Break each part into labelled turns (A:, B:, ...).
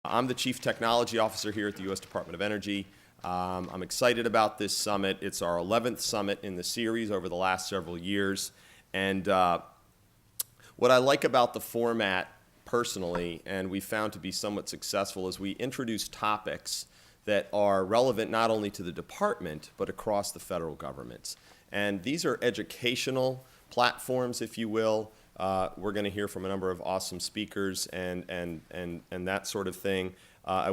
A: I'm the Chief Technology Officer here at the U.S. Department of Energy. I'm excited about this summit. It's our 11th summit in the series over the last several years. And what I like about the format personally, and we found to be somewhat successful, is we introduce topics that are relevant not only to the department, but across the federal government. And these are educational platforms, if you will. We're going to hear from a number of awesome speakers and that sort of thing.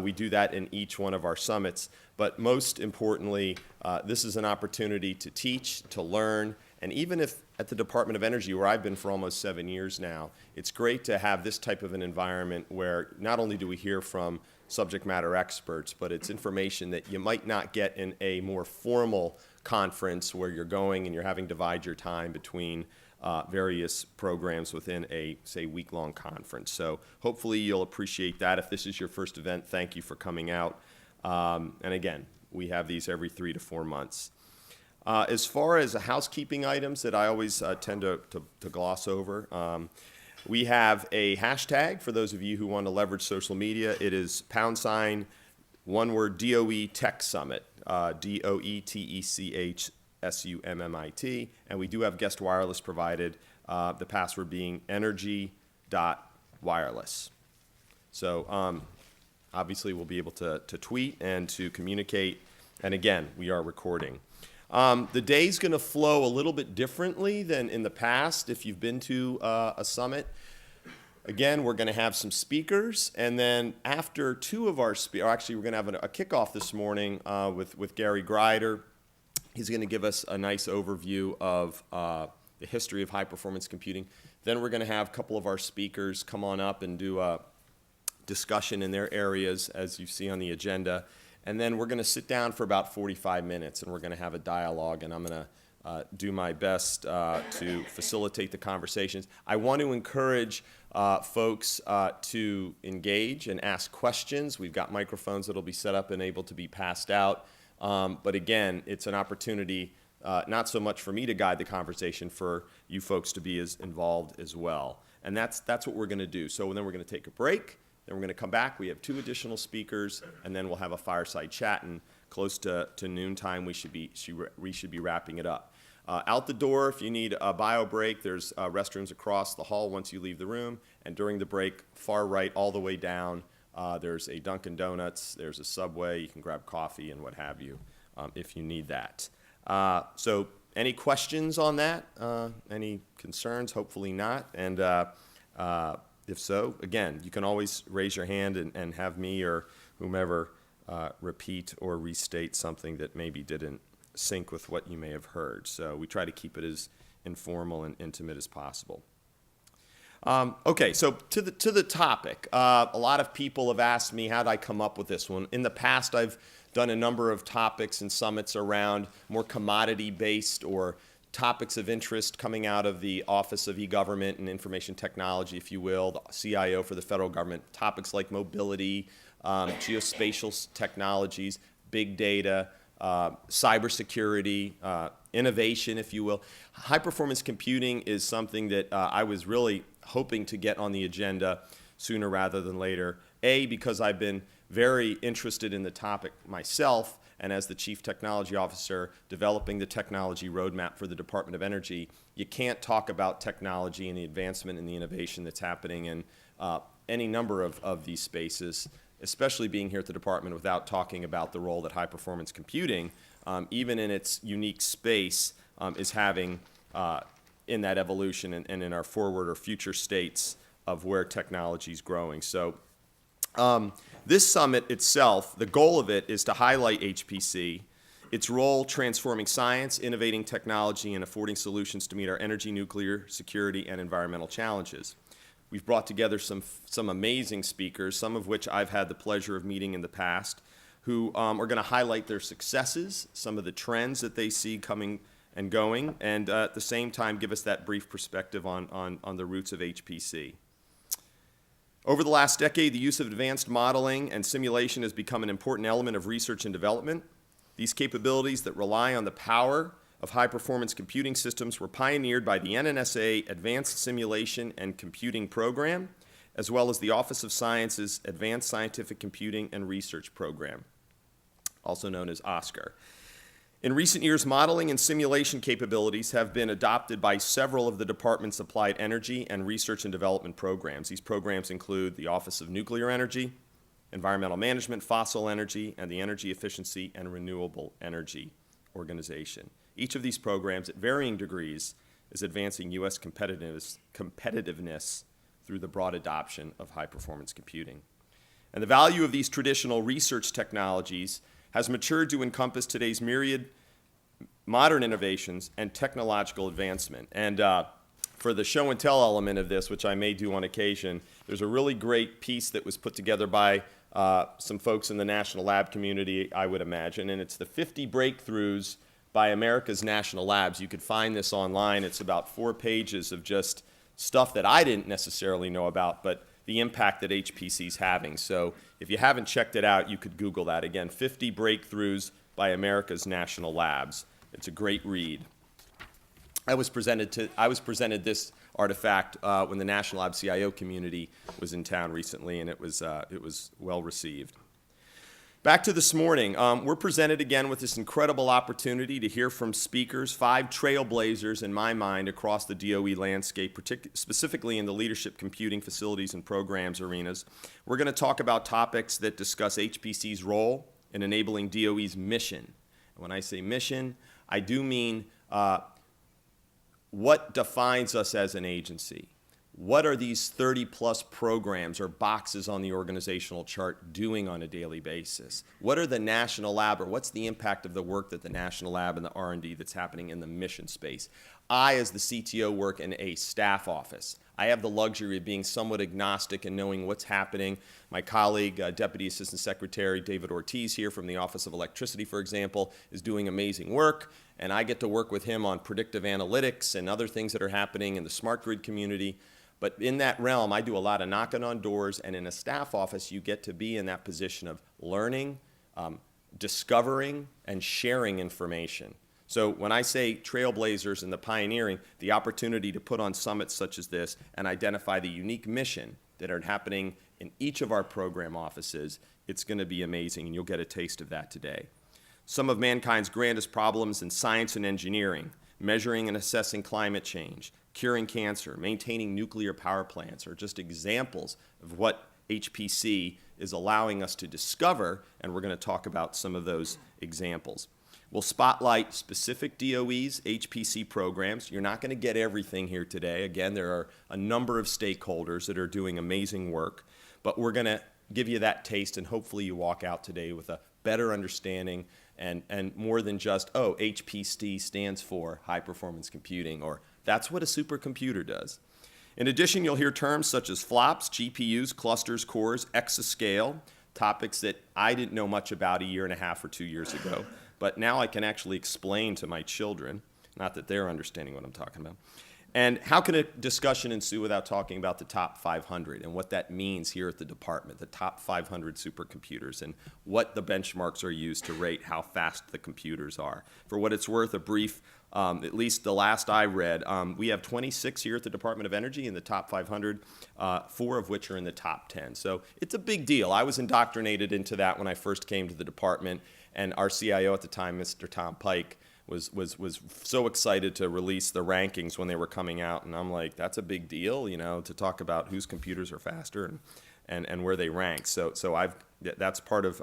A: We do that in each one of our summits. But most importantly, this is an opportunity to teach, to learn, and even if at the Department of Energy, where I've been for almost 7 years now, it's great to have this type of an environment where not only do we hear from subject matter experts, but it's information that you might not get in a more formal conference where you're going and you're having to divide your time between various programs within a, say, week-long conference. So hopefully you'll appreciate that. If this is your first event, thank you for coming out. And again, we have these every 3 to 4 months. As far as housekeeping items that I always tend to gloss over, we have a hashtag for those of you who want to leverage social media. It is #, one word, DOE Tech Summit, DOETECHSUMMIT, and we do have guest wireless provided, the password being energy.wireless. So obviously we'll be able to tweet and to communicate, and again, we are recording. The day's going to flow a little bit differently than in the past if you've been to a summit. Again, we're going to have some speakers, and then after two of our speakers, actually we're going to have a kickoff this morning with Gary Grider. He's going to give us a nice overview of the history of high-performance computing. Then we're going to have a couple of our speakers come on up and do a discussion in their areas, as you see on the agenda. And then we're going to sit down for about 45 minutes, and we're going to have a dialogue, and I'm going to do my best to facilitate the conversations. I want to encourage folks to engage and ask questions. We've got microphones that will be set up and able to be passed out. But again, it's an opportunity not so much for me to guide the conversation, for you folks to be as involved as well. And that's what we're going to do. So then we're going to take a break. Then we're going to come back. We have 2 additional speakers, and then we'll have a fireside chat. And close to noontime, we should be wrapping it up. Out the door, if you need a bio break, there's restrooms across the hall once you leave the room. And during the break, far right all the way down, there's a Dunkin' Donuts, there's a Subway. You can grab coffee and what have you if you need that. So any questions on that? Any concerns? Hopefully not. And if so, again, you can always raise your hand and have me or whomever repeat or restate something that maybe didn't sync with what you may have heard. So we try to keep it as informal and intimate as possible. Okay, so to the topic. A lot of people have asked me, how did I come up with this one? In the past, I've done a number of topics and summits around more commodity-based or topics of interest coming out of the Office of E-Government and Information Technology, if you will, the CIO for the federal government. Topics like mobility, geospatial technologies, big data, cybersecurity, innovation, if you will. High-performance computing is something that I was really hoping to get on the agenda sooner rather than later. A, because I've been very interested in the topic myself, and as the Chief Technology Officer developing the technology roadmap for the Department of Energy, you can't talk about technology and the advancement and the innovation that's happening in any number of these spaces, especially being here at the department, without talking about the role that high-performance computing, even in its unique space, is having in that evolution and in our forward or future states of where technology is growing. So this summit itself, the goal of it is to highlight HPC, its role transforming science, innovating technology, and affording solutions to meet our energy, nuclear, security, and environmental challenges. We've brought together some amazing speakers, some of which I've had the pleasure of meeting in the past, who are going to highlight their successes, some of the trends that they see coming and going, and at the same time give us that brief perspective on the roots of HPC. Over the last decade, the use of advanced modeling and simulation has become an important element of research and development. These capabilities that rely on the power of high-performance computing systems were pioneered by the NNSA Advanced Simulation and Computing Program as well as the Office of Science's Advanced Scientific Computing and Research Program, also known as OSCAR. In recent years, modeling and simulation capabilities have been adopted by several of the department's applied energy and research and development programs. These programs include the Office of Nuclear Energy, Environmental Management, Fossil Energy, and the Energy Efficiency and Renewable Energy Organization. Each of these programs, at varying degrees, is advancing U.S. competitiveness through the broad adoption of high-performance computing. And the value of these traditional research technologies has matured to encompass today's myriad modern innovations and technological advancement. And for the show and tell element of this, which I may do on occasion, there's a really great piece that was put together by some folks in the national lab community, I would imagine, and it's the 50 breakthroughs by America's national labs. You could find this online. It's about 4 pages of just stuff that I didn't necessarily know about, but the impact that HPC is having. So if you haven't checked it out, you could Google that. Again, 50 breakthroughs by America's national labs. It's a great read. I was presented this artifact when the National Lab CIO community was in town recently, and it was well received. Back to this morning, we're presented again with this incredible opportunity to hear from speakers, 5 trailblazers in my mind across the DOE landscape, specifically in the leadership computing facilities and programs arenas. We're going to talk about topics that discuss HPC's role in enabling DOE's mission. And when I say mission, I do mean what defines us as an agency. What are these 30-plus programs or boxes on the organizational chart doing on a daily basis? What are the national lab, or what's the impact of the work that the national lab and the R&D that's happening in the mission space? I, as the CTO, work in a staff office. I have the luxury of being somewhat agnostic and knowing what's happening. My colleague, Deputy Assistant Secretary David Ortiz here from the Office of Electricity, for example, is doing amazing work, and I get to work with him on predictive analytics and other things that are happening in the smart grid community. But in that realm, I do a lot of knocking on doors, and in a staff office, you get to be in that position of learning, discovering, and sharing information. So when I say trailblazers and the pioneering, the opportunity to put on summits such as this and identify the unique mission that are happening in each of our program offices, it's going to be amazing, and you'll get a taste of that today. Some of mankind's grandest problems in science and engineering, measuring and assessing climate change, curing cancer, maintaining nuclear power plants are just examples of what HPC is allowing us to discover, and we're going to talk about some of those examples. We'll spotlight specific DOE's HPC programs. You're not going to get everything here today. Again, there are a number of stakeholders that are doing amazing work, but we're going to give you that taste, and hopefully you walk out today with a better understanding and more than just, oh, HPC stands for high performance computing, or that's what a supercomputer does. In addition, you'll hear terms such as flops, GPUs, clusters, cores, exascale, topics that I didn't know much about a year and a half or 2 years ago, but now I can actually explain to my children, not that they're understanding what I'm talking about. And how can a discussion ensue without talking about the top 500 and what that means here at the department, the top 500 supercomputers, and what the benchmarks are used to rate how fast the computers are. For what it's worth, a brief, at least the last I read, we have 26 here at the Department of Energy in the top 500, 4 of which are in the top 10. So it's a big deal. I was indoctrinated into that when I first came to the department, and our CIO at the time, Mr. Tom Pike, was so excited to release the rankings when they were coming out, and I'm like, that's a big deal, you know, to talk about whose computers are faster and where they rank. So that's part of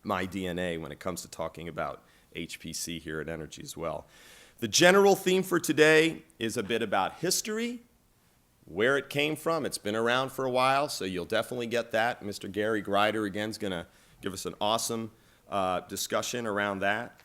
A: my DNA when it comes to talking about HPC here at Energy as well. The general theme for today is a bit about history, where it came from. It's been around for a while, so you'll definitely get that. Mr. Gary Grider again is going to give us an awesome discussion around that.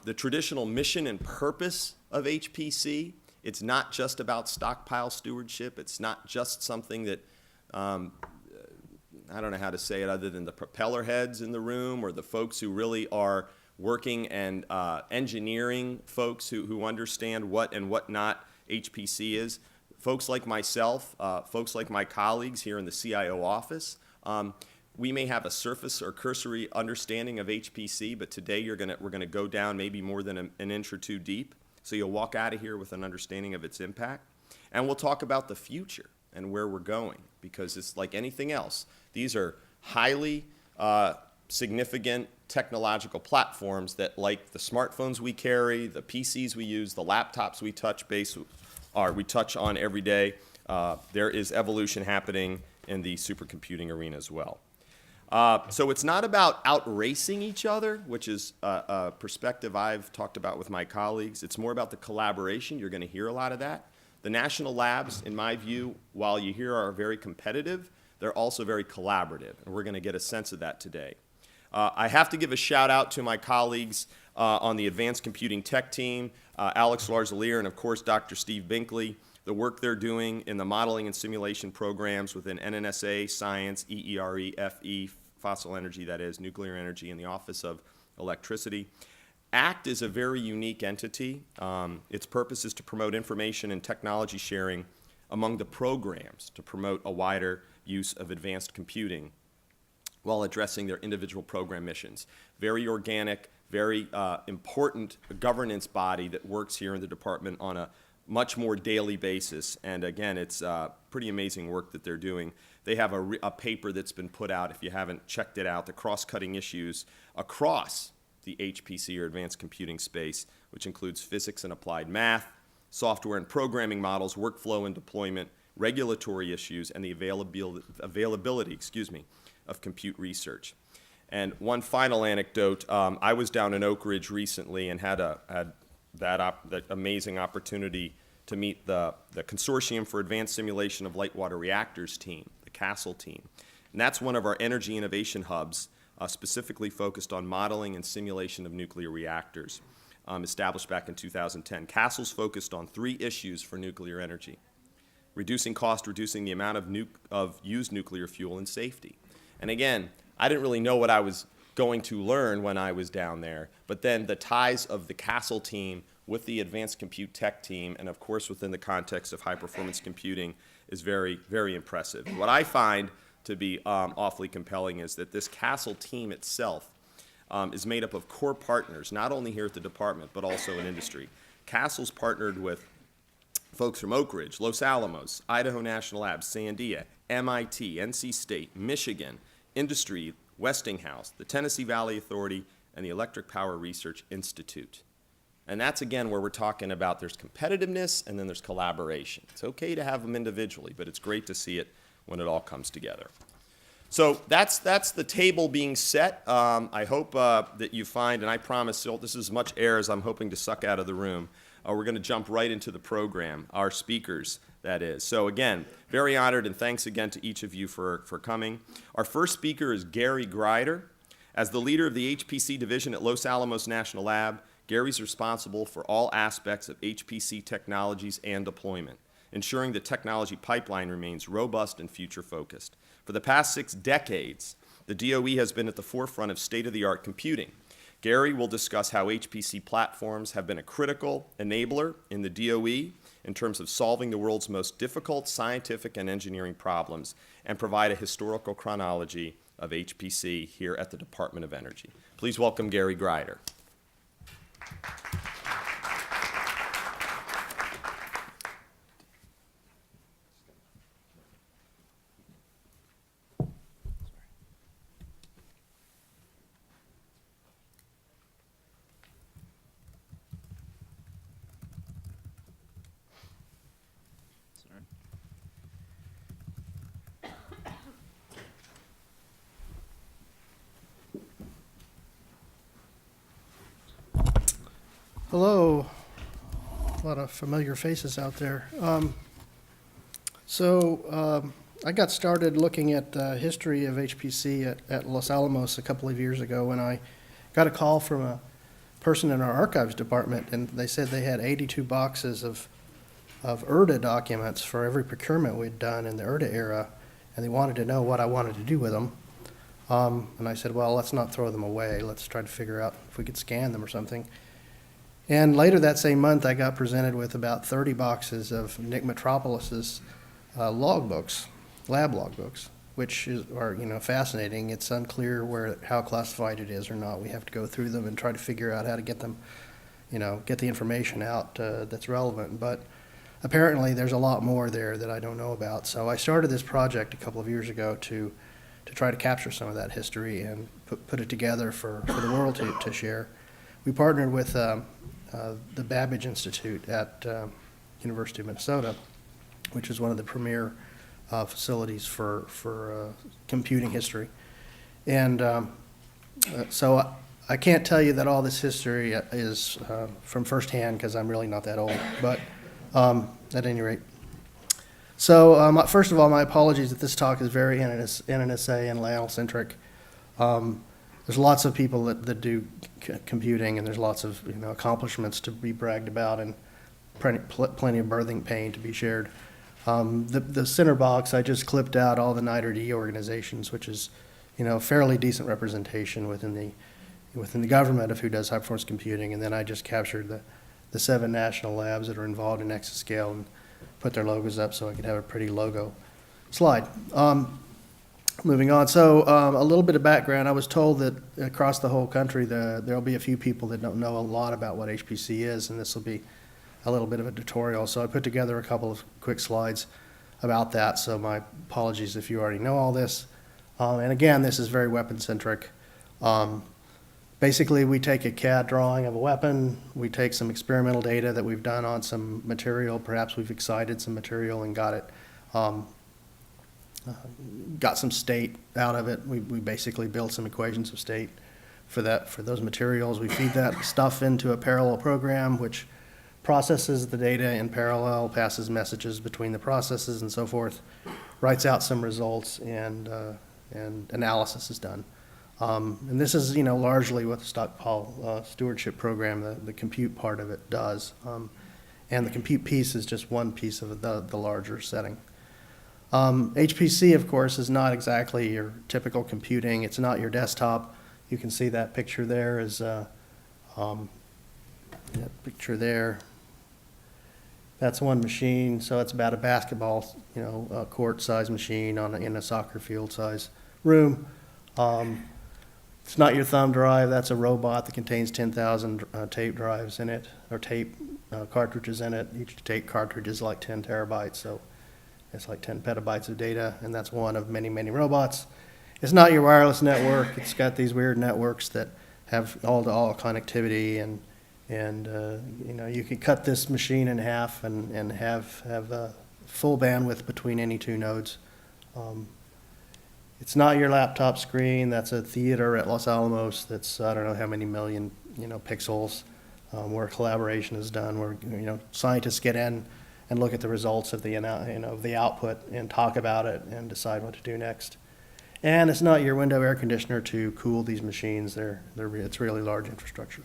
A: The traditional mission and purpose of HPC, it's not just about stockpile stewardship. It's not just something that, I don't know how to say it other than the propeller heads in the room or the folks who really are working and engineering folks who understand what and what not HPC is. Folks like myself, folks like my colleagues here in the CIO office, we may have a surface or cursory understanding of HPC, but today we're going to go down maybe more than an inch or 2 deep, so you'll walk out of here with an understanding of its impact. And we'll talk about the future. and where we're going, because it's like anything else. These are highly significant technological platforms that, like the smartphones we carry, the PCs we use, the laptops we touch on every day, there is evolution happening in the supercomputing arena as well. So it's not about outracing each other, which is a perspective I've talked about with my colleagues. It's more about the collaboration. You're going to hear a lot of that. The national labs, in my view, while you hear are very competitive, they're also very collaborative, and we're going to get a sense of that today. I have to give a shout out to my colleagues on the Advanced Computing Tech team, Alex Larzalier and, of course, Dr. Steve Binkley. The work they're doing in the modeling and simulation programs within NNSA, Science, EERE, FE, fossil energy, that is, nuclear energy, in the Office of Electricity. ACT is a very unique entity. Its purpose is to promote information and technology sharing among the programs to promote a wider use of advanced computing while addressing their individual program missions. Very organic, very important governance body that works here in the department on a much more daily basis. And again, it's pretty amazing work that they're doing. They have a paper that's been put out, if you haven't checked it out, the cross-cutting issues across the HPC or advanced computing space, which includes physics and applied math, software and programming models, workflow and deployment, regulatory issues, and the availability of compute research. And one final anecdote, I was down in Oak Ridge recently and had that amazing opportunity to meet the Consortium for Advanced Simulation of Light Water Reactors team, the CASTLE team. And that's one of our energy innovation hubs, specifically focused on modeling and simulation of nuclear reactors, established back in 2010. CASTLE's focused on 3 issues for nuclear energy: reducing cost, reducing the amount of used nuclear fuel, and safety. And again, I didn't really know what I was going to learn when I was down there, but then the ties of the CASTLE team with the Advanced Compute Tech team, and of course within the context of high-performance computing, is very, very impressive. What I find to be awfully compelling is that this CASTLE team itself is made up of core partners, not only here at the department, but also in industry. CASTLE's partnered with folks from Oak Ridge, Los Alamos, Idaho National Labs, Sandia, MIT, NC State, Michigan, industry, Westinghouse, the Tennessee Valley Authority, and the Electric Power Research Institute. And that's, again, where we're talking about there's competitiveness and then there's collaboration. It's okay to have them individually, but it's great to see it when it all comes together. So that's the table being set. I hope that you find, and I promise this is as much air as I'm hoping to suck out of the room. We're going to jump right into the program, our speakers, that is. So again, very honored, and thanks again to each of you for coming. Our first speaker is Gary Grider. As the leader of the HPC division at Los Alamos National Lab, Gary's responsible for all aspects of HPC technologies and deployment, ensuring the technology pipeline remains robust and future-focused. For the past 6 decades, the DOE has been at the forefront of state-of-the-art computing. Gary will discuss how HPC platforms have been a critical enabler in the DOE in terms of solving the world's most difficult scientific and engineering problems, and provide a historical chronology of HPC here at the Department of Energy. Please welcome Gary Grider.
B: Hello, a lot of familiar faces out there. I got started looking at the history of HPC at Los Alamos a couple of years ago when I got a call from a person in our archives department, and they said they had 82 boxes of ERDA documents for every procurement we'd done in the ERDA era, and they wanted to know what I wanted to do with them. And I said, well, let's not throw them away. Let's try to figure out if we could scan them or something. And later that same month, I got presented with about 30 boxes of Nick Metropolis's logbooks, lab logbooks, which are fascinating. It's unclear how classified it is or not. We have to go through them and try to figure out how to get them, get the information out that's relevant. But apparently there's a lot more there that I don't know about. So I started this project a couple of years ago to try to capture some of that history and put it together for the world to share. We partnered with the Babbage Institute at University of Minnesota, which is one of the premier facilities for computing history. And so I can't tell you that all this history is from firsthand because I'm really not that old, but at any rate. So first of all, my apologies that this talk is very NNSA and LANL-centric. There's lots of people that do computing, and there's lots of accomplishments to be bragged about, and plenty of birthing pain to be shared. The center box, I just clipped out all the NIDRD organizations, which is fairly decent representation within the government of who does high performance computing, and then I just captured the 7 national labs that are involved in exascale and put their logos up so I could have a pretty logo slide. Moving on, so a little bit of background. I was told that across the whole country there'll be a few people that don't know a lot about what HPC is, and this will be a little bit of a tutorial. So I put together a couple of quick slides about that, so my apologies if you already know all this. And again, this is very weapon-centric. Basically, we take a CAD drawing of a weapon, we take some experimental data that we've done on some material, perhaps we've excited some material and got it, got some state out of it. We basically build some equations of state for those materials. We feed that stuff into a parallel program, which processes the data in parallel, passes messages between the processes and so forth, writes out some results, and analysis is done. And this is, largely what the stockpile stewardship program, the compute part of it, does. And the compute piece is just one piece of the larger setting. HPC, of course, is not exactly your typical computing. It's not your desktop. You can see that picture there is that picture there. That's one machine, so it's about a basketball, court-size machine in a soccer field-size room. It's not your thumb drive. That's a robot that contains 10,000 tape drives in it, or tape cartridges in it. Each tape cartridge is like 10 terabytes, so it's like 10 petabytes of data, and that's one of many, many robots. It's not your wireless network. It's got these weird networks that have all-to-all connectivity, and you can cut this machine in half and have full bandwidth between any 2 nodes. It's not your laptop screen. That's a theater at Los Alamos that's, I don't know how many million, pixels, where collaboration is done, where, scientists get in and look at the results of the output and talk about it and decide what to do next. And it's not your window air conditioner to cool these machines. It's really large infrastructure.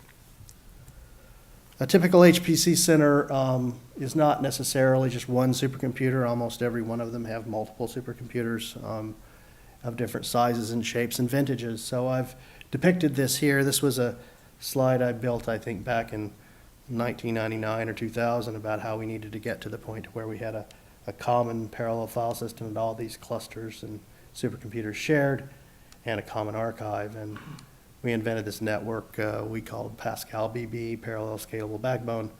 B: A typical HPC center is not necessarily just one supercomputer. Almost every one of them have multiple supercomputers of different sizes and shapes and vintages. So I've depicted this here. This was a slide I built, I think, back in 1999 or 2000 about how we needed to get to the point where we had a common parallel file system and all these clusters and supercomputers shared and a common archive. And we invented this network we called Pascal BB, Parallel Scalable Backbone,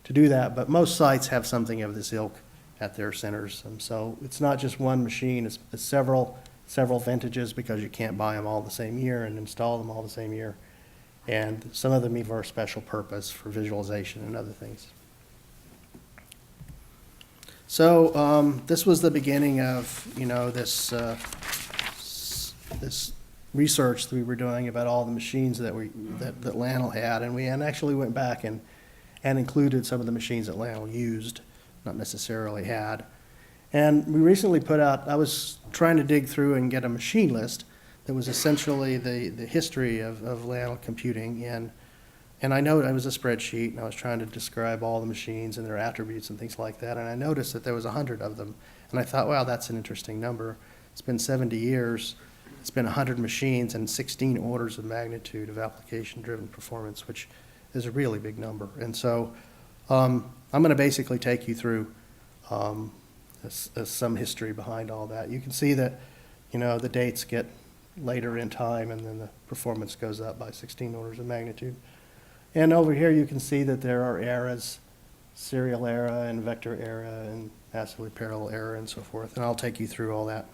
B: to do that. But most sites have something of this ilk at their centers. And so it's not just one machine, it's several vintages, because you can't buy them all the same year and install them all the same year. And some of them even are special purpose for visualization and other things. So this was the beginning of this research that we were doing about all the machines that LANL had, and actually went back and included some of the machines that LANL used, not necessarily had. And we recently put out, I was trying to dig through and get a machine list that was essentially the history of LANL computing. And I know it was a spreadsheet, and I was trying to describe all the machines and their attributes and things like that. And I noticed that there was 100 of them. And I thought, wow, that's an interesting number. It's been 70 years. It's been 100 machines and 16 orders of magnitude of application-driven performance, which is a really big number. And so I'm going to basically take you through some history behind all that. You can see that, the dates get later in time, and then the performance goes up by 16 orders of magnitude. And over here you can see that there are eras serial era and vector era and massively parallel era and so forth, and I'll take you through all that.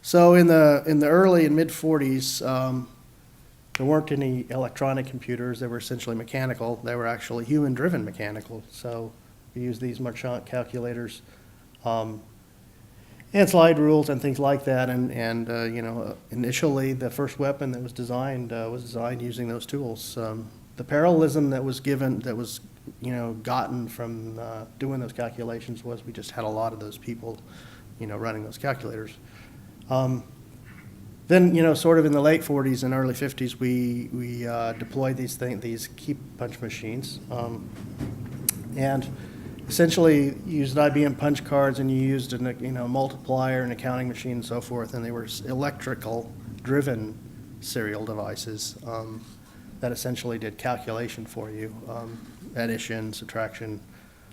B: So in the early and mid 40s, there weren't any electronic computers. They were essentially mechanical. They were actually human-driven mechanical. So we used these Marchant calculators and slide rules and things like that. And you know, initially the first weapon that was designed using those tools. The parallelism that was given, that was, you know, gotten from doing those calculations was we just had a lot of those people, you know, running those calculators. Then, you know, sort of in the late 40s and early 50s, we deployed these key punch machines, and essentially used IBM punch cards, and you used a, you know, multiplier, an accounting machine, and so forth, and they were electrical-driven serial devices that essentially did calculation for you, addition, subtraction,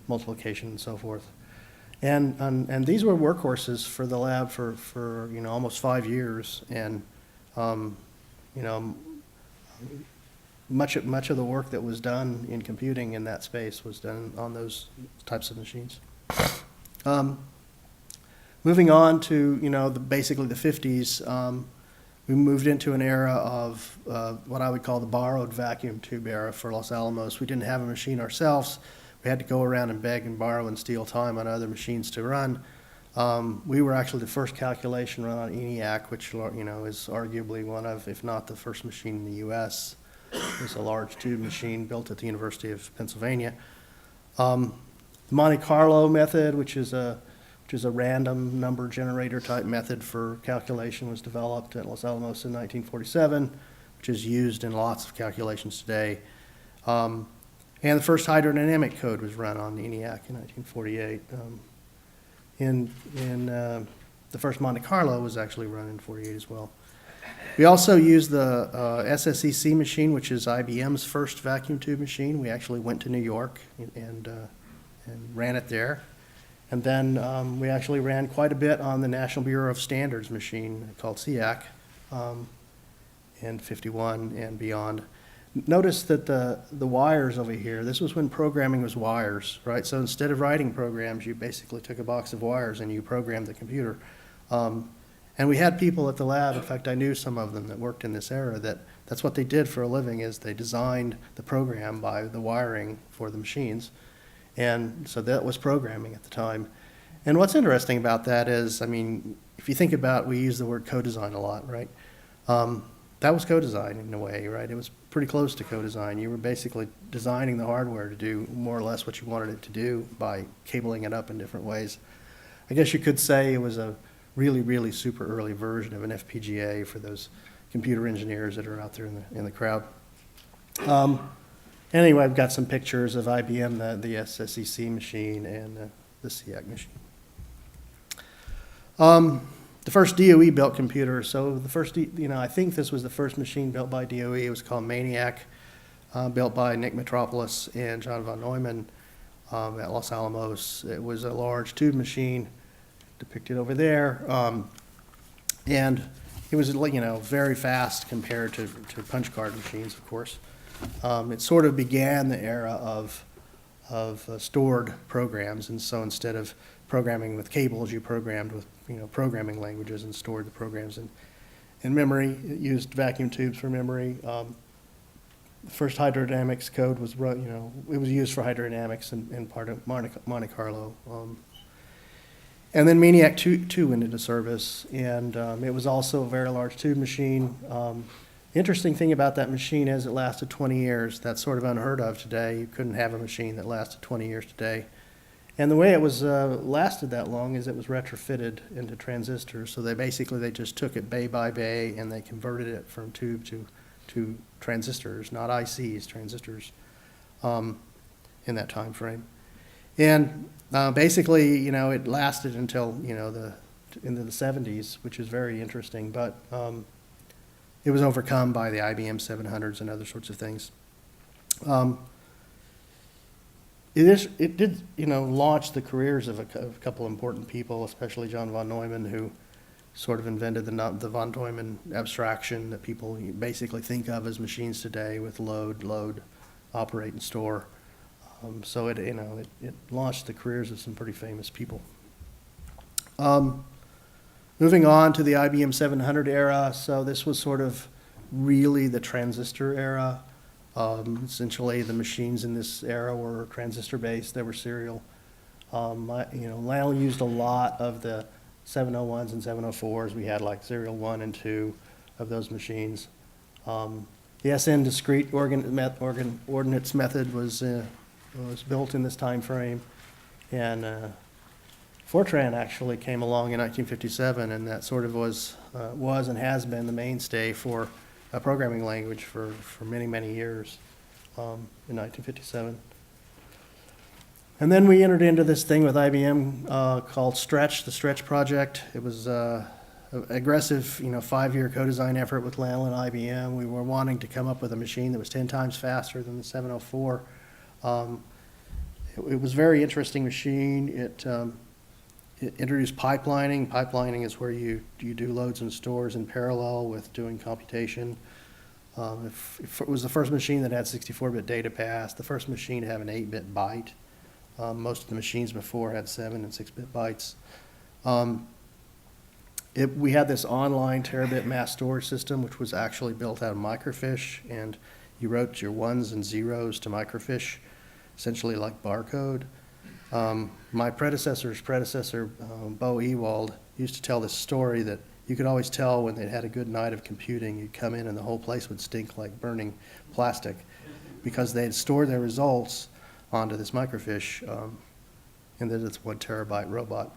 B: multiplication, and so forth. And these were workhorses for the lab for you know, almost 5 years, and you know, much of the work that was done in computing in that space was done on those types of machines. Moving on to, you know, basically the 50s, we moved into an era of what I would call the borrowed vacuum tube era for Los Alamos. We didn't have a machine ourselves. We had to go around and beg and borrow and steal time on other machines to run. We were actually the first calculation run on ENIAC, which, you know, is arguably one of, if not the first machine in the U.S. It was a large tube machine built at the University of Pennsylvania. The Monte Carlo method, which is a random number generator type method for calculation, was developed at Los Alamos in 1947, which is used in lots of calculations today. And the first hydrodynamic code was run on ENIAC in 1948. The first Monte Carlo was actually run in 48 as well. We also used the SSEC machine, which is IBM's first vacuum tube machine. We actually went to New York and ran it there. And then we actually ran quite a bit on the National Bureau of Standards machine called SEAC in 51 and beyond. Notice that the wires over here, this was when programming was wires, right? So instead of writing programs, you basically took a box of wires and you programmed the computer. And we had people at the lab, in fact, I knew some of them that worked in this era, that's what they did for a living, is they designed the program by the wiring for the machines. And so that was programming at the time. And what's interesting about that is, I mean, if you think about, we use the word co-design a lot, right? That was co-design in a way, right? It was pretty close to co-design. You were basically designing the hardware to do more or less what you wanted it to do by cabling it up in different ways. I guess you could say it was a really, really super early version of an FPGA for those computer engineers that are out there in the crowd. Anyway, I've got some pictures of IBM, the SSEC machine, and the SEAC machine. The first DOE built computer, so the first, you know, I think this was the first machine built by DOE. It was called Maniac, built by Nick Metropolis and John von Neumann at Los Alamos. It was a large tube machine depicted over there, and it was, you know, very fast compared to punch card machines, of course. It sort of began the era of stored programs, and so instead of programming with cables, you programmed with, you know, programming languages and stored the programs in memory. It used vacuum tubes for memory. The first hydrodynamics code was, you know, it was used for hydrodynamics and part of Monte Carlo. And then Maniac 2 went into service, and it was also a very large tube machine. Interesting thing about that machine is it lasted 20 years. That's sort of unheard of today. You couldn't have a machine that lasted 20 years today. And the way it was lasted that long is it was retrofitted into transistors. So they just took it bay by bay and they converted it from tube to transistors, not ICs, transistors, in that time frame. And basically, you know, it lasted until, you know, into the 70s, which is very interesting. But it was overcome by the IBM 700s and other sorts of things. It did, you know, launch the careers of a couple important people, especially John von Neumann, who sort of invented the von Neumann abstraction that people basically think of as machines today with load, operate, and store. So it launched the careers of some pretty famous people. Moving on to the IBM 700 era, so this was sort of really the transistor era. Essentially, the machines in this era were transistor-based, they were serial. Lyle used a lot of the 701s and 704s. We had like serial 1 and 2 of those machines. The SN discrete ordnance method was built in this time frame, and Fortran actually came along in 1957, and that sort of was and has been the mainstay for a programming language for many, many years in 1957. And then we entered into this thing with IBM called Stretch, the Stretch project. It was an aggressive, 5-year co-design effort with Lyle and IBM. We were wanting to come up with a machine that was 10 times faster than the 704. It was a very interesting machine. It introduced pipelining. Pipelining is where you do loads and stores in parallel with doing computation. If it was the first machine that had 64-bit data pass, the first machine to have an 8-bit byte. Most of the machines before had 7 and 6-bit bytes. We had this online terabit mass storage system, which was actually built out of microfiche, and you wrote your ones and zeros to microfiche, essentially like barcode. My predecessor's predecessor, Bo Ewald, used to tell this story that you could always tell when they'd had a good night of computing. You'd come in and the whole place would stink like burning plastic because they had stored their results onto this microfiche, and that it's 1 terabyte robot.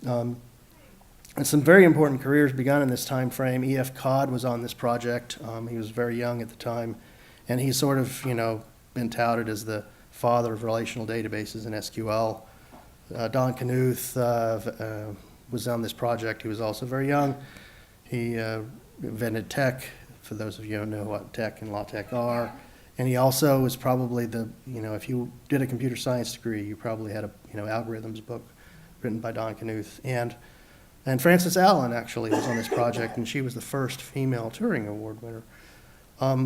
B: And some very important careers begun in this time frame. E.F. Codd was on this project. He was very young at the time, and he's sort of, been touted as the father of relational databases in SQL. Don Knuth was on this project. He was also very young. He invented TeX, for those of you who know what TeX and LaTeX are. And he also was probably if you did a computer science degree, you probably had a, algorithms book written by Don Knuth. And Frances Allen actually was on this project, and she was the first female Turing Award winner.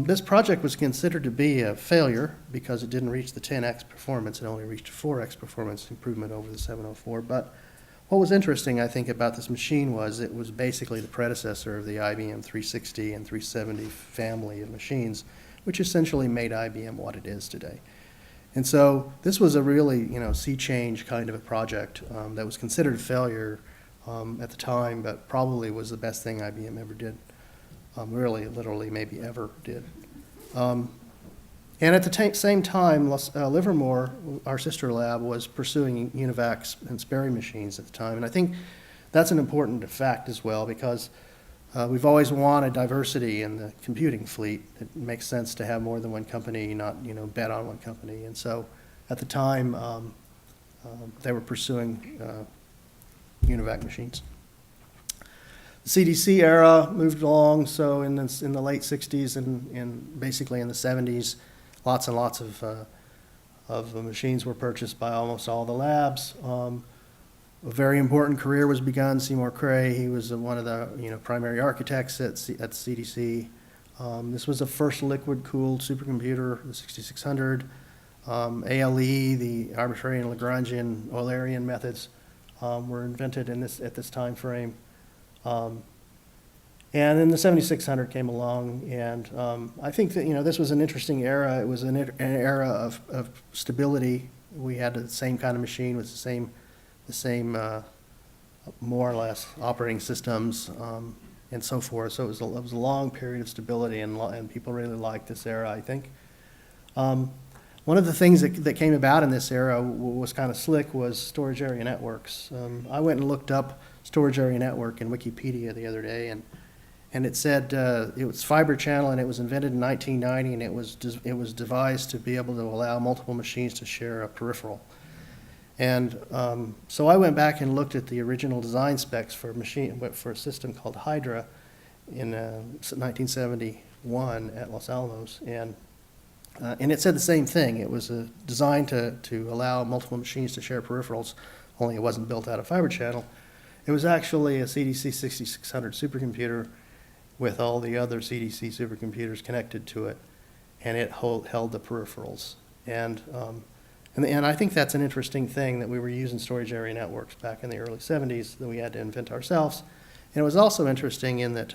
B: This project was considered to be a failure because it didn't reach the 10x performance. It only reached 4x performance improvement over the 704. But what was interesting, I think, about this machine was it was basically the predecessor of the IBM 360 and 370 family of machines, which essentially made IBM what it is today. And so this was a really, sea change kind of a project that was considered a failure at the time, but probably was the best thing IBM ever did. Really, literally, maybe ever did. And at the same time, Livermore, our sister lab, was pursuing UNIVACs and Sperry machines at the time. And I think that's an important fact as well, because we've always wanted diversity in the computing fleet. It makes sense to have more than one company, not bet on one company. And so at the time, they were pursuing UNIVAC machines. The CDC era moved along, so in the late 60s and basically in the 70s, lots and lots of machines were purchased by almost all the labs. A very important career was begun. Seymour Cray, he was one of the primary architects at CDC. This was the first liquid-cooled supercomputer, the 6600. ALE, the arbitrary and Lagrangian Eulerian methods were invented at this time frame. And then the 7600 came along, and I think that this was an interesting era. It was an era of stability. We had the same kind of machine with the same more or less operating systems and so forth. So it was a long period of stability, and people really liked this era, I think. One of the things that came about in this era was kind of slick was storage area networks. I went and looked up storage area network in Wikipedia the other day, and it said it was fiber channel, and it was invented in 1990, and it was devised to be able to allow multiple machines to share a peripheral. And so I went back and looked at the original design specs for a system called Hydra in 1971 at Los Alamos, and it said the same thing. It was designed to allow multiple machines to share peripherals, only it wasn't built out of fiber channel. It was actually a CDC 6600 supercomputer with all the other CDC supercomputers connected to it, and it held the peripherals. And And I think that's an interesting thing, that we were using storage area networks back in the early 70s that we had to invent ourselves. And it was also interesting in that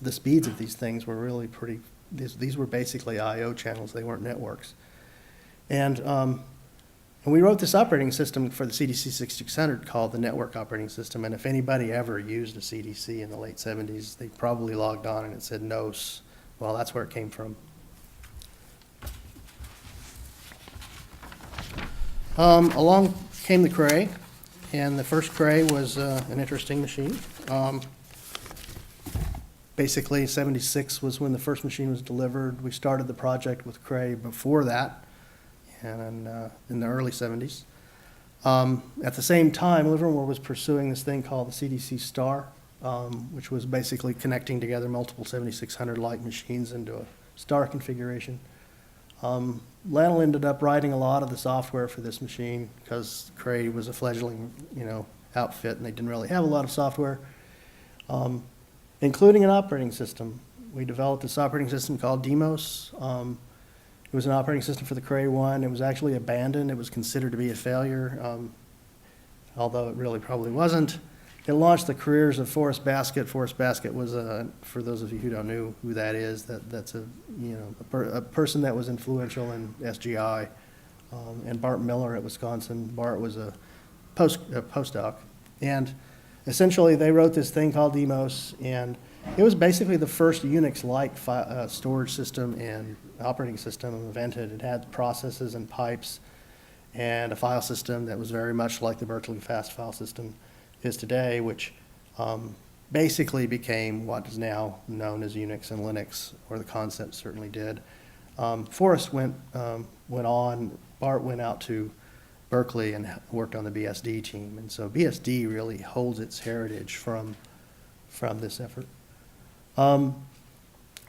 B: the speeds of these things were really pretty, these were basically I/O channels, they weren't networks. And we wrote this operating system for the CDC 6600 called the Network Operating System. And if anybody ever used a CDC in the late 70s, they probably logged on and it said NOS. Well, that's where it came from. Along came the Cray, and the first Cray was an interesting machine. Basically, 76 was when the first machine was delivered. We started the project with Cray before that, and in the early 70s. At the same time, Livermore was pursuing this thing called the CDC Star, which was basically connecting together multiple 7600-like machines into a star configuration. Lannel ended up writing a lot of the software for this machine because Cray was a fledgling, outfit, and they didn't really have a lot of software, including an operating system. We developed this operating system called Demos. It was an operating system for the Cray 1. It was actually abandoned. It was considered to be a failure, although it really probably wasn't. It launched the careers of Forrest Baskett. Forrest Baskett was, for those of you who don't know who that is, that's a person that was influential in SGI. And Bart Miller at Wisconsin. Bart was a postdoc. And essentially they wrote this thing called Demos, and it was basically the first Unix-like storage system and operating system invented. It had processes and pipes and a file system that was very much like the Berkeley fast file system is today, which basically became what is now known as Unix and Linux, or the concept certainly did. Forrest went on, Bart went out to Berkeley and worked on the BSD team, and so BSD really holds its heritage from this effort.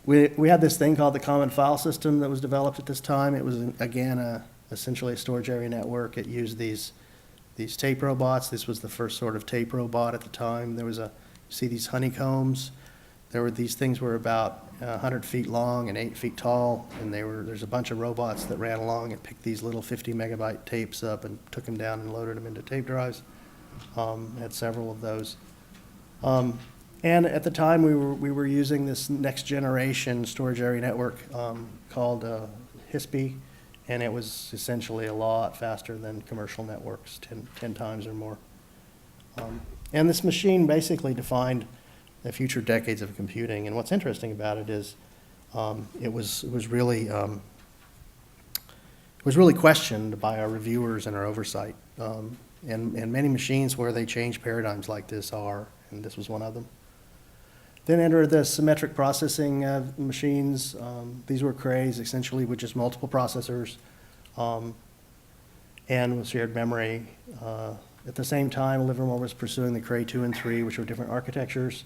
B: We had this thing called the Common File System that was developed at this time. It was, again, essentially a storage area network. It used these tape robots. This was the first sort of tape robot at the time. There was see these honeycombs. These things were about 100 feet long and 8 feet tall, and there's a bunch of robots that ran along and picked these little 50 megabyte tapes up and took them down and loaded them into tape drives. Had several of those. And at the time, we were using this next generation storage area network called HISPy, and it was essentially a lot faster than commercial networks, 10 times or more. And this machine basically defined the future decades of computing. And what's interesting about it is it was really questioned by our reviewers and our oversight. And many machines where they change paradigms like this and this was one of them. Then entered the symmetric processing machines. These were Crays, essentially, with just multiple processors and with shared memory. At the same time, Livermore was pursuing the Cray 2 and 3, which were different architectures.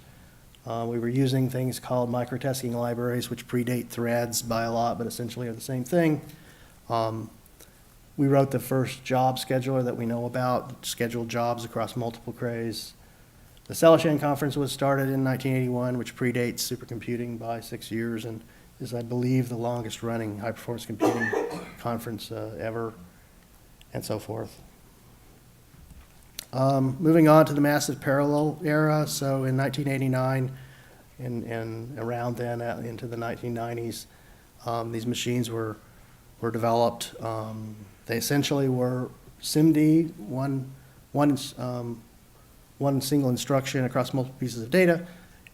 B: We were using things called microtasking libraries, which predate threads by a lot, but essentially are the same thing. We wrote the first job scheduler that we know about, scheduled jobs across multiple Crays. The Celishan Conference was started in 1981, which predates supercomputing by 6 years and is, I believe, the longest running high-performance computing conference ever, and so forth. Moving on to the massive parallel era, so in 1989 and around then into the 1990s, these machines were developed. They essentially were SIMD, one single instruction across multiple pieces of data,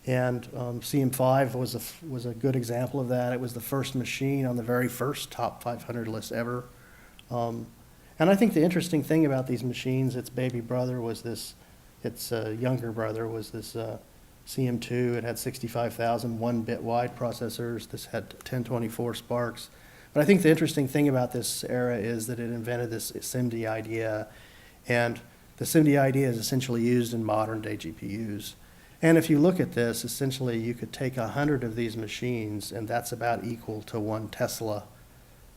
B: and CM5 was a good example of that. It was the first machine on the very first top 500 list ever. And I think the interesting thing about these machines, its baby brother was this, its younger brother was this CM2. It had 65,000 1-bit wide processors. This had 1024 Sparks. But I think the interesting thing about this era is that it invented this SIMD idea, and the SIMD idea is essentially used in modern day GPUs. And if you look at this, essentially you could take 100 of these machines, and that's about equal to 1 Tesla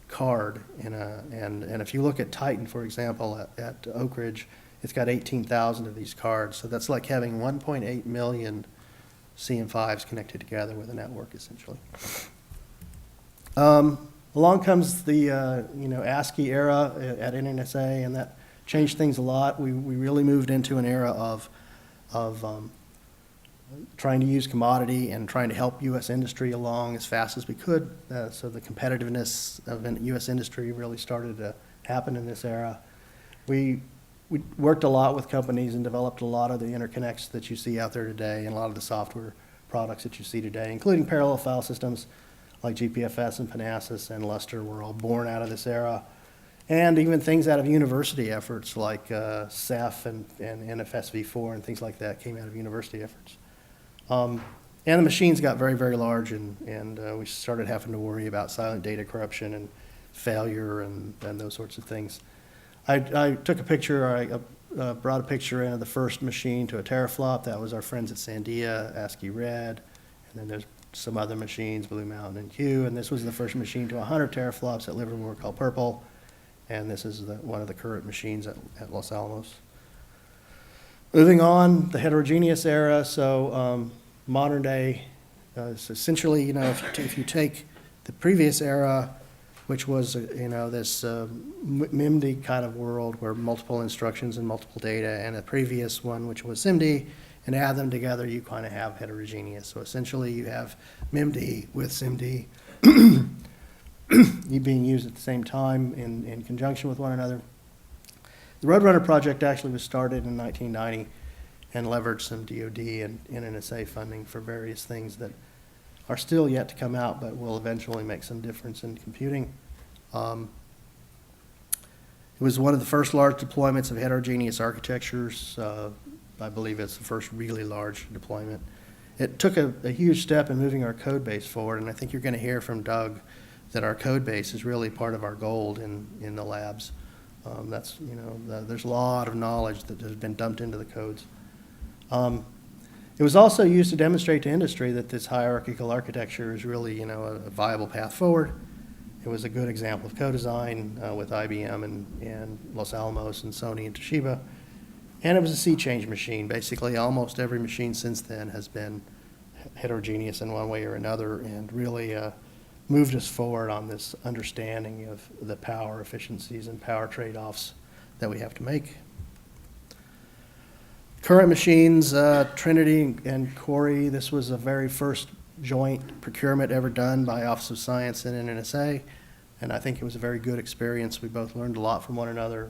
B: card. And if you look at Titan, for example, at Oak Ridge, it's got 18,000 of these cards. So that's like having 1.8 million CM5s connected together with a network, essentially. Along comes the ASCII era at NNSA, and that changed things a lot. We really moved into an era of trying to use commodity and trying to help U.S. industry along as fast as we could. So the competitiveness of U.S. industry really started to happen in this era. We worked a lot with companies and developed a lot of the interconnects that you see out there today and a lot of the software products that you see today, including parallel file systems like GPFS and Panasys and Lustre were all born out of this era. And even things out of university efforts like CEF and NFSv4 and things like that came out of university efforts. And the machines got very, very large, and we started having to worry about silent data corruption and failure and those sorts of things. I took a picture, I brought a picture in of the first machine to a teraflop. That was our friends at Sandia, ASCII Red, and then there's some other machines, Blue Mountain and Q, and this was the first machine to 100 teraflops at Livermore called Purple, and this is one of the current machines at Los Alamos. Moving on, the heterogeneous era, so modern day, so essentially, if you take the previous era, which was, this MIMD kind of world where multiple instructions and multiple data, and a previous one, which was SIMD, and add them together, you kind of have heterogeneous. So essentially, you have MIMD with SIMD being used at the same time in conjunction with one another. The Roadrunner project actually was started in 1990 and leveraged some DOD and NNSA funding for various things that are still yet to come out, but will eventually make some difference in computing. It was one of the first large deployments of heterogeneous architectures. I believe it's the first really large deployment. It took a huge step in moving our code base forward, and I think you're going to hear from Doug that our code base is really part of our gold in the labs. There's a lot of knowledge that has been dumped into the codes. It was also used to demonstrate to industry that this hierarchical architecture is really, a viable path forward. It was a good example of co-design with IBM and Los Alamos and Sony and Toshiba. And it was a sea change machine. Basically, almost every machine since then has been heterogeneous in one way or another and really moved us forward on this understanding of the power efficiencies and power trade-offs that we have to make. Current machines, Trinity and Corey, this was the very first joint procurement ever done by Office of Science and NNSA, and I think it was a very good experience. We both learned a lot from one another.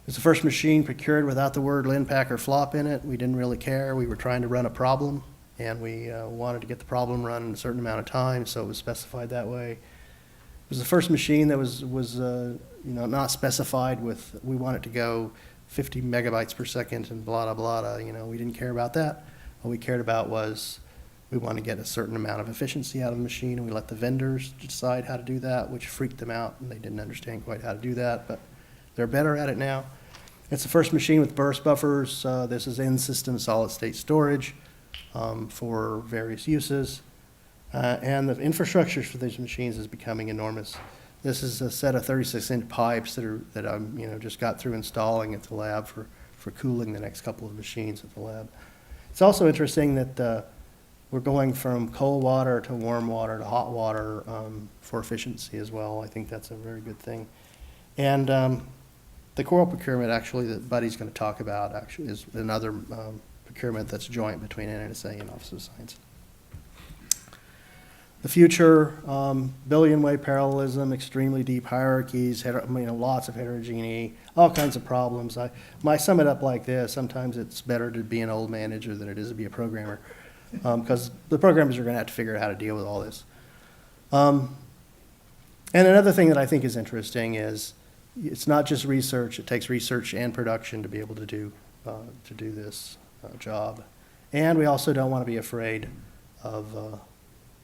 B: It was the first machine procured without the word LinPack or flop in it. We didn't really care. We were trying to run a problem, and we wanted to get the problem run in a certain amount of time, so it was specified that way. It was the first machine that was not specified with, we want it to go 50 megabytes per second and blah, blah, blah. We didn't care about that. What we cared about was we want to get a certain amount of efficiency out of the machine, and we let the vendors decide how to do that, which freaked them out, and they didn't understand quite how to do that, but they're better at it now. It's the first machine with burst buffers. This is in-system solid-state storage for various uses. And the infrastructure for these machines is becoming enormous. This is a set of 36-inch pipes that I'm just got through installing at the lab for cooling the next couple of machines at the lab. It's also interesting that we're going from cold water to warm water to hot water for efficiency as well. I think that's a very good thing. And the coral procurement, actually, that Buddy's going to talk about, actually, is another procurement that's joint between NNSA and Office of Science. The future, billion-way parallelism, extremely deep hierarchies, lots of heterogeneity, all kinds of problems. I sum it up like this: sometimes it's better to be an old manager than it is to be a programmer, because the programmers are going to have to figure out how to deal with all this. And another thing that I think is interesting is it's not just research. It takes research and production to be able to do this job. And we also don't want to be afraid of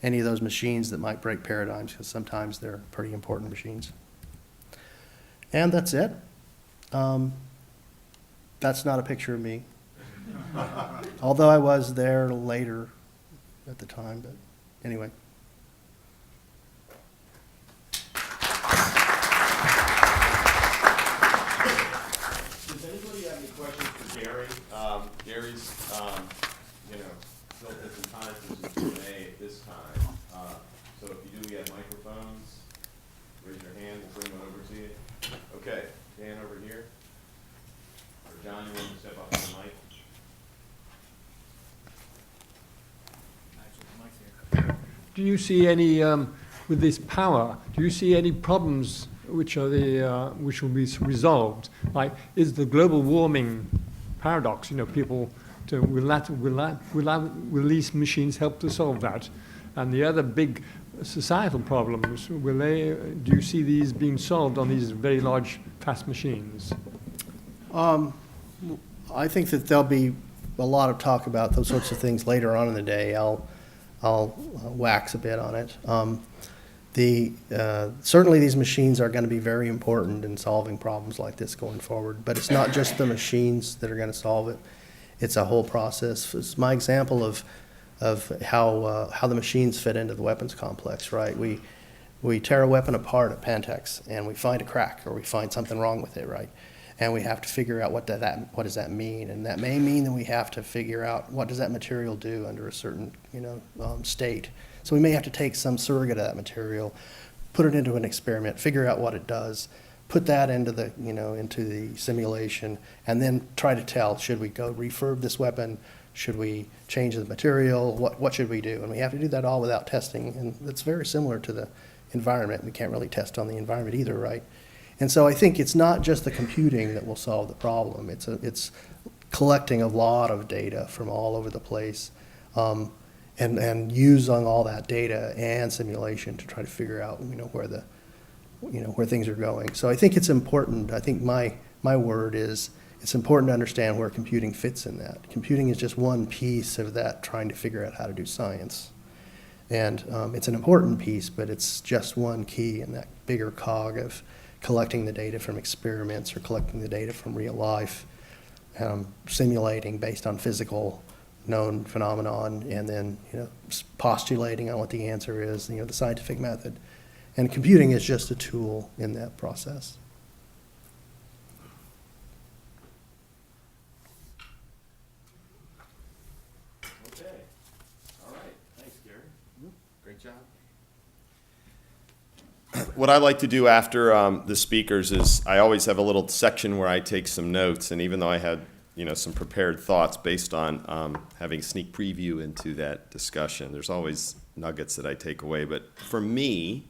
B: any of those machines that might break paradigms, because sometimes they're pretty important machines. And that's it. That's not a picture of me, although I was there later at the time, but anyway.
A: Does anybody have any questions for Gary? Gary's, built this in time for some Q&A at this time. So if you do, we have microphones. raise your hand, we'll bring one over to you. Okay, Dan over here. Or John, you want to step up to the mic?
C: Do you see any, with this power, do you see any problems which will be resolved? Like, is the global warming paradox, people, will these machines help to solve that? And the other big societal problems, do you see these being solved on these very large, fast machines?
B: I think that there'll be a lot of talk about those sorts of things later on in the day. I'll wax a bit on it. Certainly these machines are going to be very important in solving problems like this going forward, but it's not just the machines that are going to solve it. It's a whole process. It's my example of how the machines fit into the weapons complex, right? We tear a weapon apart at Pantex and we find a crack or we find something wrong with it, right? And we have to figure out what does that mean, and that may mean that we have to figure out what does that material do under a certain state. So we may have to take some surrogate of that material, put it into an experiment, figure out what it does, put that into the into the simulation, and then try to tell, should we go refurb this weapon? Should we change the material? What should we do? And we have to do that all without testing, and it's very similar to the environment. We can't really test on the environment either, right? And so I think it's not just the computing that will solve the problem. It's collecting a lot of data from all over the place, and using all that data and simulation to try to figure out where things are going. So I think it's important. I think my word is it's important to understand where computing fits in that. Computing is just one piece of that, trying to figure out how to do science. And it's an important piece, but it's just one key in that bigger cog of collecting the data from experiments or collecting the data from real life, simulating based on physical known phenomenon, and then postulating on what the answer is, the scientific method. And computing is just a tool in that process.
A: Okay. All right. Thanks, Gary. Great job. What I like to do after the speakers is I always have a little section where I take some notes, and even though I had some prepared thoughts based on having a sneak preview into that discussion, there's always nuggets that I take away. But for me,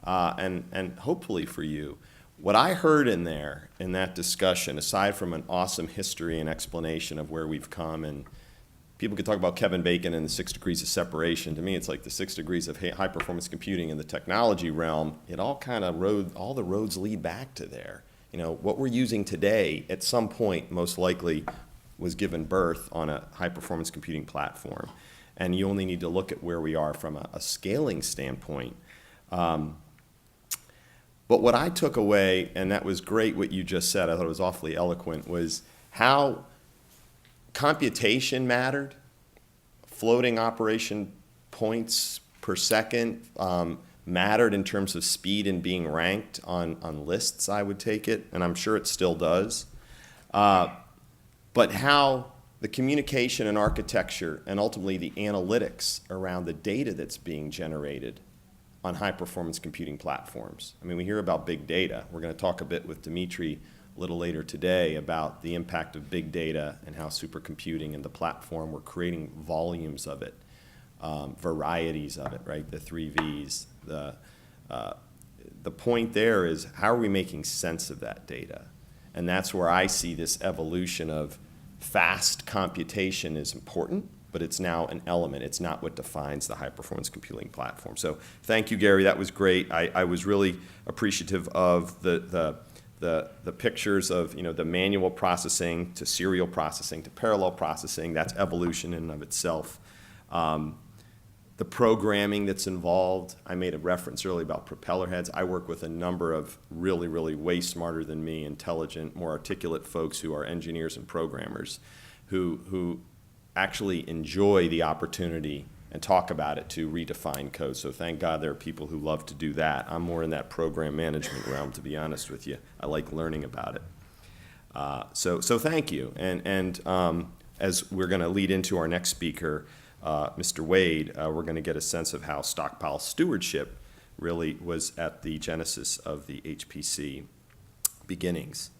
A: and hopefully for you, what I heard in that discussion, aside from an awesome history and explanation of where we've come, and people could talk about Kevin Bacon and the 6 degrees of separation. To me, it's like the 6 degrees of high-performance computing in the technology realm. It all all the roads lead back to there. What we're using today, at some point, most likely, was given birth on a high-performance computing platform. And you only need to look at where we are from a scaling standpoint. But what I took away, and that was great what you just said, I thought it was awfully eloquent, was how computation mattered. Floating operation points per second mattered in terms of speed and being ranked on lists, I would take it, and I'm sure it still does. But how the communication and architecture and ultimately the analytics around the data that's being generated on high-performance computing platforms. I mean, we hear about big data. We're going to talk a bit with Dimitri a little later today about the impact of big data and how supercomputing and the platform, we're creating volumes of it, varieties of it, right? The 3 Vs. The point there is, how are we making sense of that data? And that's where I see this evolution of fast computation is important, but it's now an element. It's not what defines the high-performance computing platform. So thank you, Gary. That was great. I was really appreciative of the pictures of the manual processing to serial processing to parallel processing. That's evolution in and of itself. The programming that's involved. I made a reference earlier about propeller heads. I work with a number of really, really way smarter than me, intelligent, more articulate folks who are engineers and programmers who actually enjoy the opportunity and talk about it to redefine code. So thank God there are people who love to do that. I'm more in that program management realm, to be honest with you. I like learning about it. So thank you. And as we're going to lead into our next speaker, Mr. Wade, we're going to get a sense of how stockpile stewardship really was at the genesis of the HPC beginnings.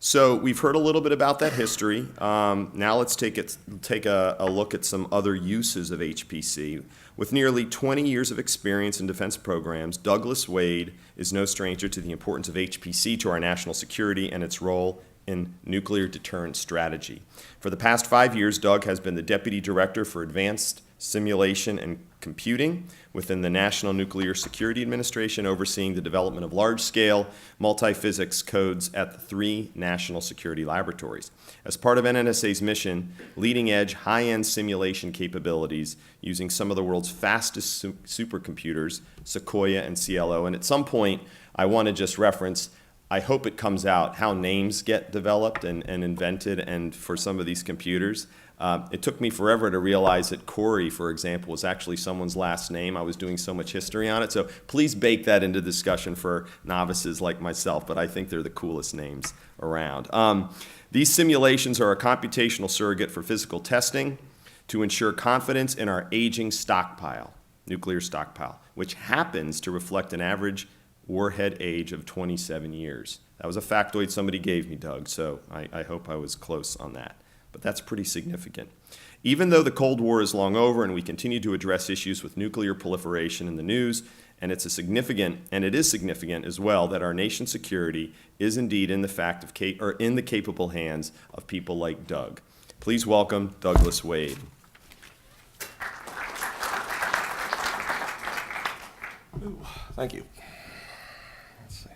A: So we've heard a little bit about that history. Now let's take a look at some other uses of HPC. With nearly 20 years of experience in defense programs, Douglas Wade is no stranger to the importance of HPC to our national security and its role in nuclear deterrent strategy. For the past 5 years, Doug has been the Deputy Director for Advanced Simulation and Computing within the National Nuclear Security Administration, overseeing the development of large-scale multi-physics codes at the 3 national security laboratories. As part of NNSA's mission, leading-edge, high-end simulation capabilities using some of the world's fastest supercomputers, Sequoia and CLO. And at some point, I want to just reference, I hope it comes out how names get developed and invented, and for some of these computers. It took me forever to realize that Corey, for example, was actually someone's last name. I was doing so much history on it. So please bake that into discussion for novices like myself, but I think they're the coolest names around. These simulations are a computational surrogate for physical testing to ensure confidence in our aging stockpile, nuclear stockpile, which happens to reflect an average warhead age of 27 years. That was a factoid somebody gave me, Doug, so I hope I was close on that. But that's pretty significant. Even though the Cold War is long over and we continue to address issues with nuclear proliferation in the news, and it is significant as well that our nation's security is indeed in the capable hands of people like Doug. Please welcome Douglas Wade.
D: Ooh, thank you. Let's see.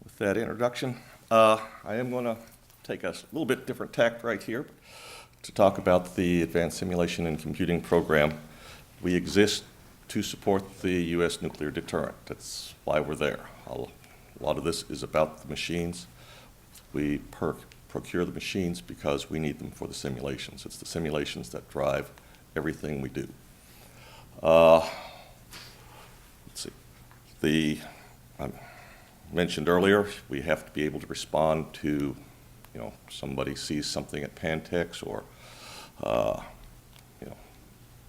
D: With that introduction, I am going to take a little bit different tack right here to talk about the Advanced Simulation and Computing Program. We exist to support the U.S. nuclear deterrent. That's why we're there. A lot of this is about the machines. We procure the machines because we need them for the simulations. It's the simulations that drive everything we do. Let's see. I mentioned earlier, we have to be able to respond to, somebody sees something at Pantex, or,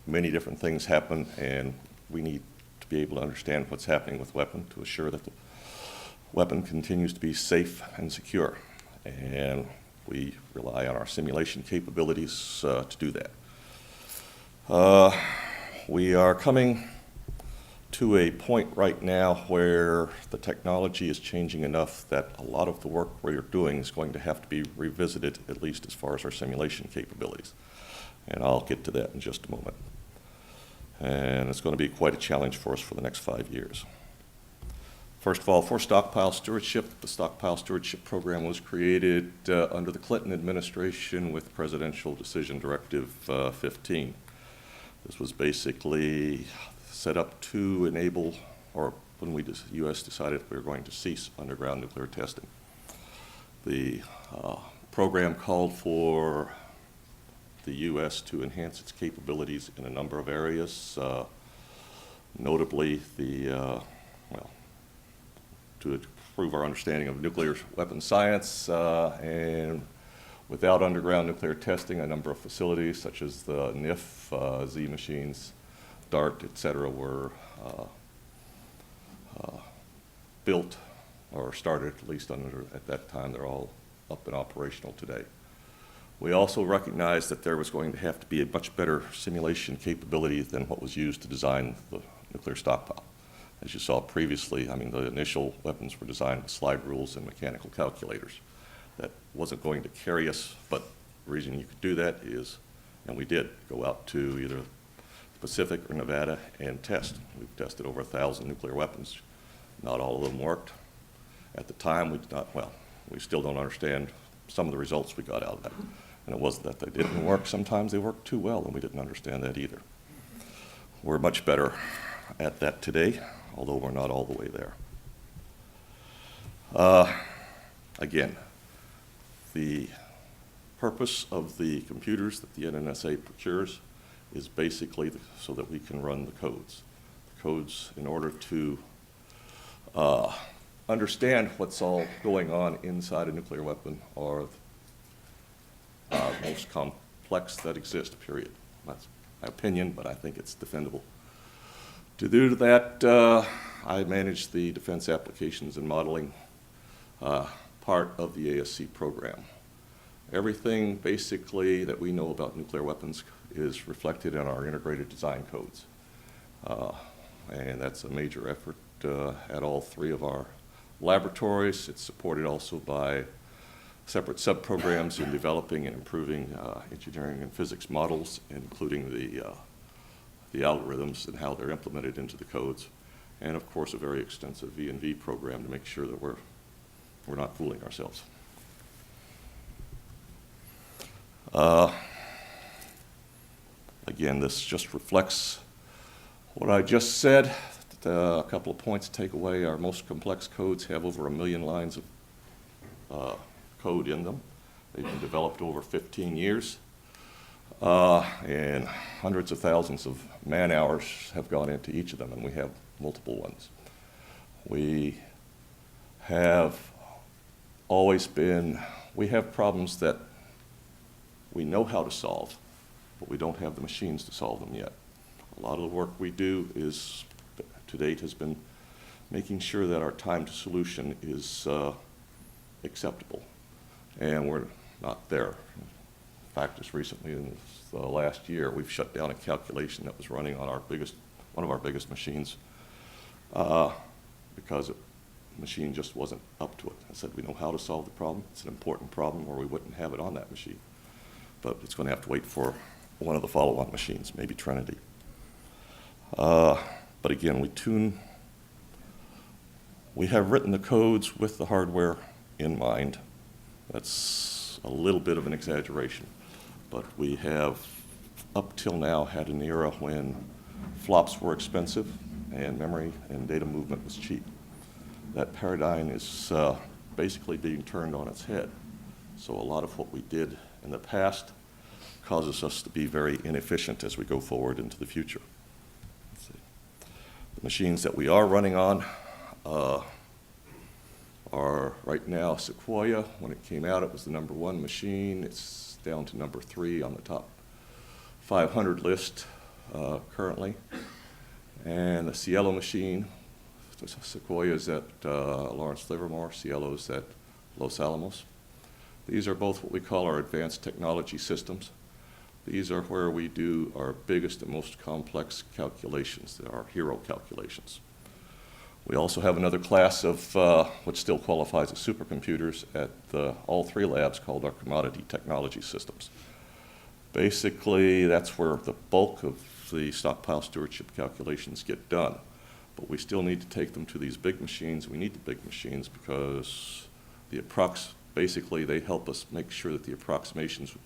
D: many different things happen, and we need to be able to understand what's happening with the weapon to assure that the weapon continues to be safe and secure. And we rely on our simulation capabilities to do that. We are coming to a point right now where the technology is changing enough that a lot of the work we're doing is going to have to be revisited, at least as far as our simulation capabilities. And I'll get to that in just a moment. And it's going to be quite a challenge for us for the next 5 years. First of all, for stockpile stewardship, the Stockpile Stewardship Program was created under the Clinton administration with Presidential Decision Directive 15. This was basically set up to enable, or when the U.S. decided we were going to cease underground nuclear testing. The program called for the U.S. to enhance its capabilities in a number of areas, notably to improve our understanding of nuclear weapons science, and without underground nuclear testing, a number of facilities such as the NIF, Z machines, DART, et cetera, were built or started, at least at that time. They're all up and operational today. We also recognized that there was going to have to be a much better simulation capability than what was used to design the nuclear stockpile. As you saw previously, the initial weapons were designed with slide rules and mechanical calculators. That wasn't going to carry us, but the reason you could do that is, and we did, go out to either the Pacific or Nevada and test. We've tested over 1,000 nuclear weapons. Not all of them worked. At the time, we still don't understand some of the results we got out of that. And it wasn't that they didn't work. Sometimes they worked too well, and we didn't understand that either. We're much better at that today, although we're not all the way there. Again, the purpose of the computers that the NNSA procures is basically so that we can run the codes. The codes, in order to understand what's all going on inside a nuclear weapon, are most complex that exist, period. That's my opinion, but I think it's defendable. To do that, I manage the Defense Applications and Modeling part of the ASC program. Everything basically that we know about nuclear weapons is reflected in our integrated design codes. And that's a major effort at all three of our laboratories. It's supported also by separate subprograms in developing and improving engineering and physics models, including the algorithms and how they're implemented into the codes. And of course, a very extensive V&V program to make sure that we're not fooling ourselves. Again, this just reflects what I just said. A couple of points to take away. Our most complex codes have over 1 million lines of code in them. They've been developed over 15 years. And hundreds of thousands of man-hours have gone into each of them, and we have multiple ones. We have we have problems that we know how to solve, but we don't have the machines to solve them yet. A lot of the work we do to date has been making sure that our time to solution is acceptable, and we're not there. In fact, just recently in the last year, we've shut down a calculation that was running on one of our biggest machines because the machine just wasn't up to it. I said, we know how to solve the problem. It's an important problem, or we wouldn't have it on that machine. But it's going to have to wait for one of the follow-on machines, maybe Trinity. But again, we have written the codes with the hardware in mind. That's a little bit of an exaggeration, but we have up till now had an era when flops were expensive and memory and data movement was cheap. That paradigm is basically being turned on its head. So a lot of what we did in the past causes us to be very inefficient as we go forward into the future. The machines that we are running on are right now Sequoia. When it came out, it was the #1 machine. It's down to #3 on the top 500 list currently. And the Cielo machine, Sequoia is at Lawrence Livermore, Cielo is at Los Alamos. These are both what we call our advanced technology systems. These are where we do our biggest and most complex calculations, our hero calculations. We also have another class of what still qualifies as supercomputers at all three labs called our commodity technology systems. Basically, that's where the bulk of the stockpile stewardship calculations get done. But we still need to take them to these big machines. We need the big machines because basically they help us make sure that the approximations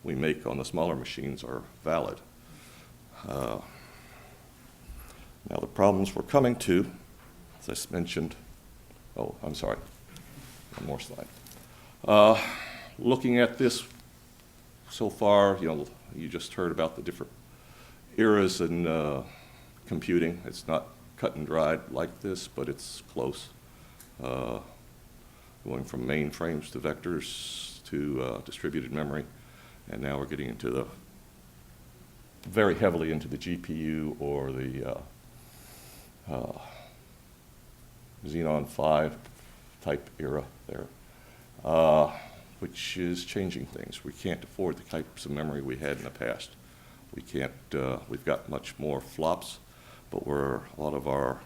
D: we make on the smaller machines are valid. Now the problems we're coming to, as I mentioned, I'm sorry, one more slide. Looking at this so far, you just heard about the different eras in computing. It's not cut and dried like this, but it's close. Going from mainframes to vectors to distributed memory. And now we're getting into very heavily into the GPU or the Xenon 5 type era there, which is changing things. We can't afford the types of memory we had in the past. We've got much more flops, but a lot of our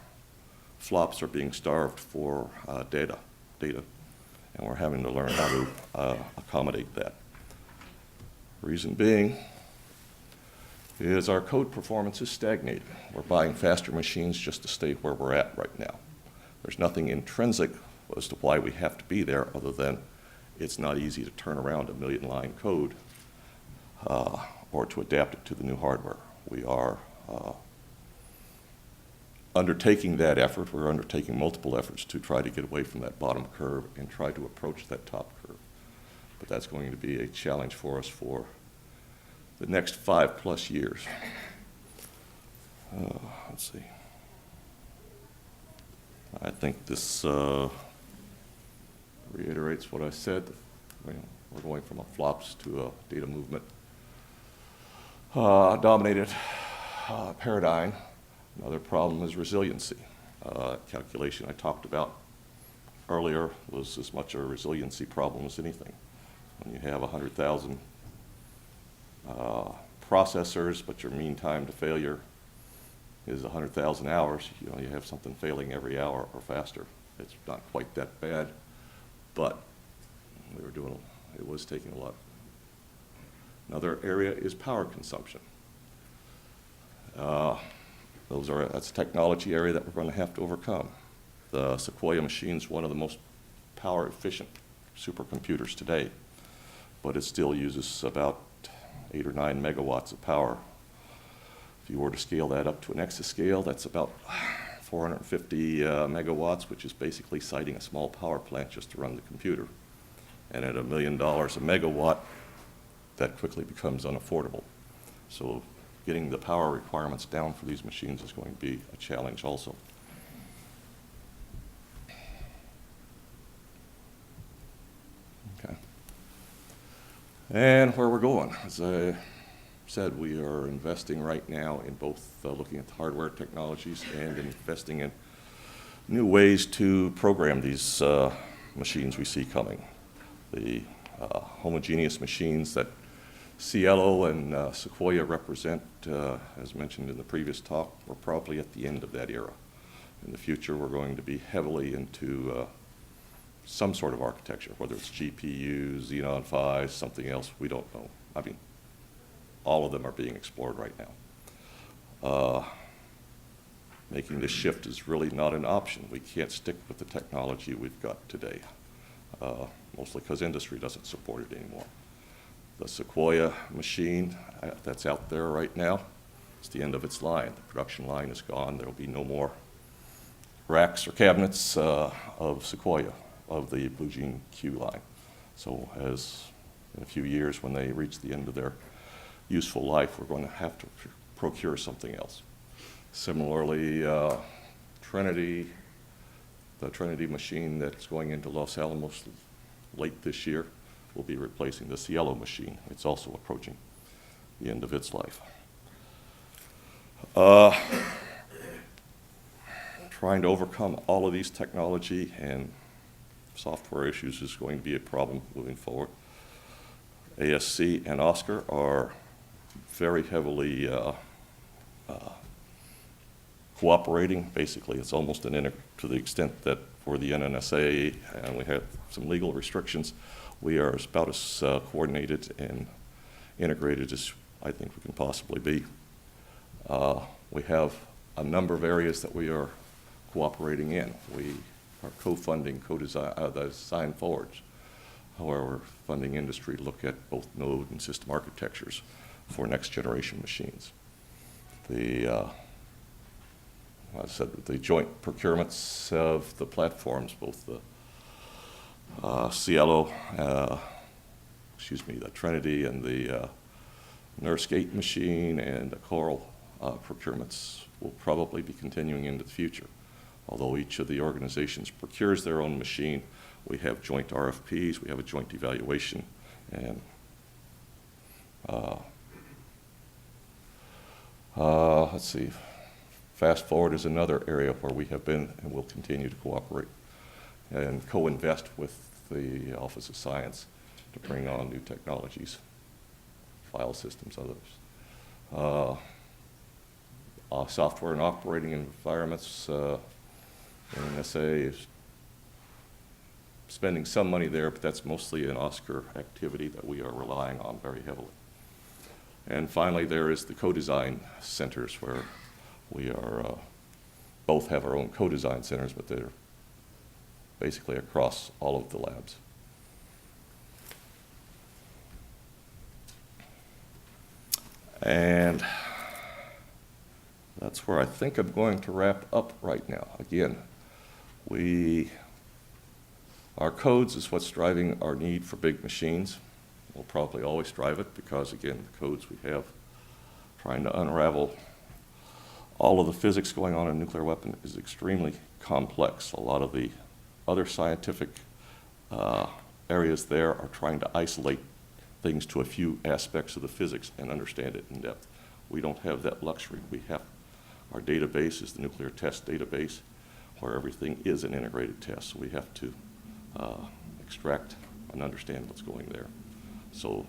D: flops are being starved for data, and we're having to learn how to accommodate that. Reason being is our code performance is stagnating. We're buying faster machines just to stay where we're at right now. There's nothing intrinsic as to why we have to be there other than it's not easy to turn around a 1 million line code or to adapt it to the new hardware. We are undertaking that effort. We're undertaking multiple efforts to try to get away from that bottom curve and try to approach that top curve. But that's going to be a challenge for us for the next 5+ years. Let's see. I think this reiterates what I said. We're going from a flops to a data movement dominated paradigm. Another problem is resiliency. Calculation I talked about earlier was as much a resiliency problem as anything. When you have 100,000 processors, but your mean time to failure is 100,000 hours, you have something failing every hour or faster. It's not quite that bad, but it was taking a lot. Another area is power consumption. That's a technology area that we're going to have to overcome. The Sequoia machine is one of the most power efficient supercomputers today, but it still uses about 8 or 9 megawatts of power. If you were to scale that up to an exascale, that's about 450 megawatts, which is basically siting a small power plant just to run the computer. And at $1 million a megawatt, that quickly becomes unaffordable. So getting the power requirements down for these machines is going to be a challenge also. Okay. And where we're going, as I said, we are investing right now in both looking at the hardware technologies and investing in new ways to program these machines we see coming. The homogeneous machines that Cielo and Sequoia represent, as mentioned in the previous talk, we're probably at the end of that era. In the future, we're going to be heavily into some sort of architecture, whether it's GPU, Xenon Phi, something else, we don't know. I mean, all of them are being explored right now. Making this shift is really not an option. We can't stick with the technology we've got today, mostly because industry doesn't support it anymore. The Sequoia machine that's out there right now, it's the end of its line. The production line is gone. There will be no more racks or cabinets of Sequoia, of the Blue Gene Q line. So as in a few years when they reach the end of their useful life, we're going to have to procure something else. Similarly, Trinity, the Trinity machine that's going into Los Alamos late this year, will be replacing the Cielo machine. It's also approaching the end of its life. Trying to overcome all of these technology and software issues is going to be a problem moving forward. ASC and Oscar are very heavily cooperating. Basically, it's almost to the extent that for the NNSA, and we have some legal restrictions, we are about as coordinated and integrated as I think we can possibly be. We have a number of areas that we are cooperating in. We are co-funding the design forwards. However, we're funding industry to look at both node and system architectures for next generation machines. I said the joint procurements of the platforms, both the Cielo, the Trinity and the NERSC-8 machine and the Coral procurements will probably be continuing into the future. Although each of the organizations procures their own machine, we have joint RFPs, we have a joint evaluation, and let's see, fast forward is another area where we have been and will continue to cooperate and co-invest with the Office of Science to bring on new technologies, file systems, others. Software and operating environments, NSA is spending some money there, but that's mostly an Oscar activity that we are relying on very heavily. And finally, there is the co-design centers where we are both have our own co-design centers, but they're basically across all of the labs. And that's where I think I'm going to wrap up right now. Again, our codes is what's driving our need for big machines. We'll probably always drive it because, again, the codes we have trying to unravel all of the physics going on in a nuclear weapon is extremely complex. A lot of the other scientific areas there are trying to isolate things to a few aspects of the physics and understand it in depth. We don't have that luxury. We have our database is the nuclear test database, where everything is an integrated test. So we have to extract and understand what's going there. So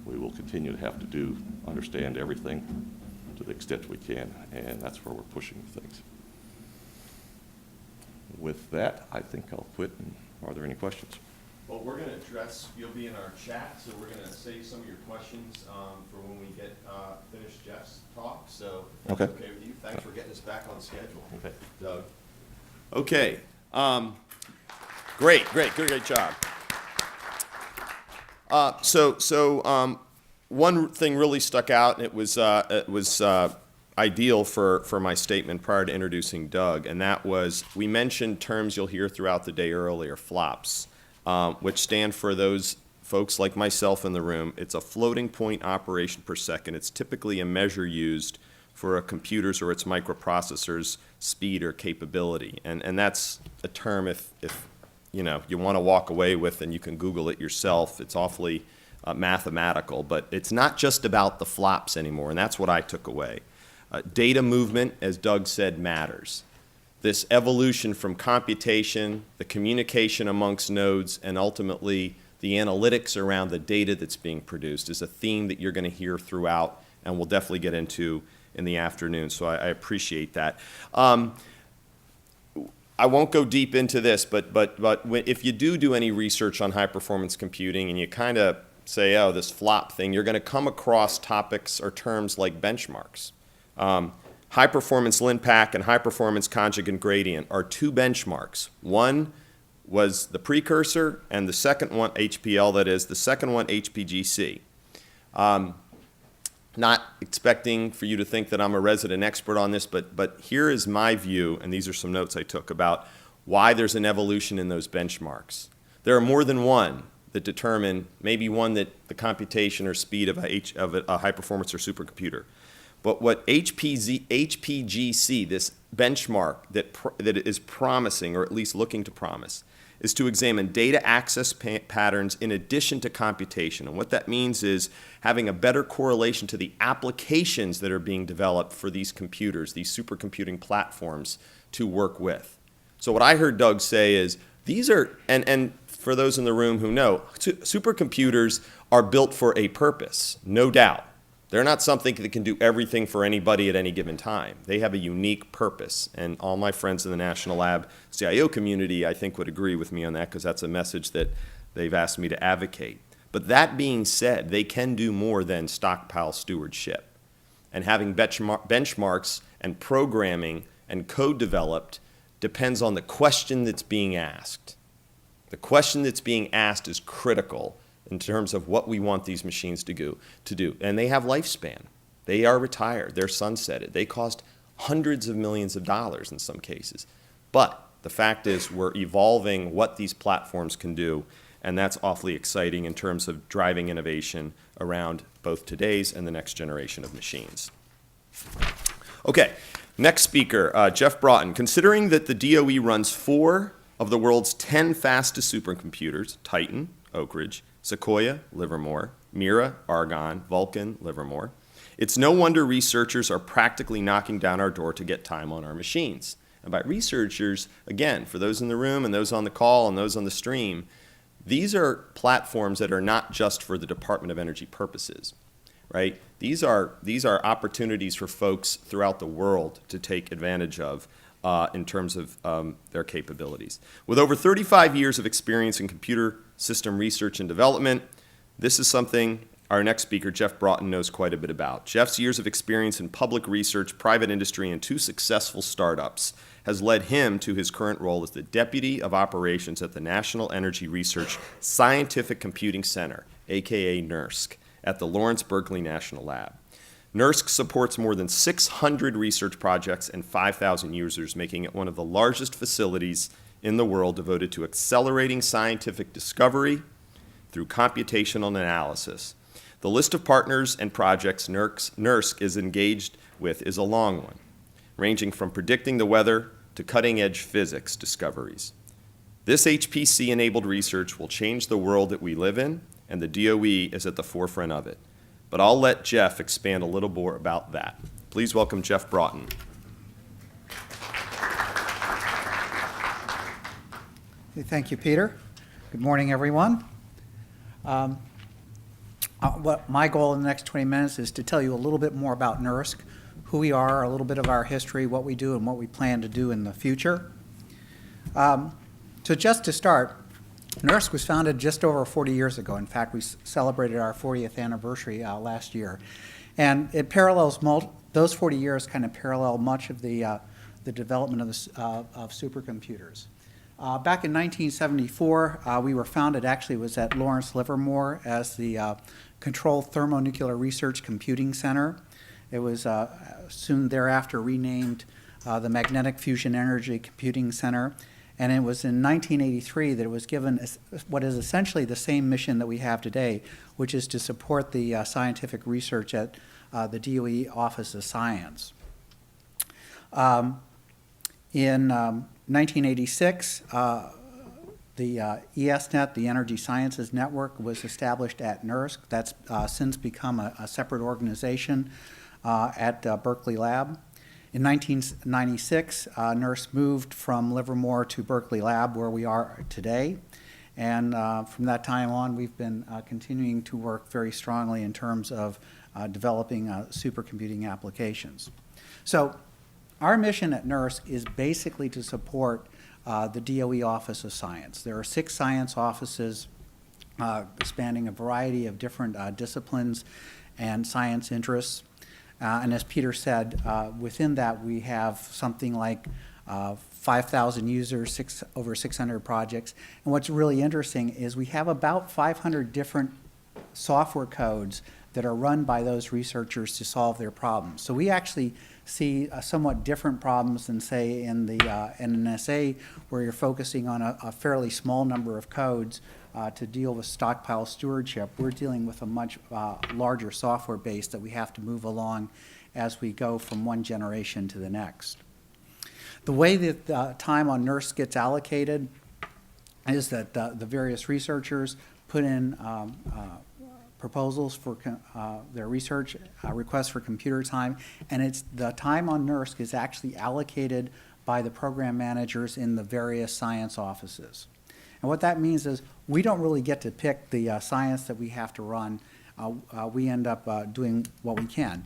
D: we will continue to have to understand everything to the extent we can, and that's where we're pushing things. With that, I think I'll quit. And are there any questions?
A: Well, we're going to address, you'll be in our chat, so we're going to save some of your questions for when we get finished Jeff's talk. So if that's okay with you. Thanks for getting us back on schedule.
D: Okay.
A: Doug. Okay. Great job. One thing really stuck out, and it was ideal for my statement prior to introducing Doug, and that was we mentioned terms you'll hear throughout the day earlier, FLOPS, which stand for those folks like myself in the room. It's a floating point operation per second. It's typically a measure used for a computer's or its microprocessor's speed or capability, and that's a term if you want to walk away with, and you can Google it yourself. It's awfully mathematical, but it's not just about the flops anymore, and that's what I took away. Data movement, as Doug said, matters. This evolution from computation, the communication amongst nodes, and ultimately the analytics around the data that's being produced is a theme that you're going to hear throughout, and we'll definitely get into in the afternoon, so I appreciate that. I won't go deep into this, but if you do any research on high-performance computing and you kind of say, oh, this flop thing, you're going to come across topics or terms like benchmarks. High-performance LINPACK and high-performance conjugate gradient are two benchmarks. One was the precursor, and the second one, HPL, that is, the second one, HPGC. Not expecting for you to think that I'm a resident expert on this, but here is my view, and these are some notes I took about why there's an evolution in those benchmarks. There are more than one that determine, maybe one that the computation or speed of a high-performance or supercomputer. But what HPGC, this benchmark that is promising, or at least looking to promise, is to examine data access patterns in addition to computation. And what that means is having a better correlation to the applications that are being developed for these computers, these supercomputing platforms to work with. So what I heard Doug say is, these are, and for those in the room who know, supercomputers are built for a purpose, no doubt. They're not something that can do everything for anybody at any given time. They have a unique purpose, and all my friends in the National Lab CIO community, I think, would agree with me on that, because that's a message that they've asked me to advocate. But that being said, they can do more than stockpile stewardship. And having benchmarks and programming and code developed depends on the question that's being asked. The question that's being asked is critical in terms of what we want these machines to do. And they have lifespan. They are retired. They're sunsetted. They cost hundreds of millions of dollars in some cases. But the fact is we're evolving what these platforms can do, and that's awfully exciting in terms of driving innovation around both today's and the next generation of machines. Okay, next speaker, Jeff Broughton. Considering that the DOE runs 4 of the world's 10 fastest supercomputers, Titan, Oak Ridge, Sequoia, Livermore, Mira, Argonne, Vulcan, Livermore, it's no wonder researchers are practically knocking down our door to get time on our machines. And by researchers, again, for those in the room and those on the call and those on the stream, these are platforms that are not just for the Department of Energy purposes, right? These are opportunities for folks throughout the world to take advantage of in terms of their capabilities. With over 35 years of experience in computer system research and development, this is something our next speaker, Jeff Broughton, knows quite a bit about. Jeff's years of experience in public research, private industry, and 2 successful startups has led him to his current role as the Deputy of Operations at the National Energy Research Scientific Computing Center, aka NERSC, at the Lawrence Berkeley National Lab. NERSC supports more than 600 research projects and 5,000 users, making it one of the largest facilities in the world devoted to accelerating scientific discovery through computational analysis. The list of partners and projects NERSC is engaged with is a long one, ranging from predicting the weather to cutting-edge physics discoveries. This HPC-enabled research will change the world that we live in and the DOE is at the forefront of it. But I'll let Jeff expand a little more about that. Please welcome Jeff Broughton.
E: Thank you, Peter. Good morning, everyone. What my goal in the next 20 minutes is to tell you a little bit more about NERSC, who we are, a little bit of our history, what we do, and what we plan to do in the future. So just to start, NERSC was founded just over 40 years ago. In fact, we celebrated our 40th anniversary last year. And it parallels, those 40 years kind of parallel much of the development of supercomputers. Back in 1974, we were founded, actually it was at Lawrence Livermore as the Controlled Thermonuclear Research Computing Center. It was soon thereafter renamed the Magnetic Fusion Energy Computing Center. And it was in 1983 that it was given what is essentially the same mission that we have today, which is to support the scientific research at the DOE Office of Science. In 1986, the ESNet, the Energy Sciences Network, was established at NERSC. That's since become a separate organization at Berkeley Lab. In 1996, NERSC moved from Livermore to Berkeley Lab, where we are today. And from that time on, we've been continuing to work very strongly in terms of developing supercomputing applications. So our mission at NERSC is basically to support the DOE Office of Science. There are 6 science offices spanning a variety of different disciplines and science interests. And as Peter said, within that we have something like 5,000 users, over 600 projects. And what's really interesting is we have about 500 different software codes that are run by those researchers to solve their problems. So we actually see somewhat different problems than, say, in the NNSA, where you're focusing on a fairly small number of codes to deal with stockpile stewardship. We're dealing with a much larger software base that we have to move along as we go from one generation to the next. The way that time on NERSC gets allocated is that the various researchers put in proposals for their research, requests for computer time, and it's the time on NERSC is actually allocated by the program managers in the various science offices. And what that means is we don't really get to pick the science that we have to run. We end up doing what we can.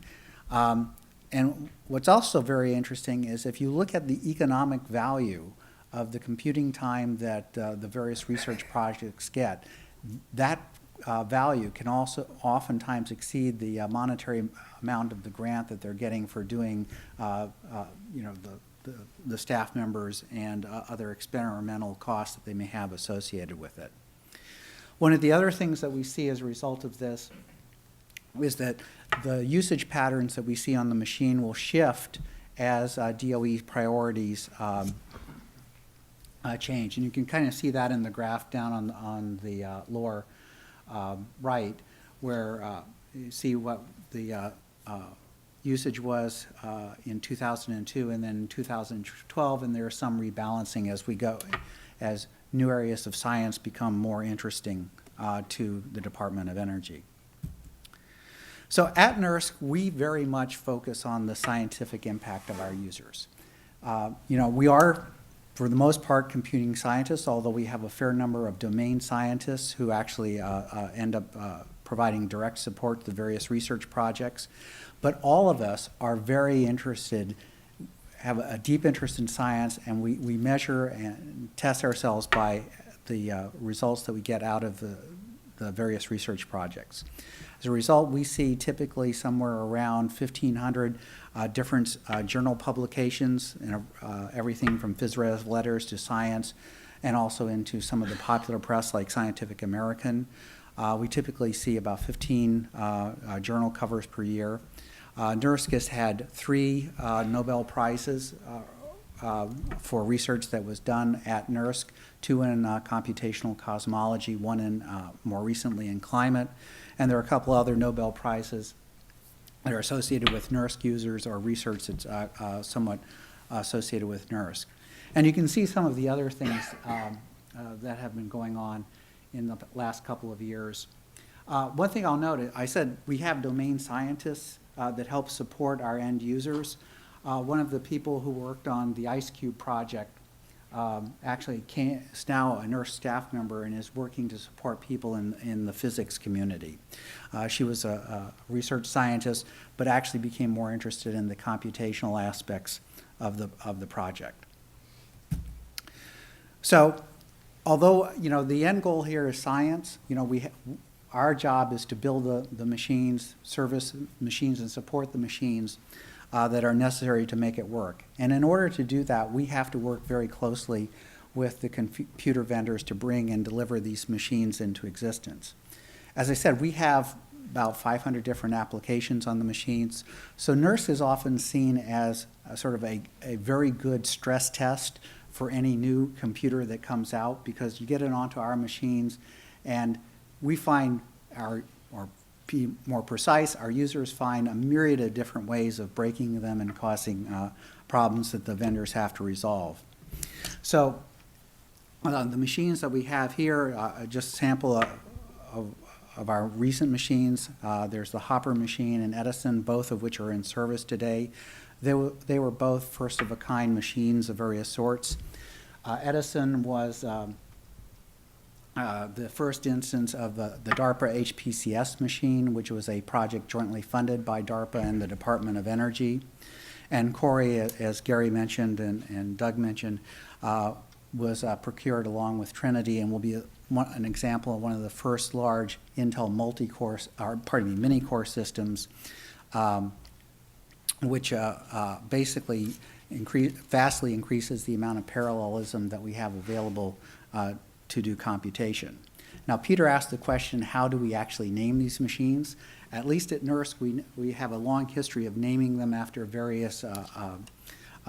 E: And what's also very interesting is if you look at the economic value of the computing time that the various research projects get, that value can also oftentimes exceed the monetary amount of the grant that they're getting for doing, the staff members and other experimental costs that they may have associated with it. One of the other things that we see as a result of this is that the usage patterns that we see on the machine will shift as DOE priorities change. And you can kind of see that in the graph down on the lower right, where you see what the usage was in 2002 and then 2012, and there's some rebalancing as we go, as new areas of science become more interesting to the Department of Energy. So at NERSC, we very much focus on the scientific impact of our users. We are, for the most part, computing scientists, although we have a fair number of domain scientists who actually end up providing direct support to the various research projects. But all of us are very interested, have a deep interest in science, and we measure and test ourselves by the results that we get out of the various research projects. As a result, we see typically somewhere around 1,500 different journal publications, everything from phys res letters to science, and also into some of the popular press like Scientific American. We typically see about 15 journal covers per year. NERSC has had 3 Nobel Prizes for research that was done at NERSC, 2 in computational cosmology, 1 in more recently in climate, and there are a couple other Nobel Prizes that are associated with NERSC users or research that's somewhat associated with NERSC. And you can see some of the other things that have been going on in the last couple of years. One thing I'll note, I said we have domain scientists that help support our end users. One of the people who worked on the Ice Cube project actually is now a nurse staff member and is working to support people in the physics community. She was a research scientist, but actually became more interested in the computational aspects of the project. So, although the end goal here is science, our job is to build the machines, service machines, and support the machines that are necessary to make it work. And in order to do that, we have to work very closely with the computer vendors to bring and deliver these machines into existence. As I said, we have about 500 different applications on the machines. So NERSC is often seen as a sort of a very good stress test for any new computer that comes out, because you get it onto our machines and we find or be more precise, our users find a myriad of different ways of breaking them and causing problems that the vendors have to resolve. So the machines that we have here, just a sample of our recent machines. There's the Hopper machine and Edison, both of which are in service today. They were both first-of-a-kind machines of various sorts. Edison was the first instance of the DARPA HPCS machine, which was a project jointly funded by DARPA and the Department of Energy. And Corey, as Gary mentioned and Doug mentioned, was procured along with Trinity and will be an example of one of the first large Intel mini-core systems, which basically vastly increases the amount of parallelism that we have available to do computation. Now, Peter asked the question, how do we actually name these machines? At least at NERSC, we have a long history of naming them after various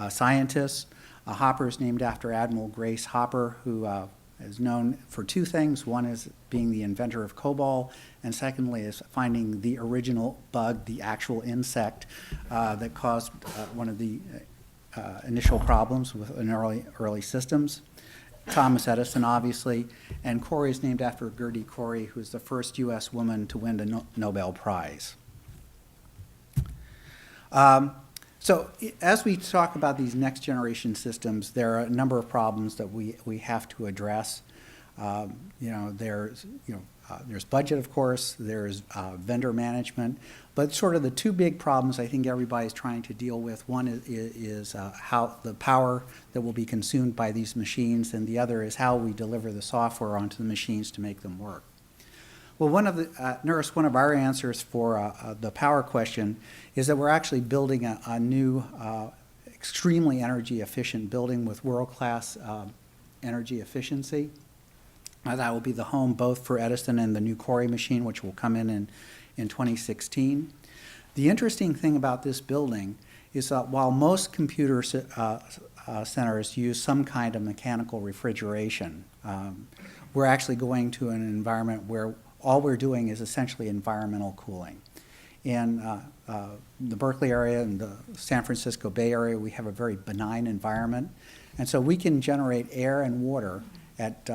E: scientists. Hopper is named after Admiral Grace Hopper, who is known for two things. One is being the inventor of COBOL, and secondly is finding the original bug, the actual insect that caused one of the initial problems with early systems. Thomas Edison, obviously, and Corey is named after Gertie Corey, who is the first U.S. woman to win the Nobel Prize. So as we talk about these next generation systems, there are a number of problems that we have to address. There's budget, of course, there's vendor management, but sort of the two big problems I think everybody's trying to deal with. One is how the power that will be consumed by these machines, and the other is how we deliver the software onto the machines to make them work. Well, one of our answers for the power question is that we're actually building a new, extremely energy efficient building with world-class energy efficiency. That will be the home both for Edison and the new Corey machine, which will come in 2016. The interesting thing about this building is that while most computer centers use some kind of mechanical refrigeration, we're actually going to an environment where all we're doing is essentially environmental cooling. In the Berkeley area and the San Francisco Bay Area, we have a very benign environment. And so we can generate air and water at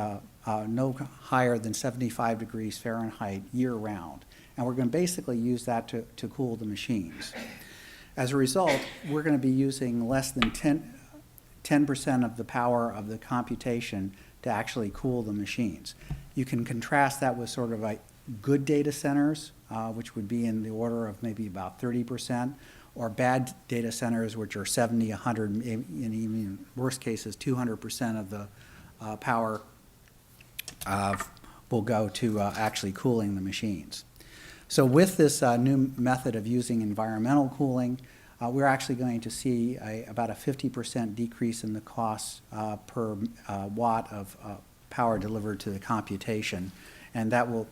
E: no higher than 75 degrees Fahrenheit year-round. And we're going to basically use that to cool the machines. As a result, we're going to be using less than 10% of the power of the computation to actually cool the machines. You can contrast that with sort of like good data centers, which would be in the order of maybe about 30%, or bad data centers, which are 70, 100, and even in worst cases, 200% of the power will go to actually cooling the machines. So with this new method of using environmental cooling, we're actually going to see about a 50% decrease in the cost per watt of power delivered to the computation, and that will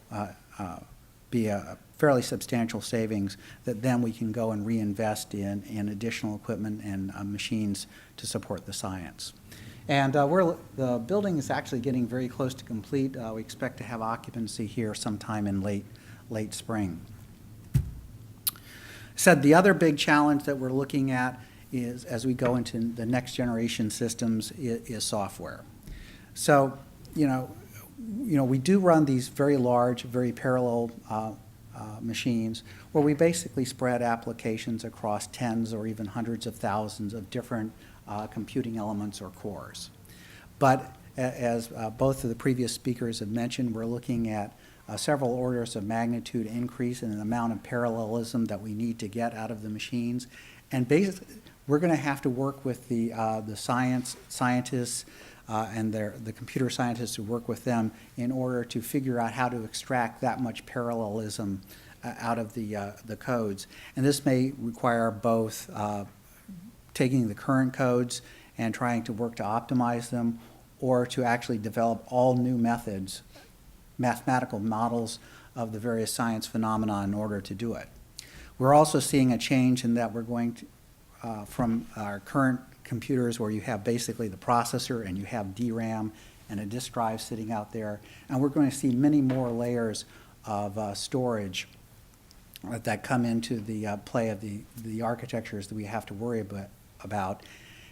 E: be a fairly substantial savings that then we can go and reinvest in additional equipment and machines to support the science. And the building is actually getting very close to complete. We expect to have occupancy here sometime in late spring. Said the other big challenge that we're looking at is, as we go into the next generation systems, is software. So, we do run these very large, very parallel machines where we basically spread applications across tens or even hundreds of thousands of different computing elements or cores. But as both of the previous speakers have mentioned, we're looking at several orders of magnitude increase in the amount of parallelism that we need to get out of the machines. And basically, we're going to have to work with the scientists and the computer scientists who work with them in order to figure out how to extract that much parallelism out of the codes. And this may require both taking the current codes and trying to work to optimize them, or to actually develop all new methods, mathematical models of the various science phenomena in order to do it. We're also seeing a change in that we're going to, from our current computers where you have basically the processor and you have DRAM and a disk drive sitting out there, and we're going to see many more layers of storage that come into the play of the architectures that we have to worry about.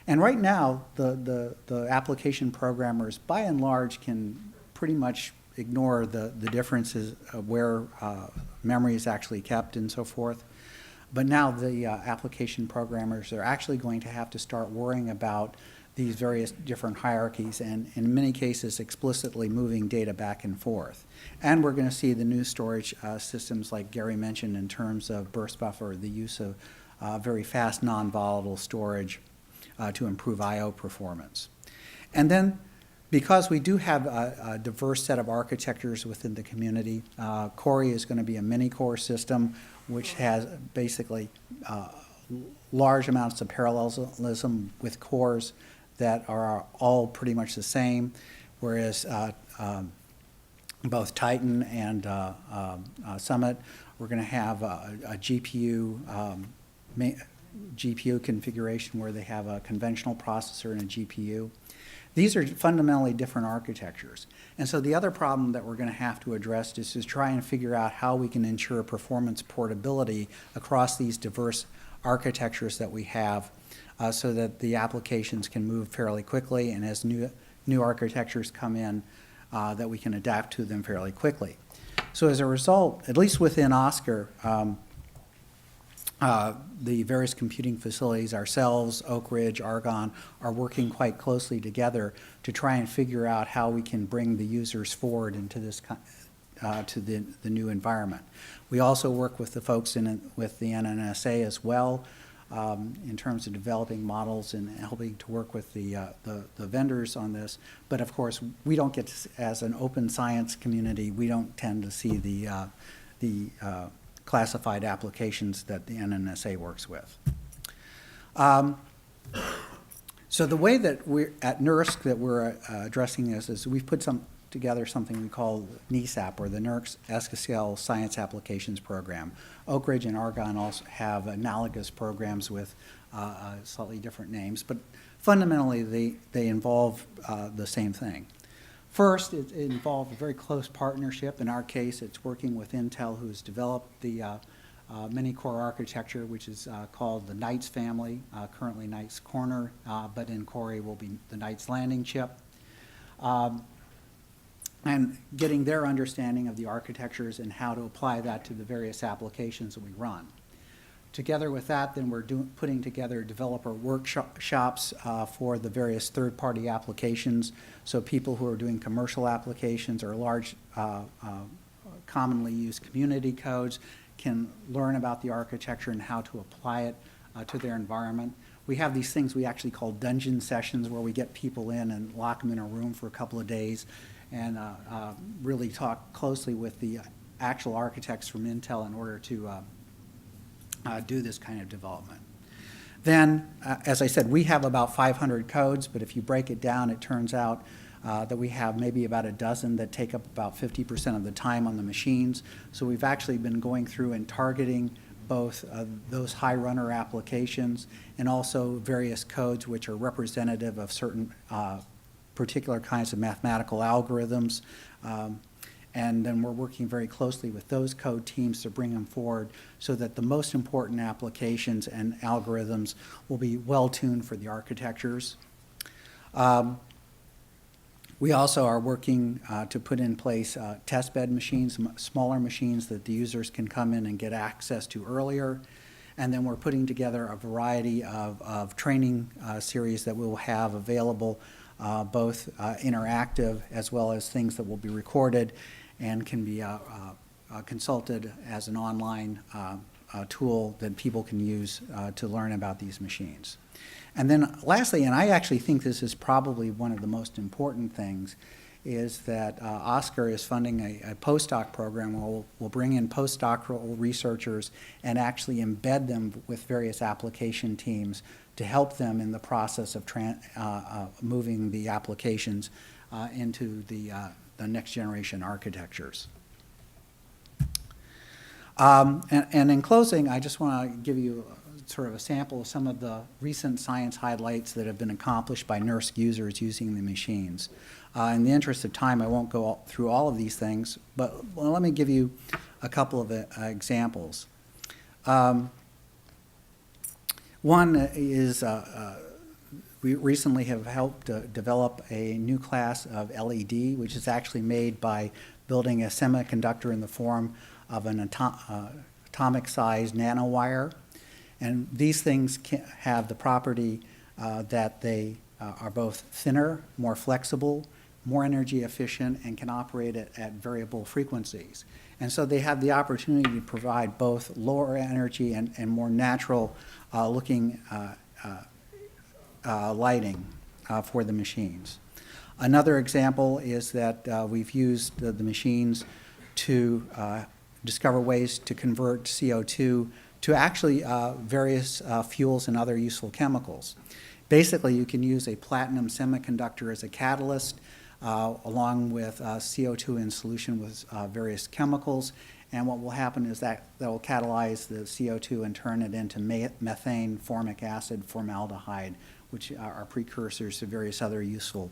E: And right now, the application programmers, by and large, can pretty much ignore the differences of where memory is actually kept and so forth. But now the application programmers are actually going to have to start worrying about these various different hierarchies and, in many cases, explicitly moving data back and forth. And we're going to see the new storage systems like Gary mentioned in terms of burst buffer, the use of very fast non-volatile storage to improve I/O performance. And then, because we do have a diverse set of architectures within the community, Cori is going to be a mini-core system which has basically large amounts of parallelism with cores that are all pretty much the same, whereas both Titan and Summit, we're going to have a GPU configuration where they have a conventional processor and a GPU. These are fundamentally different architectures. And so the other problem that we're going to have to address is to try and figure out how we can ensure performance portability across these diverse architectures that we have so that the applications can move fairly quickly, and as new architectures come in, that we can adapt to them fairly quickly. So as a result, at least within Oscar, the various computing facilities, ourselves, Oak Ridge, Argonne, are working quite closely together to try and figure out how we can bring the users forward into this to the new environment. We also work with the folks with the NNSA as well in terms of developing models and helping to work with the vendors on this. But of course, we don't get to, as an open science community, we don't tend to see the classified applications that the NNSA works with. So the way that we're at NERSC that we're addressing this is we've put together something we call NESAP, or the NERSC ESCASCALE Science Applications Program. Oak Ridge and Argonne also have analogous programs with slightly different names, but fundamentally they involve the same thing. First, it involved a very close partnership. In our case, it's working with Intel, who's developed the mini-core architecture, which is called the Knights family, currently Knights Corner, but in Cori will be the Knights Landing chip. And getting their understanding of the architectures and how to apply that to the various applications that we run. Together with that, then we're putting together developer workshops for the various third-party applications, so people who are doing commercial applications or large commonly used community codes can learn about the architecture and how to apply it to their environment. We have these things we actually call dungeon sessions, where we get people in and lock them in a room for a couple of days and really talk closely with the actual architects from Intel in order to do this kind of development. Then, as I said, we have about 500 codes, but if you break it down, it turns out that we have maybe about a dozen that take up about 50% of the time on the machines. So we've actually been going through and targeting both those high runner applications and also various codes which are representative of certain particular kinds of mathematical algorithms. And then we're working very closely with those code teams to bring them forward so that the most important applications and algorithms will be well tuned for the architectures. We also are working to put in place test bed machines, smaller machines that the users can come in and get access to earlier. And then we're putting together a variety of training series that we'll have available, both interactive as well as things that will be recorded and can be consulted as an online tool that people can use to learn about these machines. And then lastly, and I actually think this is probably one of the most important things, is that Oscar is funding a postdoc program where we'll bring in postdoctoral researchers and actually embed them with various application teams to help them in the process of moving the applications into the next generation architectures. And in closing, I just want to give you sort of a sample of some of the recent science highlights that have been accomplished by NERSC users using the machines. In the interest of time, I won't go through all of these things, but let me give you a couple of examples. One is we recently have helped develop a new class of LED, which is actually made by building a semiconductor in the form of an atomic-sized nanowire. And these things have the property that they are both thinner, more flexible, more energy efficient, and can operate at variable frequencies. And so they have the opportunity to provide both lower energy and more natural looking lighting for the machines. Another example is that we've used the machines to discover ways to convert CO2 to actually various fuels and other useful chemicals. Basically, you can use a platinum semiconductor as a catalyst along with CO2 in solution with various chemicals, and what will happen is that will catalyze the CO2 and turn it into methane, formic acid, formaldehyde, which are precursors to various other useful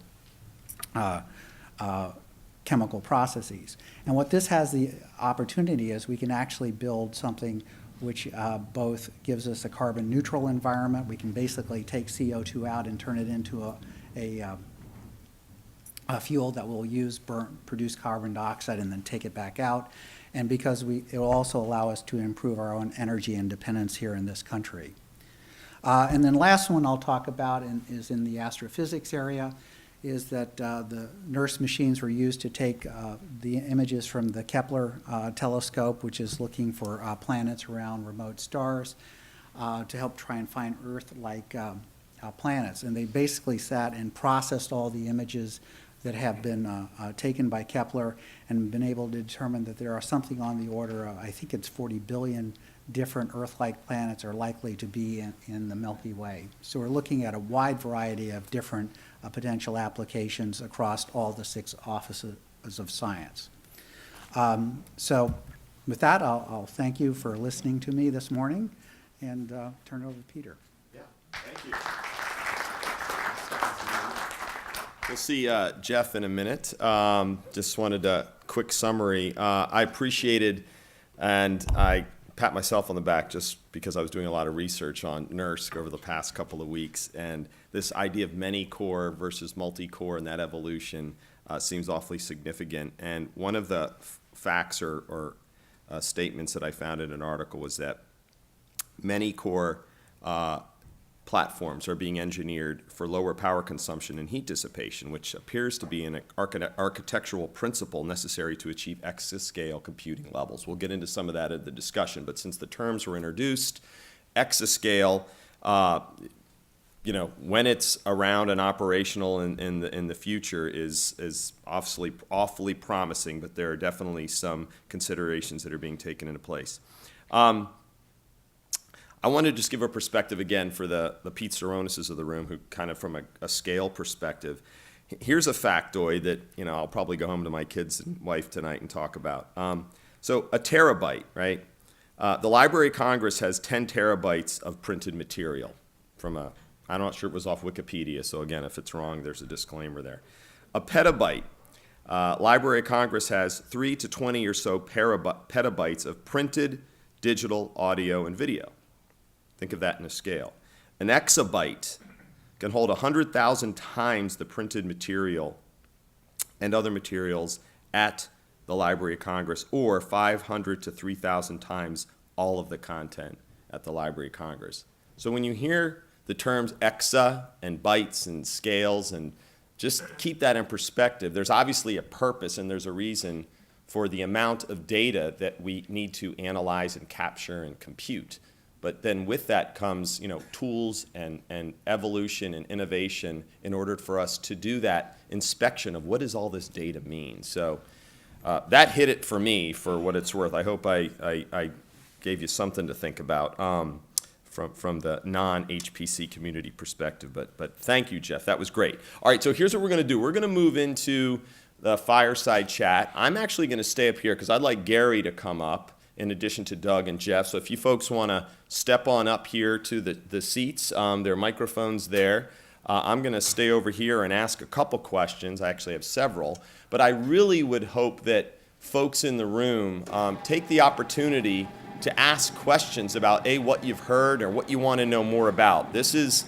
E: chemical processes. And what this has the opportunity is we can actually build something which both gives us a carbon neutral environment. We can basically take CO2 out and turn it into a fuel that we'll use, produce carbon dioxide, and then take it back out. And because it will also allow us to improve our own energy independence here in this country. And then last one I'll talk about is in the astrophysics area, is that the NERSC machines were used to take the images from the Kepler telescope, which is looking for planets around remote stars, to help try and find Earth-like planets. And they basically sat and processed all the images that have been taken by Kepler and been able to determine that there are something on the order of, I think it's 40 billion different Earth-like planets are likely to be in the Milky Way. So we're looking at a wide variety of different potential applications across all the 6 offices of science. So with that, I'll thank you for listening to me this morning and turn it over to Peter.
A: Yeah, thank you. We'll see Jeff in a minute. Just wanted a quick summary. I appreciated, and I pat myself on the back just because I was doing a lot of research on NERSC over the past couple of weeks, and this idea of many-core versus multi-core and that evolution seems awfully significant. And one of the facts or statements that I found in an article was that many-core platforms are being engineered for lower power consumption and heat dissipation, which appears to be an architectural principle necessary to achieve exascale computing levels. We'll get into some of that in the discussion, but since the terms were introduced, exascale, when it's around and operational in the future is awfully promising, but there are definitely some considerations that are being taken into place. I want to just give a perspective again for the Pete Tseronises of the room, who kind of from a scale perspective. Here's a factoid that I'll probably go home to my kids and wife tonight and talk about. So a terabyte, right? The Library of Congress has 10 terabytes of printed material I'm not sure it was off Wikipedia, so again, if it's wrong, there's a disclaimer there. A petabyte. Library of Congress has 3 to 20 or so petabytes of printed digital audio and video. Think of that in a scale. An exabyte can hold 100,000 times the printed material and other materials at the Library of Congress, or 500 to 3,000 times all of the content at the Library of Congress. So when you hear the terms exa and bytes and scales, and just keep that in perspective, there's obviously a purpose and there's a reason for the amount of data that we need to analyze and capture and compute. But then with that comes, tools and evolution and innovation in order for us to do that inspection of what does all this data mean. So that hit it for me, for what it's worth. I hope I gave you something to think about from the non-HPC community perspective. But thank you, Jeff. That was great. All right, so here's what we're going to do. We're going to move into the fireside chat. I'm actually going to stay up here because I'd like Gary to come up in addition to Doug and Jeff. So if you folks want to step on up here to the seats, there are microphones there. I'm going to stay over here and ask a couple questions. I actually have several. But I really would hope that folks in the room take the opportunity to ask questions about, what you've heard or what you want to know more about. This is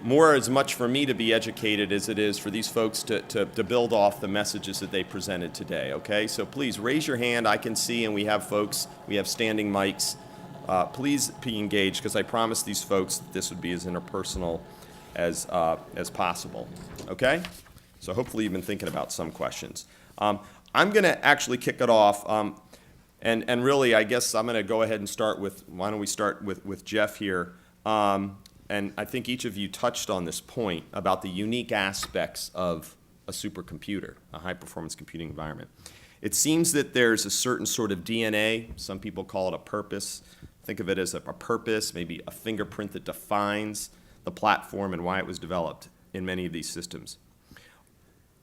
A: more as much for me to be educated as it is for these folks to build off the messages that they presented today, okay? So please raise your hand. I can see, and we have folks, we have standing mics. Please be engaged, because I promised these folks that this would be as interpersonal as possible, okay? So hopefully you've been thinking about some questions. I'm going to actually kick it off, and really, I guess I'm going to go ahead and start with, why don't we start with Jeff here? And I think each of you touched on this point about the unique aspects of a supercomputer, a high-performance computing environment. It seems that there's a certain sort of DNA. Some people call it a purpose. Think of it as a purpose, maybe a fingerprint that defines the platform and why it was developed in many of these systems.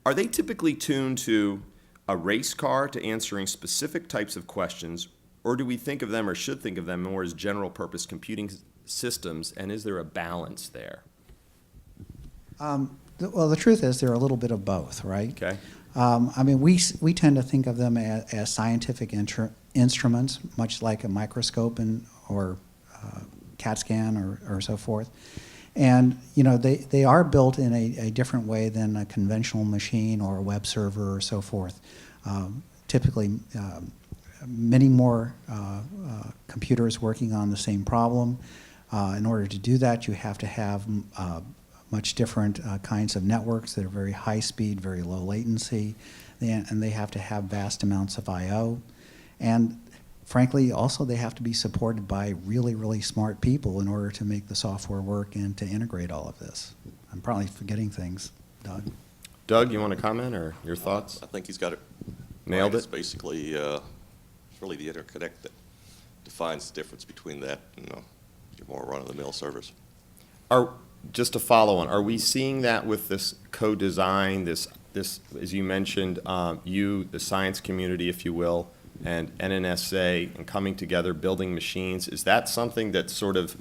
A: Are they typically tuned to a race car to answering specific types of questions, or do we think of them, or should think of them, more as general-purpose computing systems, and is there a balance there?
E: Well, the truth is they're a little bit of both, right?
A: Okay.
E: We tend to think of them as scientific instruments, much like a microscope or CAT scan or so forth. And they are built in a different way than a conventional machine or a web server or so forth. Typically, many more computers working on the same problem. In order to do that, you have to have much different kinds of networks that are very high speed, very low latency, and they have to have vast amounts of I/O. And frankly, also they have to be supported by really, really smart people in order to make the software work and to integrate all of this. I'm probably forgetting things, Doug.
A: Doug, you want to comment, or your thoughts?
D: I think he's got it.
A: Nailed
D: It's
A: it?
D: basically, it's really the interconnect that defines the difference between that and your more run-of-the-mill servers.
A: Just to follow on, are we seeing that with this co-design, this, as you mentioned, the science community, if you will, and NNSA, and coming together, building machines? Is that something that's sort of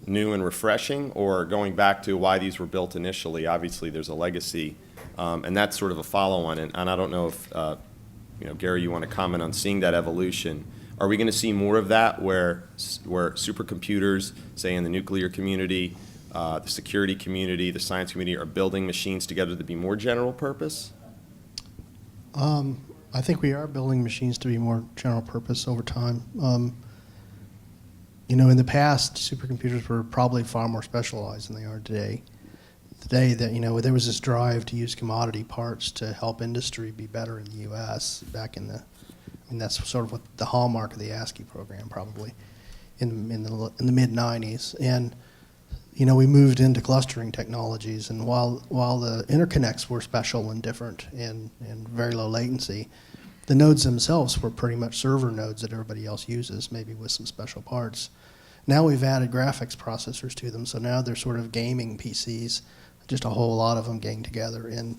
A: new and refreshing, or going back to why these were built initially? Obviously, there's a legacy, and that's sort of a follow-on. And I don't know if, Gary, you want to comment on seeing that evolution. Are we going to see more of that, where supercomputers, say in the nuclear community, the security community, the science community, are building machines together to be more general purpose?
B: I think we are building machines to be more general purpose over time. In the past, supercomputers were probably far more specialized than they are today. Today, there was this drive to use commodity parts to help industry be better in the U.S. back in that's sort of what the hallmark of the ASCII program, probably in the mid '90s. And we moved into clustering technologies, and while the interconnects were special and different and very low latency, the nodes themselves were pretty much server nodes that everybody else uses, maybe with some special parts. Now we've added graphics processors to them, so now they're sort of gaming PCs, just a whole lot of them gang together. And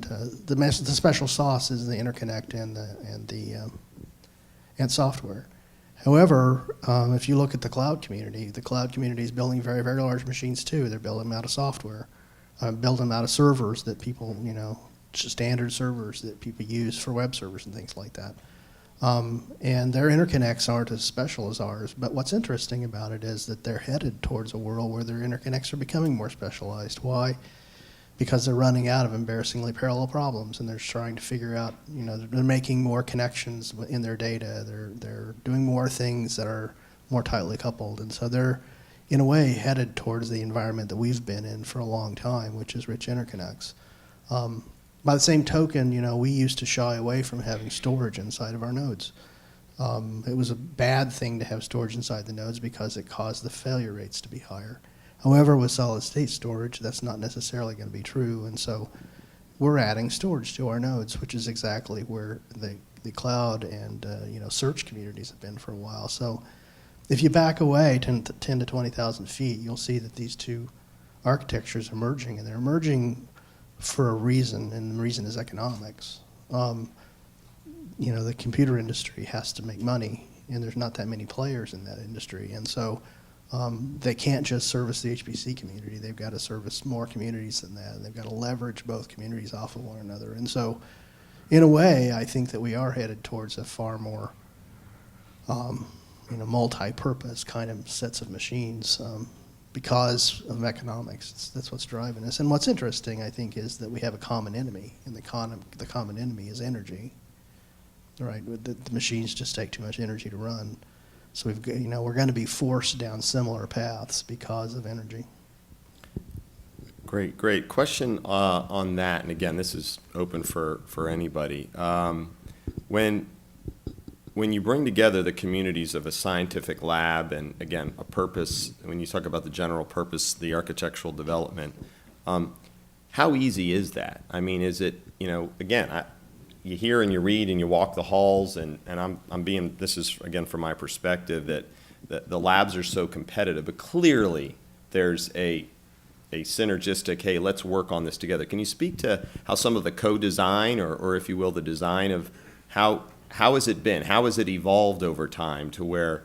B: the special sauce is the interconnect and software. However, if you look at the cloud community is building very, very large machines too. They're building them out of software, building them out of servers that people, standard servers that people use for web servers and things like that. And their interconnects aren't as special as ours. But what's interesting about it is that they're headed towards a world where their interconnects are becoming more specialized. Why? because they're running out of embarrassingly parallel problems, and they're trying to figure out, they're making more connections in their data. They're doing more things that are more tightly coupled, and so they're, in a way, headed towards the environment that we've been in for a long time, which is rich interconnects. By the same token, we used to shy away from having storage inside of our nodes. It was a bad thing to have storage inside the nodes because it caused the failure rates to be higher. However, with solid-state storage, that's not necessarily going to be true, and so we're adding storage to our nodes, which is exactly where the cloud and search communities have been for a while. So if you back away 10 to 20,000 feet, you'll see that these two architectures are merging, and they're merging for a reason, and the reason is economics. The computer industry has to make money, and there's not that many players in that industry, and so they can't just service the HPC community. They've got to service more communities than that. They've got to leverage both communities off of one another. And so, in a way, I think that we are headed towards a far more multi-purpose kind of sets of machines because of economics. That's what's driving us. And what's interesting, I think, is that we have a common enemy, and the common enemy is energy. Right, the machines just take too much energy to run. So we're going to be forced down similar paths because of energy.
A: Great. Question on that, and again, this is open for anybody. When you bring together the communities of a scientific lab and, again, a purpose, when you talk about the general purpose, the architectural development, how easy is that? I mean, is it, again, you hear and you read and you walk the halls, and this is, again, from my perspective, that the labs are so competitive, but clearly there's a synergistic, hey, let's work on this together. Can you speak to how some of the co-design, or if you will, the design of how has it been? How has it evolved over time to where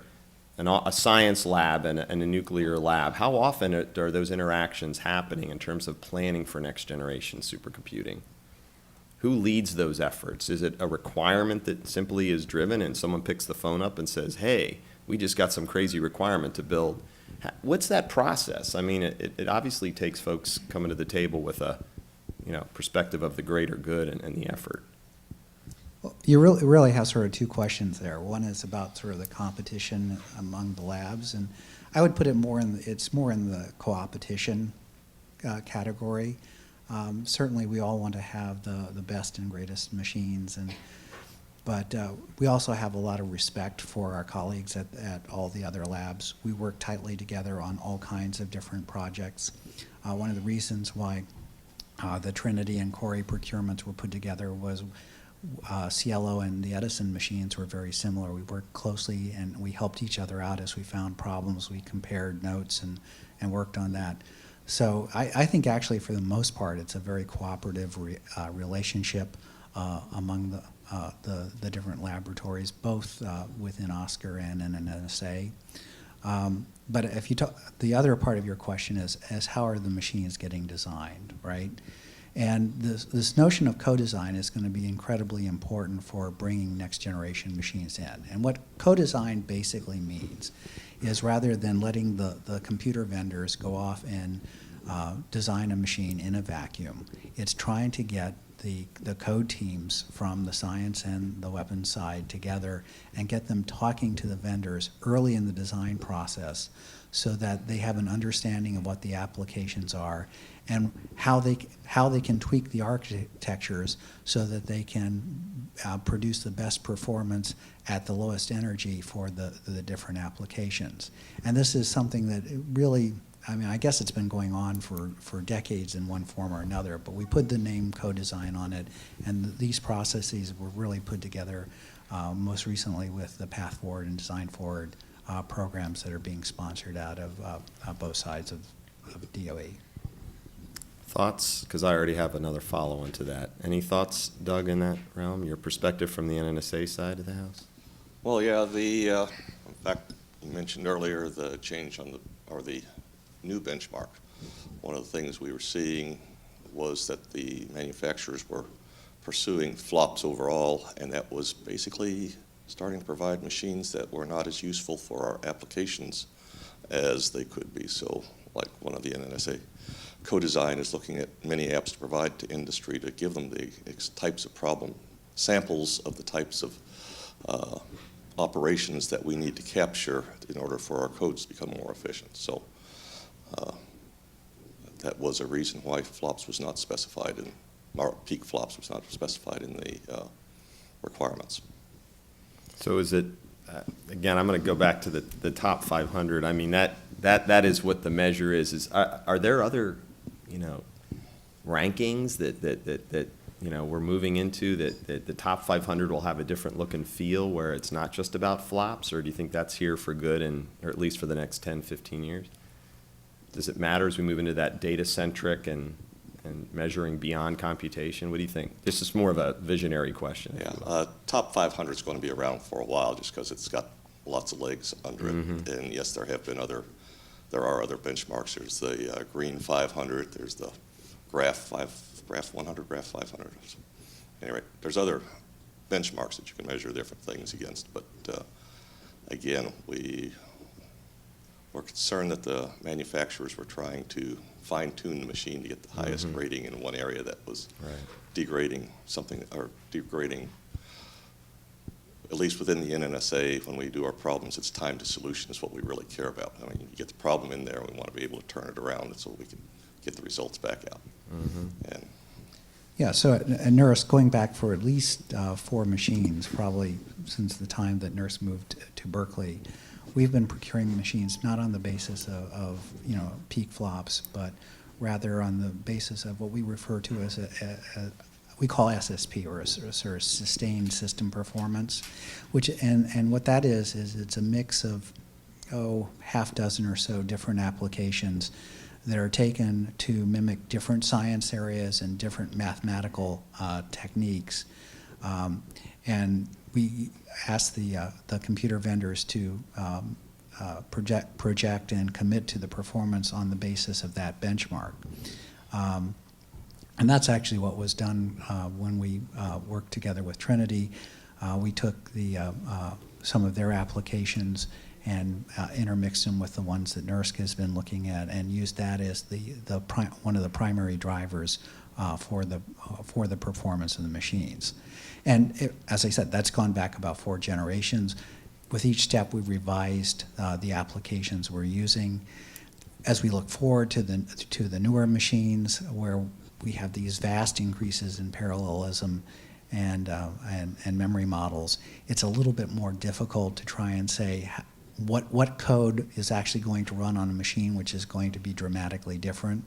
A: a science lab and a nuclear lab, how often are those interactions happening in terms of planning for next generation supercomputing? Who leads those efforts? Is it a requirement that simply is driven and someone picks the phone up and says, hey, we just got some crazy requirement to build? What's that process? I mean, it obviously takes folks coming to the table with a perspective of the greater good and the effort.
E: Well, you really have sort of two questions there. One is about sort of the competition among the labs, and I would put it more in the co-opetition category. Certainly, we all want to have the best and greatest machines, but we also have a lot of respect for our colleagues at all the other labs. We work tightly together on all kinds of different projects. One of the reasons why the Trinity and Cori procurements were put together was Cielo and the Edison machines were very similar. We worked closely and we helped each other out as we found problems. We compared notes and worked on that. So I think actually for the most part it's a very cooperative relationship among the different laboratories, both within Oscar and in NSA. But if you talk, the other part of your question is how are the machines getting designed, right? And this notion of co-design is going to be incredibly important for bringing next generation machines in. And what co-design basically means is rather than letting the computer vendors go off and design a machine in a vacuum, it's trying to get the code teams from the science and the weapons side together and get them talking to the vendors early in the design process so that they have an understanding of what the applications are and how they can tweak the architectures so that they can produce the best performance at the lowest energy for the different applications. And this is something that really, I mean, I guess it's been going on for decades in one form or another, but we put the name co-design on it, and these processes were really put together most recently with the Path Forward and Design Forward programs that are being sponsored out of both sides of DOE.
A: Thoughts? Because I already have another follow-on to that. Any thoughts, Doug, in that realm? Your perspective from the NNSA side of the house?
D: Well, yeah, in fact, you mentioned earlier the change on the new benchmark. One of the things we were seeing was that the manufacturers were pursuing flops overall, and that was basically starting to provide machines that were not as useful for our applications as they could be. So, like one of the NNSA co-design is looking at many apps to provide to industry to give them the types of problem samples of the types of operations that we need to capture in order for our codes to become more efficient. So that was a reason why flops was not specified in, or peak flops was not specified in the requirements.
A: So is it, again, I'm going to go back to the top 500. I mean, that is what the measure is. Are there other, rankings that we're moving into that the top 500 will have a different look and feel where it's not just about flops, or do you think that's here for good or at least for the next 10, 15 years? Does it matter as we move into that data-centric and measuring beyond computation? What do you think? This is more of a visionary question.
D: Yeah, top 500 is going to be around for a while just because it's got lots of legs under it. And yes, there are other benchmarks. There's the green 500. There's the graph 100, graph 500. Anyway, there's other benchmarks that you can measure different things against. But again, we're concerned that the manufacturers were trying to fine-tune the machine to get the highest rating in one area that was degrading something, or degrading, at least within the NNSA, when we do our problems, it's time to solution is what we really care about. I mean, you get the problem in there, we want to be able to turn it around so we can get the results back out. And
E: Yeah, so at NERSC, going back for at least 4 machines, probably since the time that NERSC moved to Berkeley, we've been procuring machines not on the basis of peak flops, but rather on the basis of what we refer to as we call SSP, or a sort of sustained system performance, and what that is it's a mix of half dozen or so different applications that are taken to mimic different science areas and different mathematical techniques, and we ask the computer vendors to project and commit to the performance on the basis of that benchmark. And that's actually what was done when we worked together with Trinity. We took some of their applications and intermixed them with the ones that NERSC has been looking at, and used that as one of the primary drivers for the performance of the machines. And as I said, that's gone back about 4 generations. With each step, we've revised the applications we're using. As we look forward to the newer machines, where we have these vast increases in parallelism and memory models, it's a little bit more difficult to try and say what code is actually going to run on a machine which is going to be dramatically different.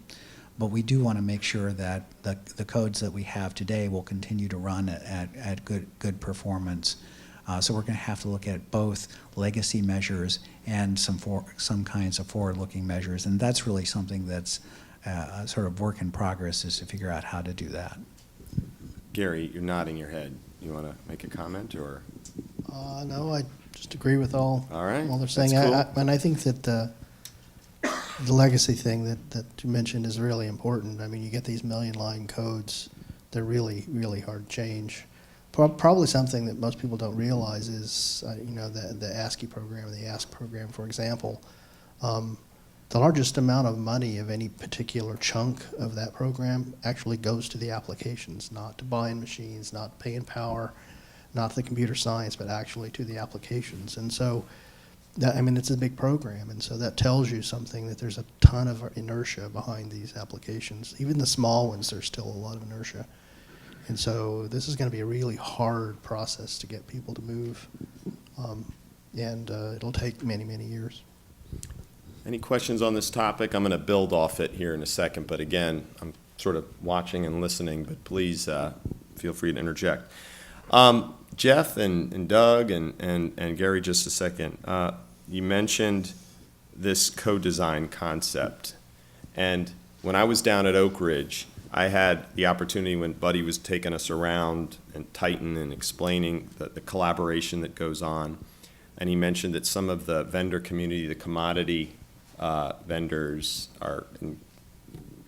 E: But we do want to make sure that the codes that we have today will continue to run at good performance. So we're going to have to look at both legacy measures and some kinds of forward-looking measures, and that's really something that's a sort of work in progress, is to figure out how to do that.
A: Gary, you're nodding your head. You want to make a comment, or?
B: No, I just agree with all
A: right,
B: they're saying.
A: that's cool.
B: And I think that the legacy thing that you mentioned is really important. I mean, you get these million-line codes; they're really, really hard to change. Probably something that most people don't realize is, the ASCII program, the ASC program, for example. The largest amount of money of any particular chunk of that program actually goes to the applications, not to buying machines, not paying power, not to the computer science, but actually to the applications. And so, it's a big program, and so that tells you something, that there's a ton of inertia behind these applications. Even the small ones, there's still a lot of inertia. And so this is going to be a really hard process to get people to move, and it'll take many, many years.
A: Any questions on this topic? I'm going to build off it here in a second, but again, I'm sort of watching and listening, but please feel free to interject. Jeff and Doug and Gary, just a second. You mentioned this co-design concept, and when I was down at Oak Ridge, I had the opportunity, when Buddy was taking us around and Titan and explaining the collaboration that goes on, and he mentioned that some of the vendor community, the commodity vendors, are in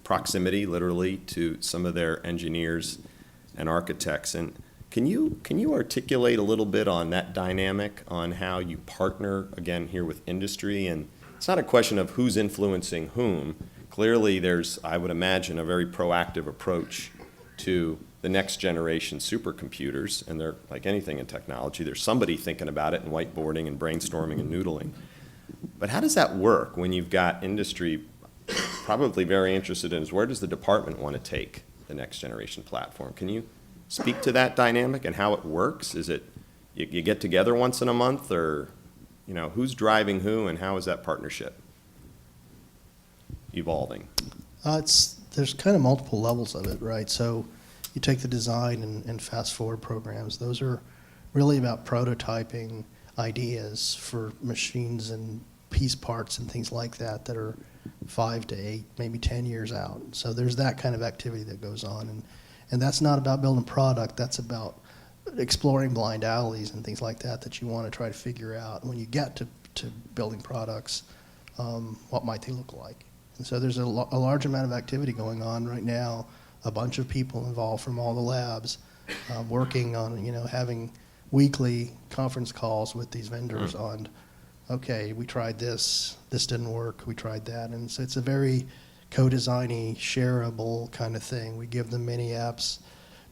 A: proximity, literally, to some of their engineers and architects. And can you articulate a little bit on that dynamic, on how you partner, again, here with industry? And it's not a question of who's influencing whom. clearly there's, I would imagine, a very proactive approach to the next generation supercomputers, and they're like anything in technology, there's somebody thinking about it and whiteboarding and brainstorming and noodling. But how does that work when you've got industry probably very interested in is where does the department want to take the next generation platform? Can you speak to that dynamic and how it works? Is it you get together once in a month, or who's driving who, and how is that partnership evolving?
B: There's kind of multiple levels of it, right? So you take the design and fast forward programs. Those are really about prototyping ideas for machines and piece parts and things like that that are 5 to 8, maybe 10 years out. So there's that kind of activity that goes on. And that's not about building product. That's about exploring blind alleys and things like that you want to try to figure out when you get to building products, what might they look like. And so there's a large amount of activity going on right now, a bunch of people involved from all the labs working on, having weekly conference calls with these vendors on, okay, we tried this didn't work, we tried that. And so it's a very co-designy, shareable kind of thing. We give them mini apps.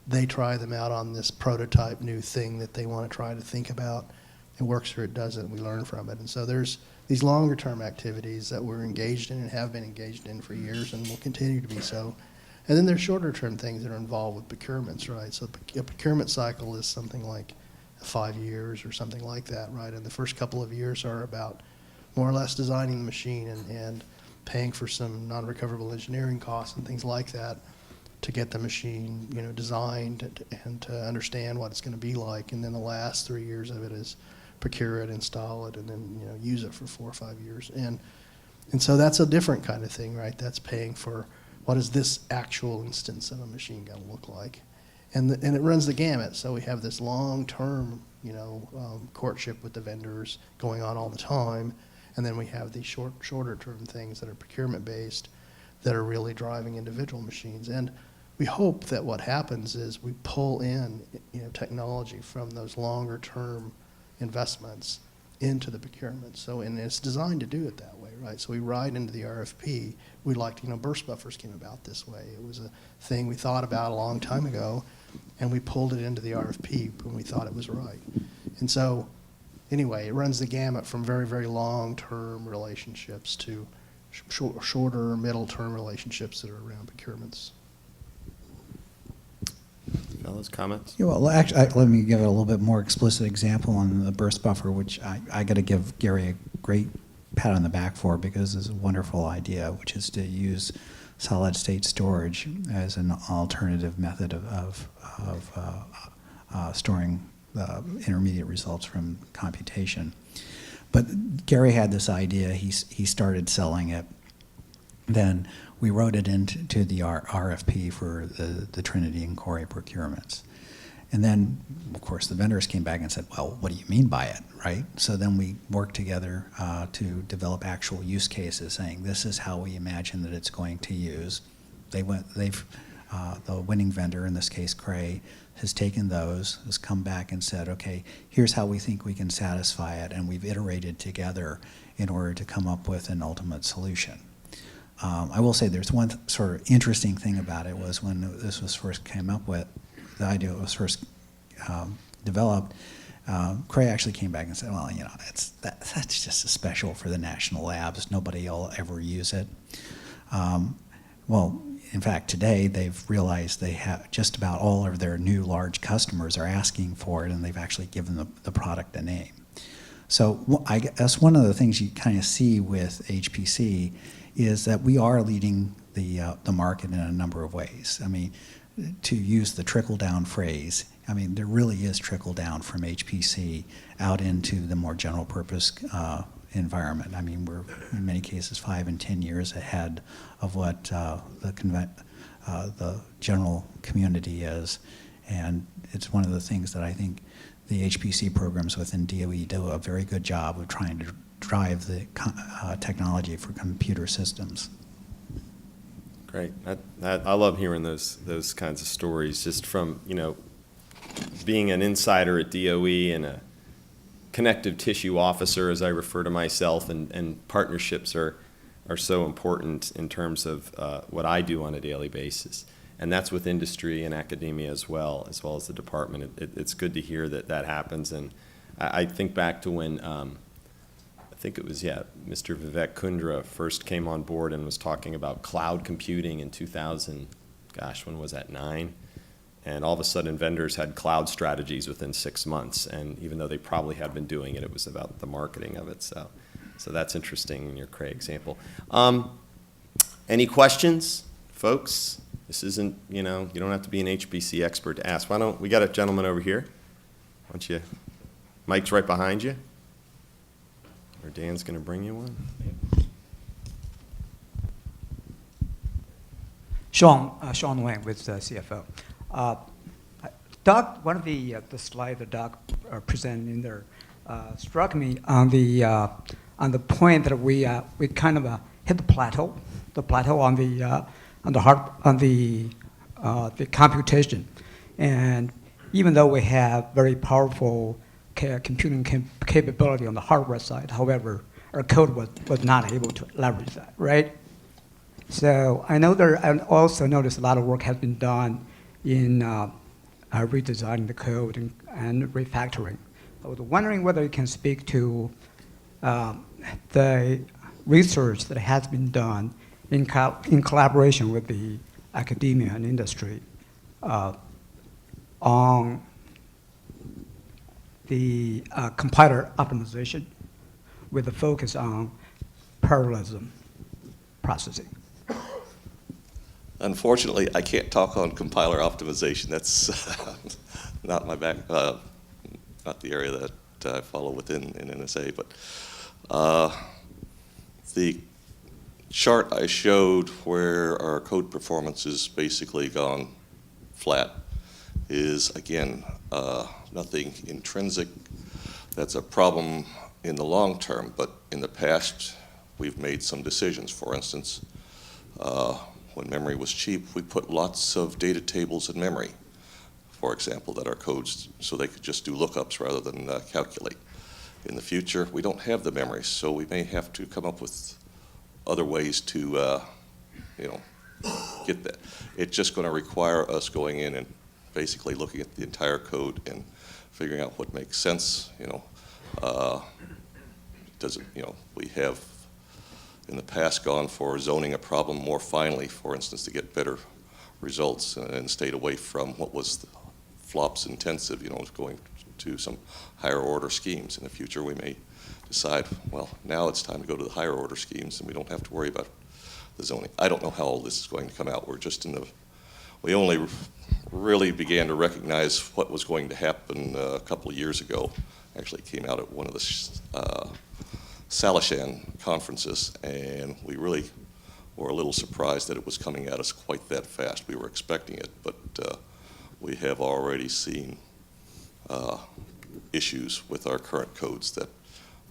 B: They try them out on this prototype new thing that they want to try to think about. It works or it doesn't. We learn from it. And so there's these longer term activities that we're engaged in and have been engaged in for years and will continue to be so. And then there's shorter term things that are involved with procurements, right? So a procurement cycle is something like 5 years or something like that, right? And the first couple of years are about more or less designing the machine and paying for some non-recoverable engineering costs and things like that to get the machine, designed and to understand what it's going to be like. And then the last 3 years of it is procure it, install it, and then use it for 4 or 5 years. And so that's a different kind of thing, right? That's paying for what is this actual instance of a machine going to look like. And it runs the gamut. So we have this long-term, courtship with the vendors going on all the time, and then we have these shorter-term things that are procurement-based that are really driving individual machines. And we hope that what happens is we pull in, technology from those longer-term investments into the procurement. So, and it's designed to do it that way, right? So we ride into the RFP. We liked, burst buffers came about this way. It was a thing we thought about a long time ago, and we pulled it into the RFP when we thought it was right. And so, anyway, it runs the gamut from very, very long-term relationships to shorter, middle-term relationships that are around procurements.
A: Fellas, comments?
E: Yeah, well, actually, let me give a little bit more explicit example on the burst buffer, which I got to give Gary a great pat on the back for because it's a wonderful idea, which is to use solid-state storage as an alternative method of storing the intermediate results from computation. But Gary had this idea. He started selling it. Then we wrote it into the RFP for the Trinity and Corey procurements. And then, of course, the vendors came back and said, well, what do you mean by it, right? So then we worked together to develop actual use cases saying this is how we imagine that it's going to use. The winning vendor, in this case Cray, has taken those, has come back and said, okay, here's how we think we can satisfy it, and we've iterated together in order to come up with an ultimate solution. I will say there's one sort of interesting thing about it was when this was first came up with, the idea was first developed, Cray actually came back and said, well, that's just a special for the national labs. Nobody will ever use it. Well, in fact, today they've realized they have just about all of their new large customers are asking for it, and they've actually given the product a name. So I guess one of the things you kind of see with HPC is that we are leading the market in a number of ways. I mean, to use the trickle-down phrase, I mean, there really is trickle-down from HPC out into the more general-purpose environment. I mean, we're in many cases 5 and 10 years ahead of what the general community is, and it's one of the things that I think the HPC programs within DOE do a very good job of trying to drive the technology for computer systems.
A: Great. I love hearing those kinds of stories, just from being an insider at DOE and a connective tissue officer, as I refer to myself, and partnerships are are so important in terms of what I do on a daily basis. And that's with industry and academia as well as the department. It's good to hear that that happens. And I think back to when, I think it was, Mr. Vivek Kundra first came on board and was talking about cloud computing in 2000, gosh, when was that, 9? And all of a sudden, vendors had cloud strategies within 6 months. And even though they probably had been doing it, it was about the marketing of it. So that's interesting in your Cray example. Any questions, folks? This isn't, you don't have to be an HPC expert to ask. We got a gentleman over here. Why don't you, Mike's right behind you. Or Dan's going to bring you one.
F: Sean Wang with the CFO. Doug, one of the slides that Doug presented in there struck me on the point that we kind of hit the plateau on the computation, and even though we have very powerful computing capability on the hardware side, however, our code was not able to leverage that, right? So I know I also noticed a lot of work has been done in redesigning the code and refactoring. I was wondering whether you can speak to the research that has been done in collaboration with the academia and industry on the compiler optimization with a focus on parallelism processing.
D: Unfortunately, I can't talk on compiler optimization. That's not my not the area that I follow within in NSA. But the chart I showed where our code performance is basically gone flat is, again, nothing intrinsic that's a problem in the long term. But in the past, we've made some decisions. For instance, when memory was cheap, we put lots of data tables in memory, for example, that are codes so they could just do lookups rather than calculate. In the future, we don't have the memory, so we may have to come up with other ways to, get that. It's just going to require us going in and basically looking at the entire code and figuring out what makes sense. We have in the past gone for zoning a problem more finely, for instance, to get better results and stayed away from what was flops intensive, going to some higher order schemes. In the future, we may decide, well, now it's time to go to the higher order schemes and we don't have to worry about the zoning. I don't know how all this is going to come out. We only really began to recognize what was going to happen a couple of years ago. Actually, it came out at one of the Salishan conferences, and we really were a little surprised that it was coming at us quite that fast. We were expecting it, but we have already seen issues with our current codes that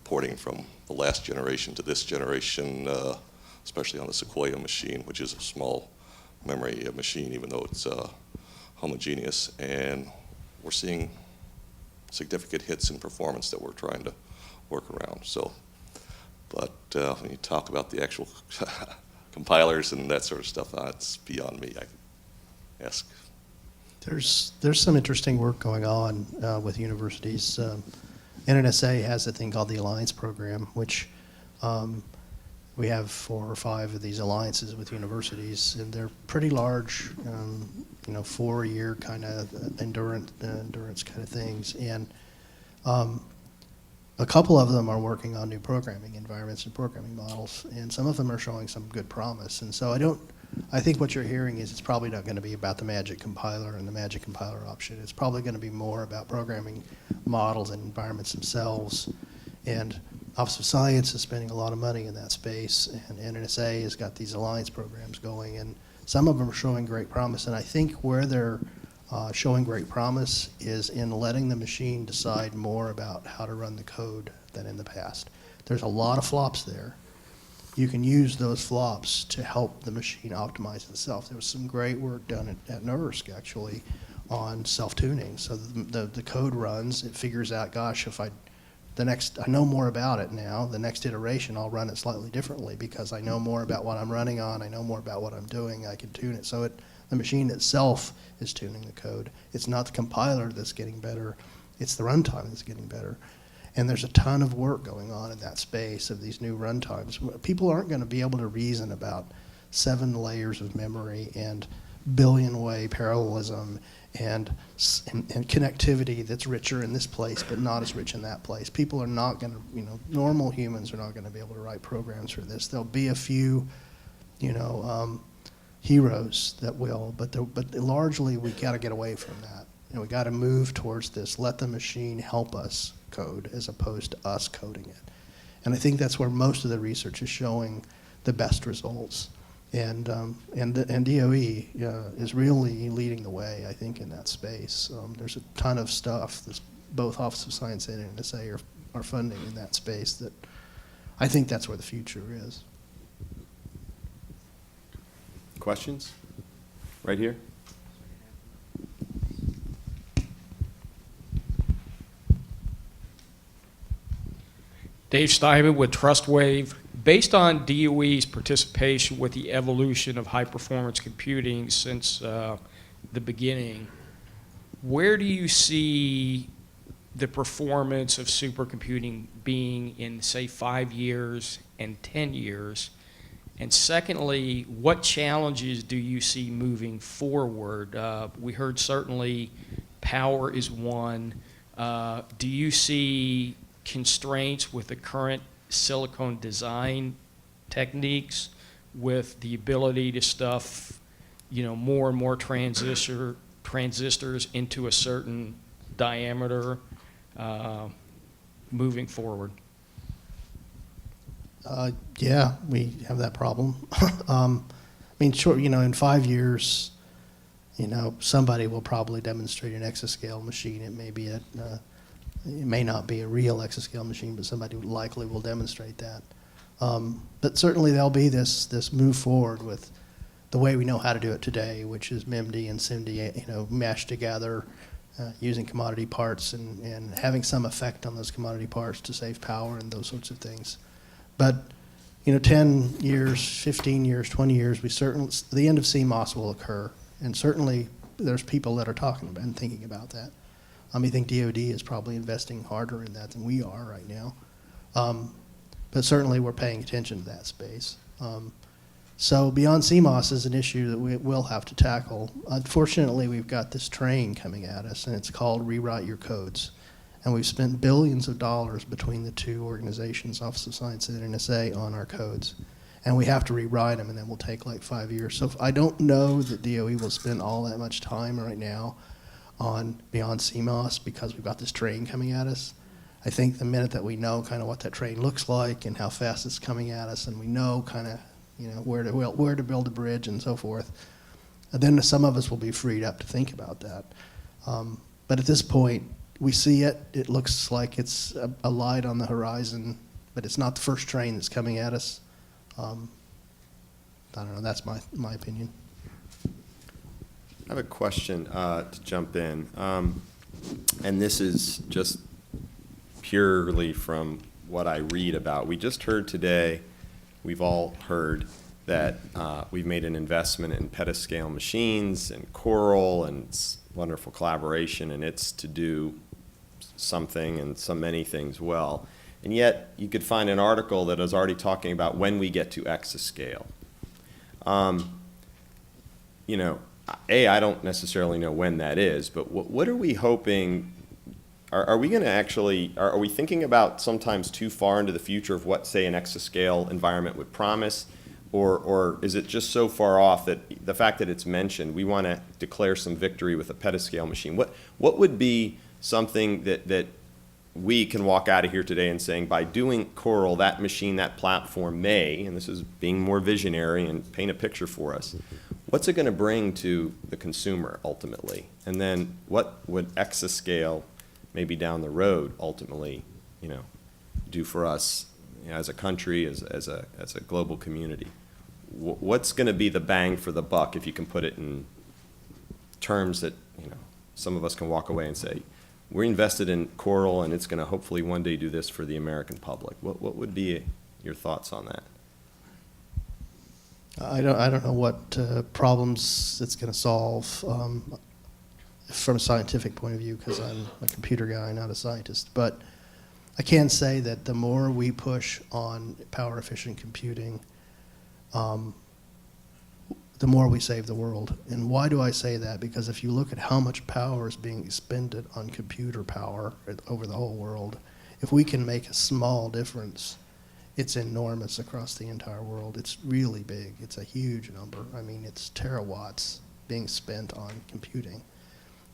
D: porting from the last generation to this generation, especially on the Sequoia machine, which is a small memory machine, even though it's homogeneous, and we're seeing significant hits in performance that we're trying to work around. But when you talk about the actual compilers and that sort of stuff, it's beyond me. I can ask.
B: There's some interesting work going on with universities. NNSA has a thing called the Alliance Program, which we have 4 or 5 of these alliances with universities, and they're pretty large, 4-year kind of endurance kind of things. And a couple of them are working on new programming environments and programming models, and some of them are showing some good promise. And so I think what you're hearing is it's probably not going to be about the magic compiler and the magic compiler option. It's probably going to be more about programming models and environments themselves. And Office of Science is spending a lot of money in that space, and NNSA has got these alliance programs going, and some of them are showing great promise. And I think where they're showing great promise is in letting the machine decide more about how to run the code than in the past. There's a lot of flops there. You can use those flops to help the machine optimize itself. There was some great work done at NERSC, actually, on self-tuning. So the code runs, it figures out, gosh, if I I know more about it now. The next iteration, I'll run it slightly differently because I know more about what I'm running on. I know more about what I'm doing. I can tune it. So the machine itself is tuning the code. It's not the compiler that's getting better. It's the runtime that's getting better. And there's a ton of work going on in that space of these new runtimes. People aren't going to be able to reason about 7 layers of memory and billion-way parallelism and connectivity that's richer in this place but not as rich in that place. People are not going to, normal humans are not going to be able to write programs for this. There'll be a few, heroes that will, but largely we got to get away from that. We got to move towards this. Let the machine help us code as opposed to us coding it. And I think that's where most of the research is showing the best results. And DOE is really leading the way, I think, in that space. There's a ton of stuff that both Office of Science and NSA are funding in that space that I think that's where the future is.
A: Questions? Right here?
G: Dave Steinman with TrustWave. Based on DOE's participation with the evolution of high-performance computing since the beginning, where do you see the performance of supercomputing being in, say, 5 years and 10 years? And secondly, what challenges do you see moving forward? We heard certainly power is one. Do you see constraints with the current silicon design techniques with the ability to stuff, more and more transistors into a certain diameter moving forward?
B: Yeah, we have that problem. In 5 years, somebody will probably demonstrate an exascale machine. It may not be a real exascale machine, but somebody likely will demonstrate that. But certainly there'll be this move forward with the way we know how to do it today, which is MEMD and SIMD, mashed together using commodity parts and having some effect on those commodity parts to save power and those sorts of things. But 10 years, 15 years, 20 years, the end of CMOS will occur, and certainly there's people that are talking about and thinking about that. I think DoD is probably investing harder in that than we are right now. But certainly we're paying attention to that space. So beyond CMOS is an issue that we will have to tackle. Unfortunately, we've got this train coming at us, and it's called Rewrite Your Codes. And we've spent billions of dollars between the two organizations, Office of Science and NSA, on our codes. And we have to rewrite them, and then we'll take like 5 years. So I don't know that DOE will spend all that much time right now on beyond CMOS because we've got this train coming at us. I think the minute that we know kind of what that train looks like and how fast it's coming at us, and we know kind of where to build a bridge and so forth, then some of us will be freed up to think about that. But at this point, we see it. It looks like it's a light on the horizon, but it's not the first train that's coming at us. I don't know. That's my opinion.
A: I have a question to jump in, and this is just purely from what I read about. We just heard today, we've all heard that we've made an investment in petascale machines and Coral, and it's wonderful collaboration, and it's to do something and so many things well. And yet, you could find an article that is already talking about when we get to exascale. I don't necessarily know when that is, but what are we hoping? Are we going to actually, are we thinking about sometimes too far into the future of what, say, an exascale environment would promise? Or is it just so far off that the fact that it's mentioned, we want to declare some victory with a petascale machine? What would be something that we can walk out of here today and saying, by doing Coral, that machine, that platform may, and this is being more visionary and paint a picture for us, what's it going to bring to the consumer ultimately? And then what would exascale maybe down the road ultimately, do for us as a country, as a global community? What's going to be the bang for the buck, if you can put it in terms that some of us can walk away and say, we invested in Coral, and it's going to hopefully one day do this for the American public. What would be your thoughts on that?
B: I don't know what problems it's going to solve from a scientific point of view, because I'm a computer guy, not a scientist. But I can say that the more we push on power efficient computing, the more we save the world. And why do I say that? Because if you look at how much power is being expended on computer power over the whole world, if we can make a small difference, it's enormous across the entire world. It's really big. It's a huge number. I mean, it's terawatts being spent on computing.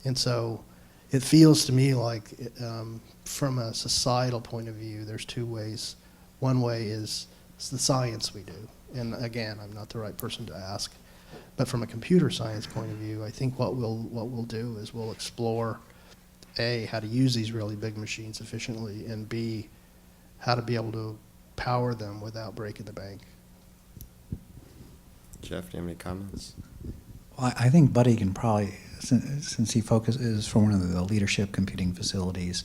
B: And so it feels to me like from a societal point of view, there's two ways. One way is the science we do. And again, I'm not the right person to ask. But from a computer science point of view, I think what we'll do is we'll explore, A, how to use these really big machines efficiently, and B, how to be able to power them without breaking the bank.
A: Jeff, do you have any comments?
H: Well, I think Buddy can probably, since he focuses for one of the leadership computing facilities,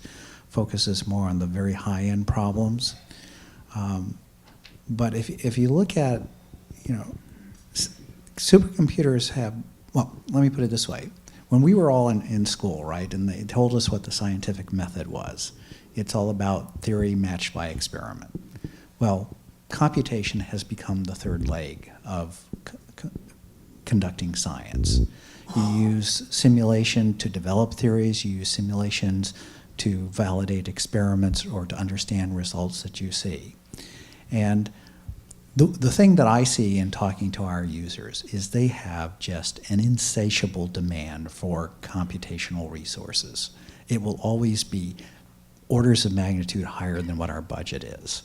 H: focuses more on the very high-end problems. But if you look at, supercomputers have, well, let me put it this way. When we were all in school, right, and they told us what the scientific method was, it's all about theory matched by experiment. Well, computation has become the third leg of conducting science. You use simulation to develop theories, you use simulations to validate experiments or to understand results that you see. And the thing that I see in talking to our users is they have just an insatiable demand for computational resources. It will always be orders of magnitude higher than what our budget is.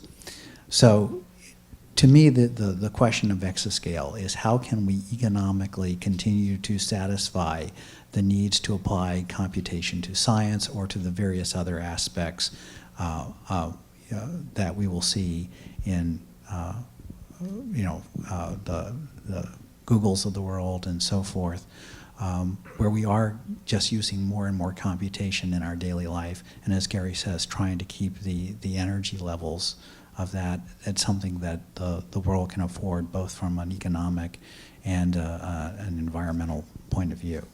H: So to me, the question of exascale is how can we economically continue to satisfy the needs to apply computation to science or to the various other aspects that we will see in the Googles of the world and so forth, where we are just using more and more computation in our daily life, and as Gary says, trying to keep the energy levels of that at something that the world can afford, both from an economic and an environmental point of view.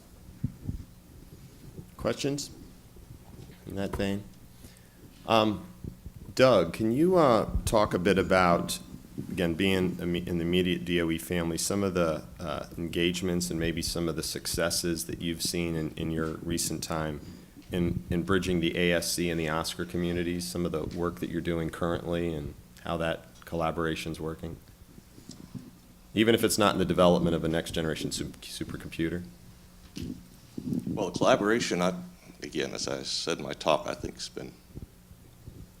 A: Questions in that vein? Doug, can you talk a bit about, again, being in the immediate DOE family, some of the engagements and maybe some of the successes that you've seen in your recent time in bridging the ASC and the Oscar communities, some of the work that you're doing currently and how that collaboration's working? Even if it's not in the development of a next generation supercomputer?
D: Well, the collaboration, again, as I said in my talk, I think has been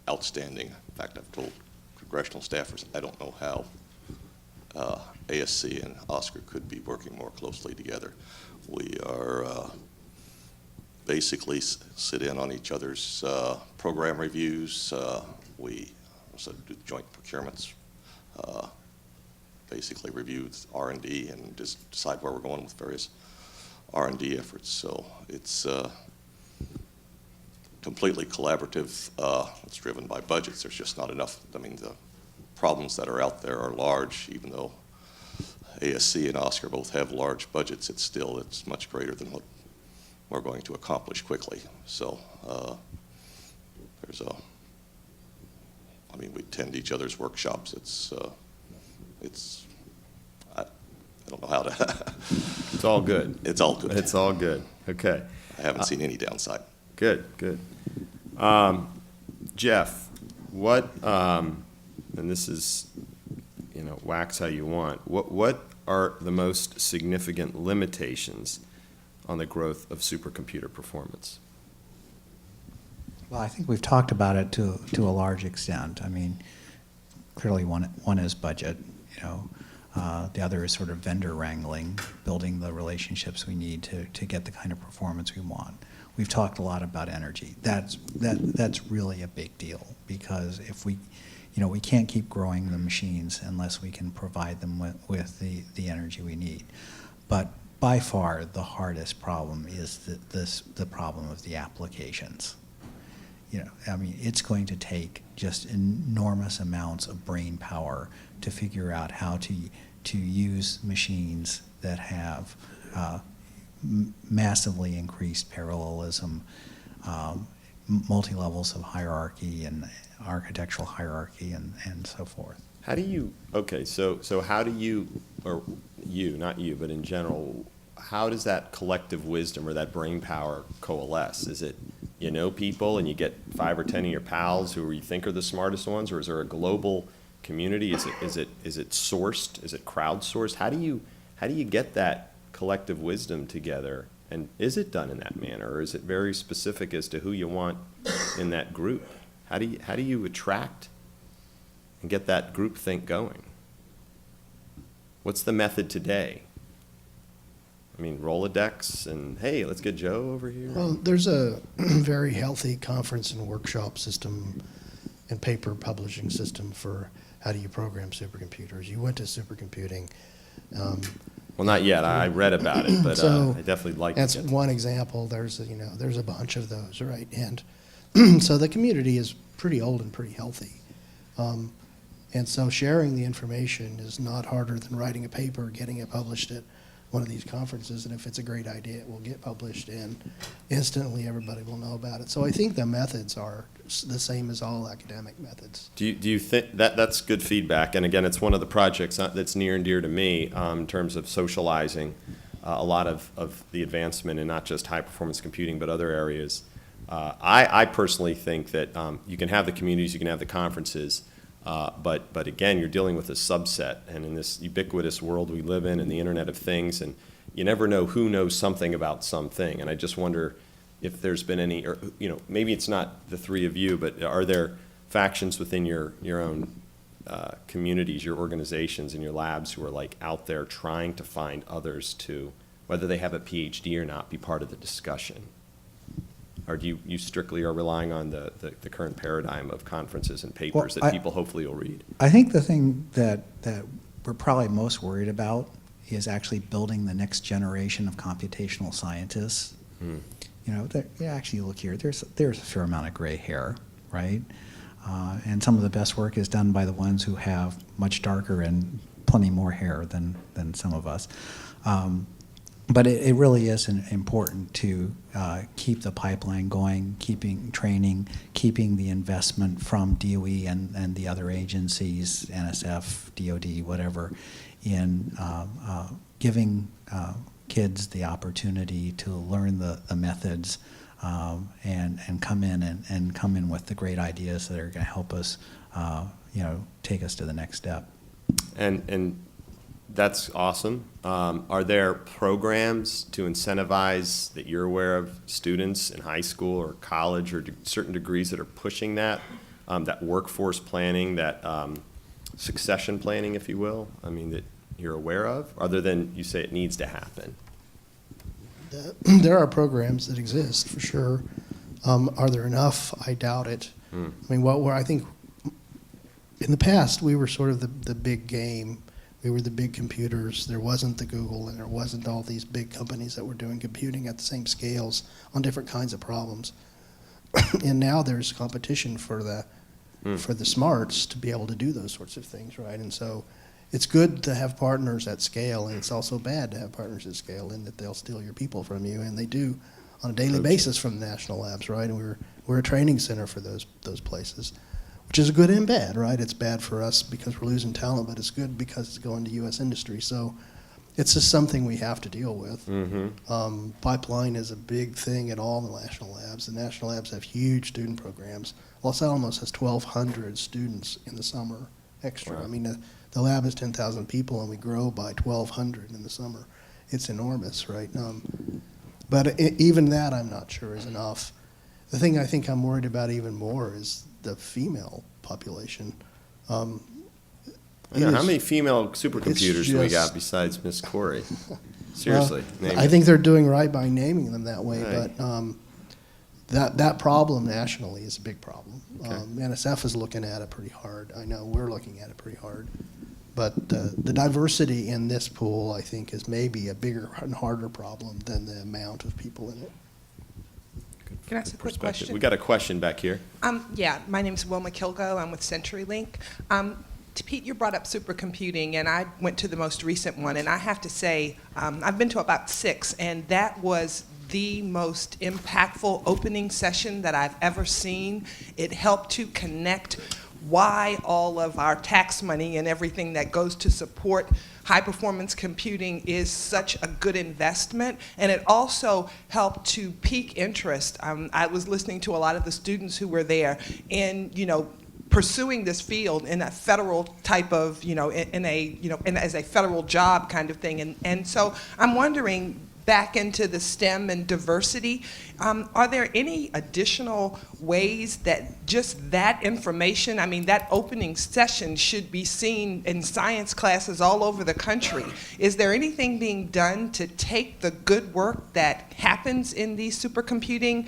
D: outstanding. In fact, I've told congressional staffers I don't know how ASC and Oscar could be working more closely together. We are basically sit in on each other's program reviews. We also do joint procurements, basically review R&D and just decide where we're going with various R&D efforts. So it's completely collaborative. It's driven by budgets. There's just not enough. I mean, the problems that are out there are large, even though ASC and Oscar both have large budgets. It's much greater than what we're going to accomplish quickly. So we attend each other's workshops. I don't know how to.
A: It's all good.
D: It's all good.
A: It's all good. Okay.
D: I haven't seen any downside.
A: Good, good. Jeff, what, and this is, wax how you want, what are the most significant limitations on the growth of supercomputer performance?
H: Well, I think we've talked about it to a large extent. I mean, clearly one is budget, the other is sort of vendor wrangling, building the relationships we need to get the kind of performance we want. We've talked a lot about energy. That's really a big deal, because if we can't keep growing the machines unless we can provide them with the energy we need. But by far the hardest problem is the problem of the applications. I mean, it's going to take just enormous amounts of brain power to figure out how to use machines that have massively increased parallelism, multi-levels of hierarchy and architectural hierarchy and so forth.
A: How do you, okay, so how do you, or you, not you, but in general, how does that collective wisdom or that brain power coalesce? Is it, you know, people and you get 5 or 10 of your pals who you think are the smartest ones, or is there a global community? Is it sourced? Is it crowdsourced? How do you get that collective wisdom together? And is it done in that manner, or is it very specific as to who you want in that group? How do you attract and get that group think going? What's the method today? I mean, Rolodex and, hey, let's get Joe over here.
B: Well, there's a very healthy conference and workshop system and paper publishing system for how do you program supercomputers. You went to supercomputing.
A: Well, not yet. I read about it, but
B: So,
A: I definitely like
B: That's
A: it.
B: one example. There's a bunch of those, right? And so the community is pretty old and pretty healthy. And so sharing the information is not harder than writing a paper, getting it published at one of these conferences, and if it's a great idea, it will get published, and instantly everybody will know about it. So I think the methods are the same as all academic methods.
A: Do you think that's good feedback? And again, it's one of the projects that's near and dear to me in terms of socializing a lot of the advancement in not just high performance computing, but other areas. I personally think that you can have the communities, you can have the conferences, but again, you're dealing with a subset, and in this ubiquitous world we live in and the Internet of Things, and you never know who knows something about something. And I just wonder if there's been any, or maybe it's not the three of you, but are there factions within your own communities, your organizations, and your labs who are like out there trying to find others to, whether they have a PhD or not, be part of the discussion? Or do you strictly are relying on the current paradigm of conferences and papers that people hopefully will read?
H: I think the thing that we're probably most worried about is actually building the next generation of computational scientists. Actually, look here, there's a fair amount of gray hair, right? And some of the best work is done by the ones who have much darker and plenty more hair than some of us. But it really is important to keep the pipeline going, keeping training, keeping the investment from DOE and the other agencies, NSF, DOD, whatever, in giving kids the opportunity to learn the methods and come in with the great ideas that are going to help us, take us to the next step.
A: And that's awesome. Are there programs to incentivize that you're aware of students in high school or college or certain degrees that are pushing that workforce planning, that succession planning, if you will? I mean, that you're aware of, other than you say it needs to happen?
B: There are programs that exist, for sure. Are there enough? I doubt it. I mean, I think in the past, we were sort of the big game. We were the big computers. There wasn't the Google, and there wasn't all these big companies that were doing computing at the same scales on different kinds of problems. And now there's competition for the smarts to be able to do those sorts of things, right? And so it's good to have partners at scale, and it's also bad to have partners at scale in that they'll steal your people from you, and they do on a daily basis from the national labs, right? And we're a training center for those places, which is good and bad, right? It's bad for us because we're losing talent, but it's good because it's going to U.S. industry. So it's just something we have to deal with. Pipeline is a big thing at all the national labs. The national labs have huge student programs. Los Alamos has 1,200 students in the summer extra.
A: Wow.
B: I mean, the lab is 10,000 people, and we grow by 1,200 in the summer. It's enormous, right? But even that, I'm not sure is enough. The thing I think I'm worried about even more is the female population.
A: How many female supercomputers do we got
B: just-
A: besides Miss Corey? Seriously.
B: Well,
A: name
B: I
A: it.
B: think they're doing right by naming them that way,
A: Right.
B: but that problem nationally is a big problem.
A: Okay.
B: NSF is looking at it pretty hard. I know we're looking at it pretty hard. But the diversity in this pool, I think, is maybe a bigger and harder problem than the amount of people in it.
A: Good
I: Can I ask a quick
A: perspective.
I: question?
A: We got a question back here.
I: Yeah, my name is Wilma Kilgo. I'm with CenturyLink. Pete, you brought up supercomputing, and I went to the most recent one, and I have to say, I've been to about 6, and that was the most impactful opening session that I've ever seen. It helped to connect why all of our tax money and everything that goes to support high-performance computing is such a good investment, and it also helped to pique interest. I was listening to a lot of the students who were there in, pursuing this field in a federal type of, as a federal job kind of thing, and so I'm wondering, back into the STEM and diversity, are there any additional ways that just that information, that opening session should be seen in science classes all over the country? Is there anything being done to take the good work that happens in these supercomputing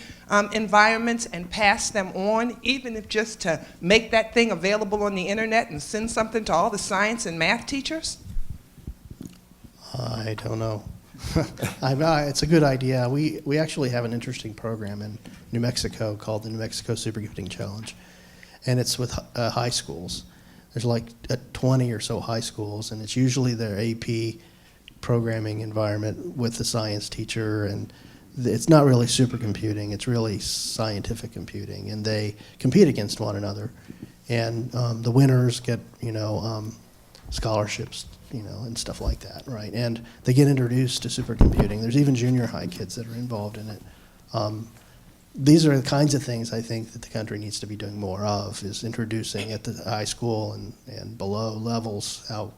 I: environments and pass them on, even if just to make that thing available on the internet and send something to all the science and math teachers?
B: I don't know. It's a good idea. We actually have an interesting program in New Mexico called the New Mexico Supercomputing Challenge, and it's with high schools. There's like 20 or so high schools, and it's usually their AP programming environment with the science teacher, and it's not really supercomputing, it's really scientific computing, and they compete against one another, and the winners get scholarships, and stuff like that, right? And they get introduced to supercomputing. There's even junior high kids that are involved in it. These are the kinds of things I think that the country needs to be doing more of, is introducing at the high school and below levels how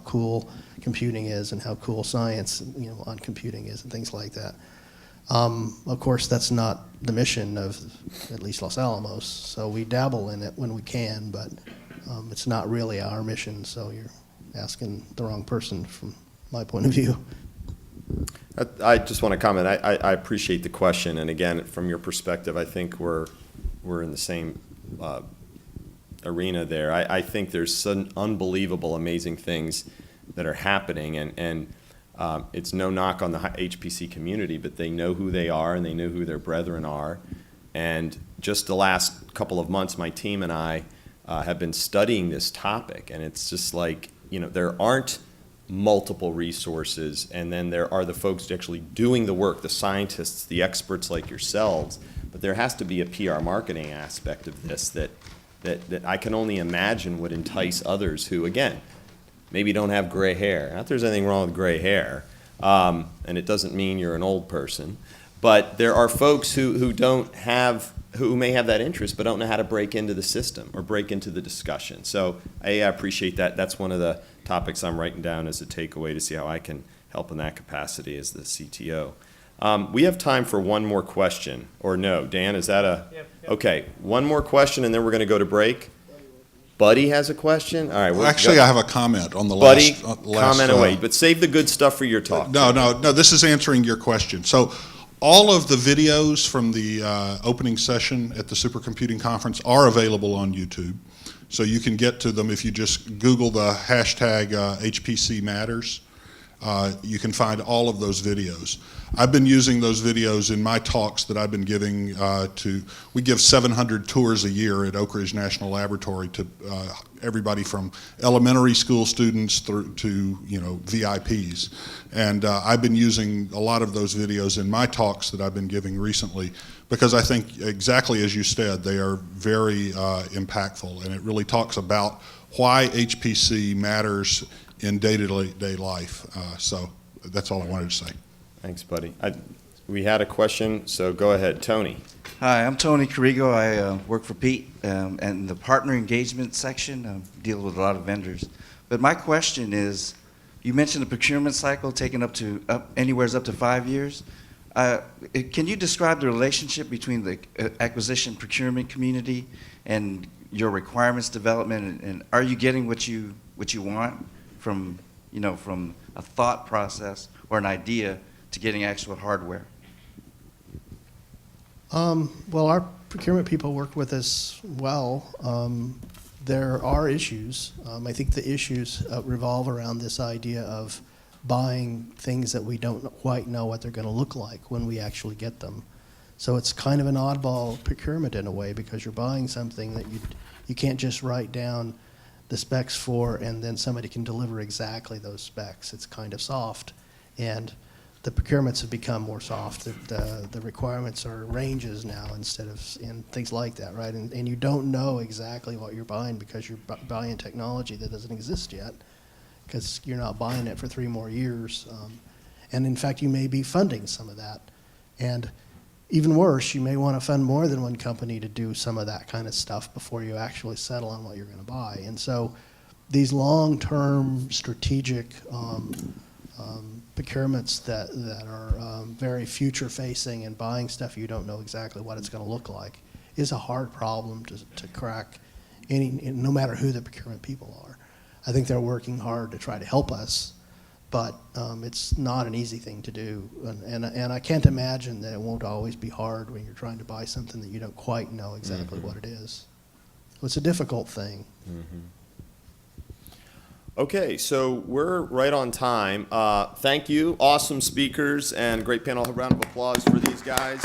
B: cool computing is and how cool science on computing is and things like that. Of course, that's not the mission of at least Los Alamos, so we dabble in it when we can, but it's not really our mission, so you're asking the wrong person from my point of view.
A: I just want to comment. I appreciate the question, and again, from your perspective, I think we're in the same arena there. I think there's some unbelievable, amazing things that are happening, and it's no knock on the HPC community, but they know who they are and they know who their brethren are. And just the last couple of months, my team and I have been studying this topic, and it's just like, there aren't multiple resources, and then there are the folks actually doing the work, the scientists, the experts like yourselves, but there has to be a PR marketing aspect of this that I can only imagine would entice others who, again, maybe don't have gray hair. Not that there's anything wrong with gray hair, and it doesn't mean you're an old person, but there are folks who may have that interest but don't know how to break into the system or break into the discussion. So I appreciate that. That's one of the topics I'm writing down as a takeaway to see how I can help in that capacity as the CTO. We have time for one more question, or no? Dan, is that a? Yep. Okay, one more question and then we're going to go to break. Buddy has a question? All right.
J: Well, actually, I have a comment on the
A: Buddy,
J: last
A: comment away, but save the good stuff for your talk.
J: No, this is answering your question. So all of the videos from the opening session at the Supercomputing Conference are available on YouTube. So you can get to them if you just Google the hashtag HPC Matters. You can find all of those videos. I've been using those videos in my talks that I've been giving we give 700 tours a year at Oak Ridge National Laboratory to everybody from elementary school students through to VIPs. And I've been using a lot of those videos in my talks that I've been giving recently because I think, exactly as you said, they are very impactful, and it really talks about why HPC matters in day-to-day life. So that's all I wanted to say.
A: Thanks, buddy. We had a question, so go ahead. Tony.
K: Hi, I'm Tony Carrigo. I work for Pete and the partner engagement section. Deal with a lot of vendors. But my question is, you mentioned the procurement cycle taking anywhere up to 5 years. Can you describe the relationship between the acquisition procurement community and your requirements development, and are you getting what you want from a thought process or an idea to getting actual hardware?
B: Well, our procurement people work with us well. There are issues. I think the issues revolve around this idea of buying things that we don't quite know what they're going to look like when we actually get them. So it's kind of an oddball procurement in a way, because you're buying something that you can't just write down the specs for and then somebody can deliver exactly those specs. It's kind of soft, and the procurements have become more soft. The requirements are ranges now instead of and things like that, right? And you don't know exactly what you're buying because you're buying technology that doesn't exist yet, because you're not buying it for 3 more years. And in fact, you may be funding some of that. And even worse, you may want to fund more than one company to do some of that kind of stuff before you actually settle on what you're going to buy. And so these long-term strategic procurements that are very future-facing and buying stuff you don't know exactly what it's going to look like is a hard problem to crack, no matter who the procurement people are. I think they're working hard to try to help us, but it's not an easy thing to do. And I can't imagine that it won't always be hard when you're trying to buy something that you don't quite know exactly what it is. So it's a difficult thing.
A: Okay, so we're right on time. Thank you, awesome speakers, and great panel. A round of applause for these guys.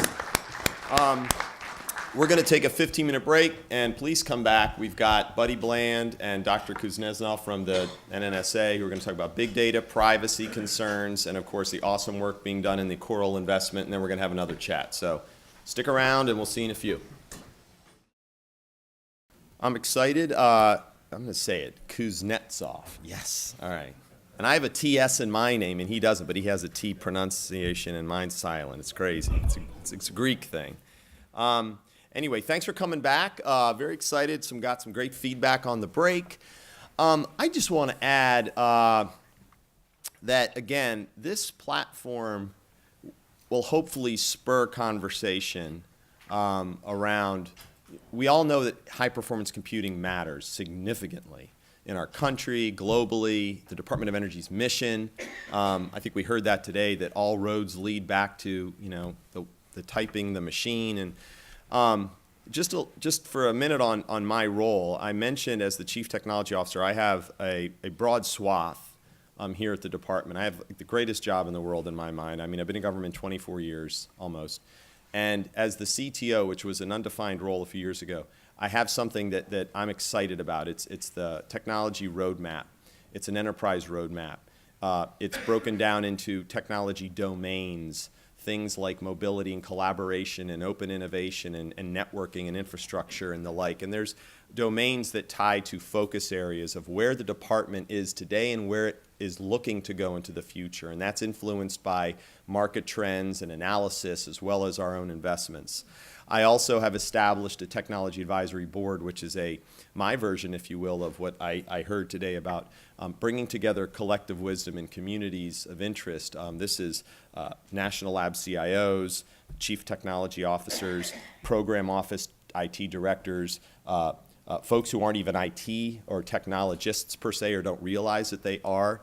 A: We're going to take a 15-minute break, and please come back. We've got Buddy Bland and Dr. Kuznetsov from the NNSA, who are going to talk about big data, privacy concerns, and of course the awesome work being done in the Coral investment, and then we're going to have another chat. So stick around, and we'll see you in a few. I'm excited. I'm going to say it, Kuznetsov. Yes, all right. And I have a TS in my name, and he doesn't, but he has a T pronunciation, and mine's silent. It's crazy. It's a Greek thing. Anyway, thanks for coming back. Very excited. Got some great feedback on the break. I just want to add that, again, this platform will hopefully spur conversation around. We all know that high-performance computing matters significantly in our country, globally, the Department of Energy's mission. I think we heard that today, that all roads lead back to, the typing, the machine. And just for a minute on my role, I mentioned as the Chief Technology Officer, I have a broad swath here at the department. I have the greatest job in the world in my mind. I mean, I've been in government 24 years almost. And as the CTO, which was an undefined role a few years ago, I have something that I'm excited about. It's the technology roadmap. It's an enterprise roadmap. It's broken down into technology domains, things like mobility and collaboration and open innovation and networking and infrastructure and the like. And there's domains that tie to focus areas of where the department is today and where it is looking to go into the future. And that's influenced by market trends and analysis as well as our own investments. I also have established a technology advisory board, which is my version, if you will, of what I heard today about bringing together collective wisdom in communities of interest. This is national lab CIOs, chief technology officers, program office IT directors, folks who aren't even IT or technologists per se or don't realize that they are,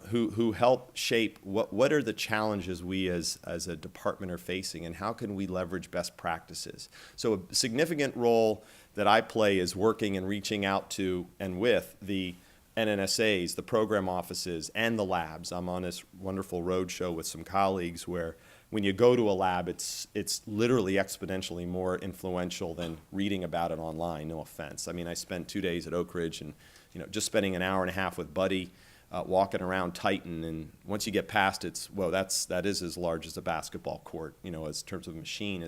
A: who help shape what are the challenges we as a department are facing and how can we leverage best practices. So a significant role that I play is working and reaching out to and with the NNSAs, the program offices, and the labs. I'm on this wonderful roadshow with some colleagues where when you go to a lab, it's literally exponentially more influential than reading about it online, no offense. I mean, I spent 2 days at Oak Ridge and just spending an hour and a half with Buddy walking around Titan, and once you get past that is as large as a basketball court, as terms of machine.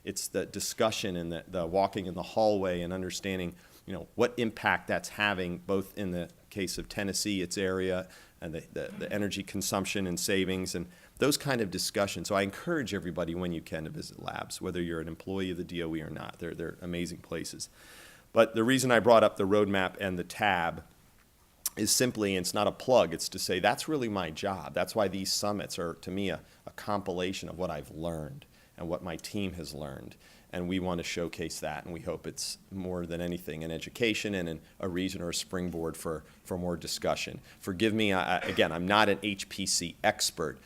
A: It's the discussion and the walking in the hallway and understanding, what impact that's having both in the case of Tennessee, its area, and the energy consumption and savings and those kind of discussions. So I encourage everybody when you can to visit labs, whether you're an employee of the DOE or not. They're amazing places. But the reason I brought up the roadmap and the tab is simply, and it's not a plug, it's to say that's really my job. That's why these summits are, to me, a compilation of what I've learned and what my team has learned. And we want to showcase that, and we hope it's more than anything an education and a reason or a springboard for more discussion. Forgive me, again, I'm not an HPC expert.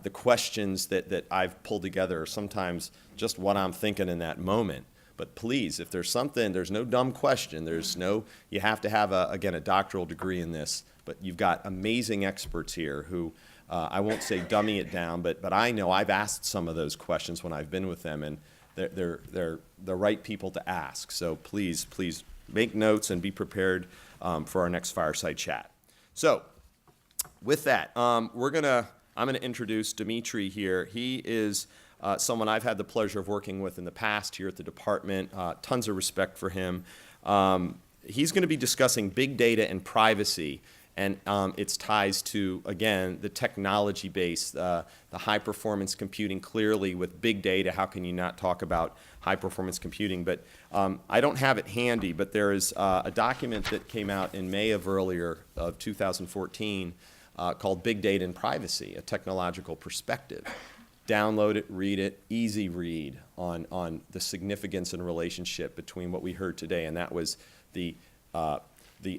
A: The questions that I've pulled together are sometimes just what I'm thinking in that moment. But please, if there's something, there's no dumb question. You have to have, a doctoral degree in this. but you've got amazing experts here who, I won't say dummy it down, but I know I've asked some of those questions when I've been with them, and they're the right people to ask. So please make notes and be prepared for our next fireside chat. So with that, I'm gonna introduce Dimitri here. He is someone I've had the pleasure of working with in the past here at the department. Tons of respect for him. He's going to be discussing big data and privacy and its ties to, again, the technology base, the high-performance computing. Clearly, with big data, how can you not talk about high-performance computing? But I don't have it handy, but there is a document that came out in May of 2014 called Big Data and Privacy, a Technological Perspective. Download it, read it, easy read on the significance and relationship between what we heard today, and that was the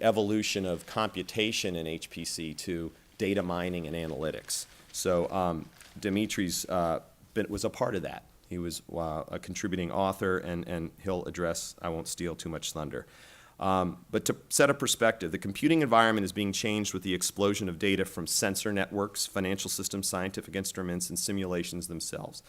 A: evolution of computation in HPC to data mining and analytics. So Dimitri's was a part of that. He was a contributing author, and he'll address, I won't steal too much thunder. But to set a perspective, the computing environment is being changed with the explosion of data from sensor networks, financial systems, scientific instruments, and simulations themselves.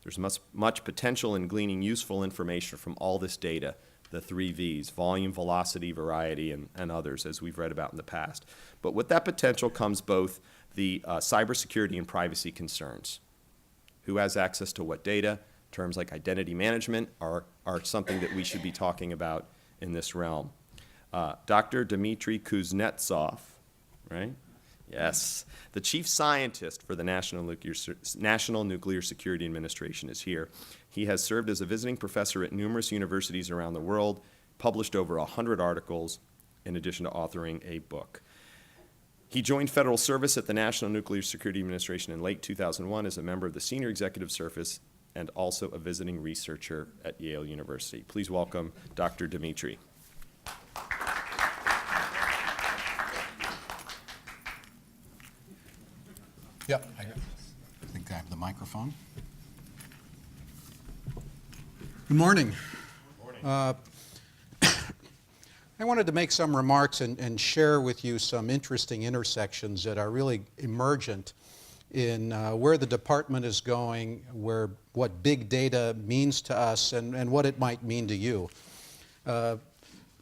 A: There's much potential in gleaning useful information from all this data, the 3 V's, volume, velocity, variety, and others, as we've read about in the past. But with that potential comes both the cybersecurity and privacy concerns. Who has access to what data? Terms like identity management are something that we should be talking about in this realm. Dr. Dmitry Kuznetsov, right? Yes. The chief scientist for the National Nuclear Security Administration is here. He has served as a visiting professor at numerous universities around the world, published over 100 articles, in addition to authoring a book. He joined federal service at the National Nuclear Security Administration in late 2001 as a member of the Senior Executive Service and also a visiting researcher at Yale University. Please welcome Dr. Dimitri.
L: Yep, I think I have the microphone. Good morning.
A: Good morning.
L: I wanted to make some remarks and share with you some interesting intersections that are really emergent in where the department is going, what big data means to us, and what it might mean to you. I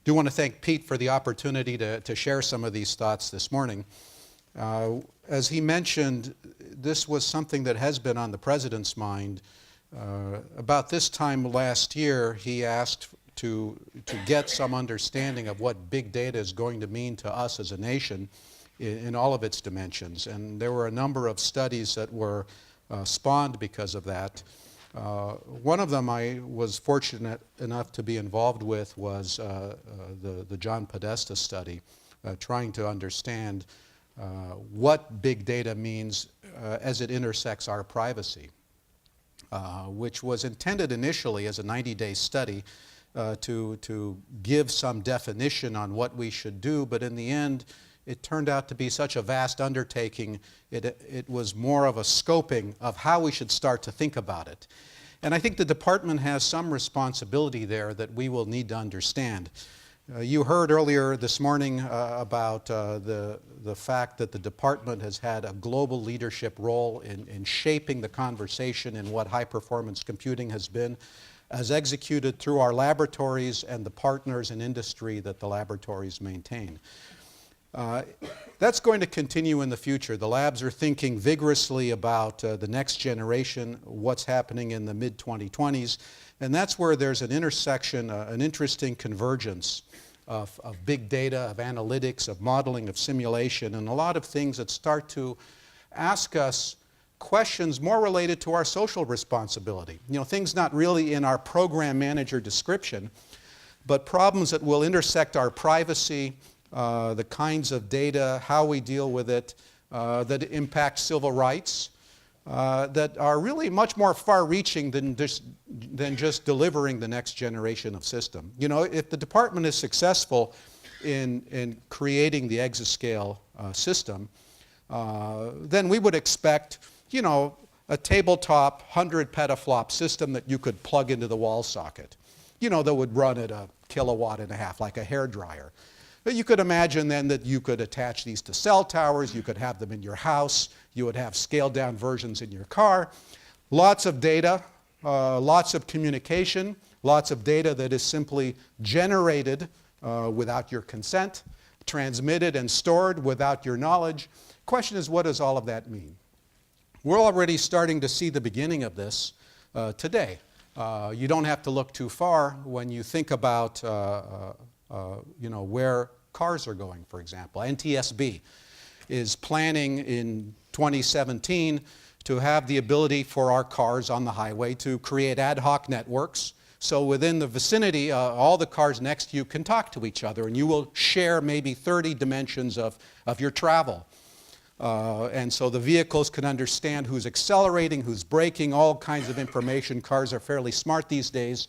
L: do want to thank Pete for the opportunity to share some of these thoughts this morning. As he mentioned, this was something that has been on the President's mind. About this time last year, he asked to get some understanding of what big data is going to mean to us as a nation in all of its dimensions. And there were a number of studies that were spawned because of that. One of them I was fortunate enough to be involved with was the John Podesta study, trying to understand what big data means as it intersects our privacy, which was intended initially as a 90-day study to give some definition on what we should do, but in the end, it turned out to be such a vast undertaking, it was more of a scoping of how we should start to think about it. And I think the department has some responsibility there that we will need to understand. You heard earlier this morning about the fact that the department has had a global leadership role in shaping the conversation in what high-performance computing has been, as executed through our laboratories and the partners in industry that the laboratories maintain. That's going to continue in the future. The labs are thinking vigorously about the next generation, what's happening in the mid-2020s, and that's where there's an intersection, an interesting convergence of big data, of analytics, of modeling, of simulation, and a lot of things that start to ask us questions more related to our social responsibility. You know, things not really in our program manager description, but problems that will intersect our privacy, the kinds of data, how we deal with it, that impact civil rights, that are really much more far-reaching than just delivering the next generation of system. You know, if the department is successful in creating the exascale system, then we would expect, you know, a tabletop 100 petaflop system that you could plug into the wall socket, you know, that would run at 1.5 kilowatts, like a hairdryer. But you could imagine then that you could attach these to cell towers, you could have them in your house, you would have scaled down versions in your car. Lots of data, lots of communication, lots of data that is simply generated without your consent, transmitted and stored without your knowledge. Question is, what does all of that mean? We're already starting to see the beginning of this today. You don't have to look too far when you think about where cars are going, for example. NTSB is planning in 2017 to have the ability for our cars on the highway to create ad hoc networks. So within the vicinity, all the cars next to you can talk to each other, and you will share maybe 30 dimensions of your travel. And so the vehicles can understand who's accelerating, who's braking, all kinds of information. Cars are fairly smart these days.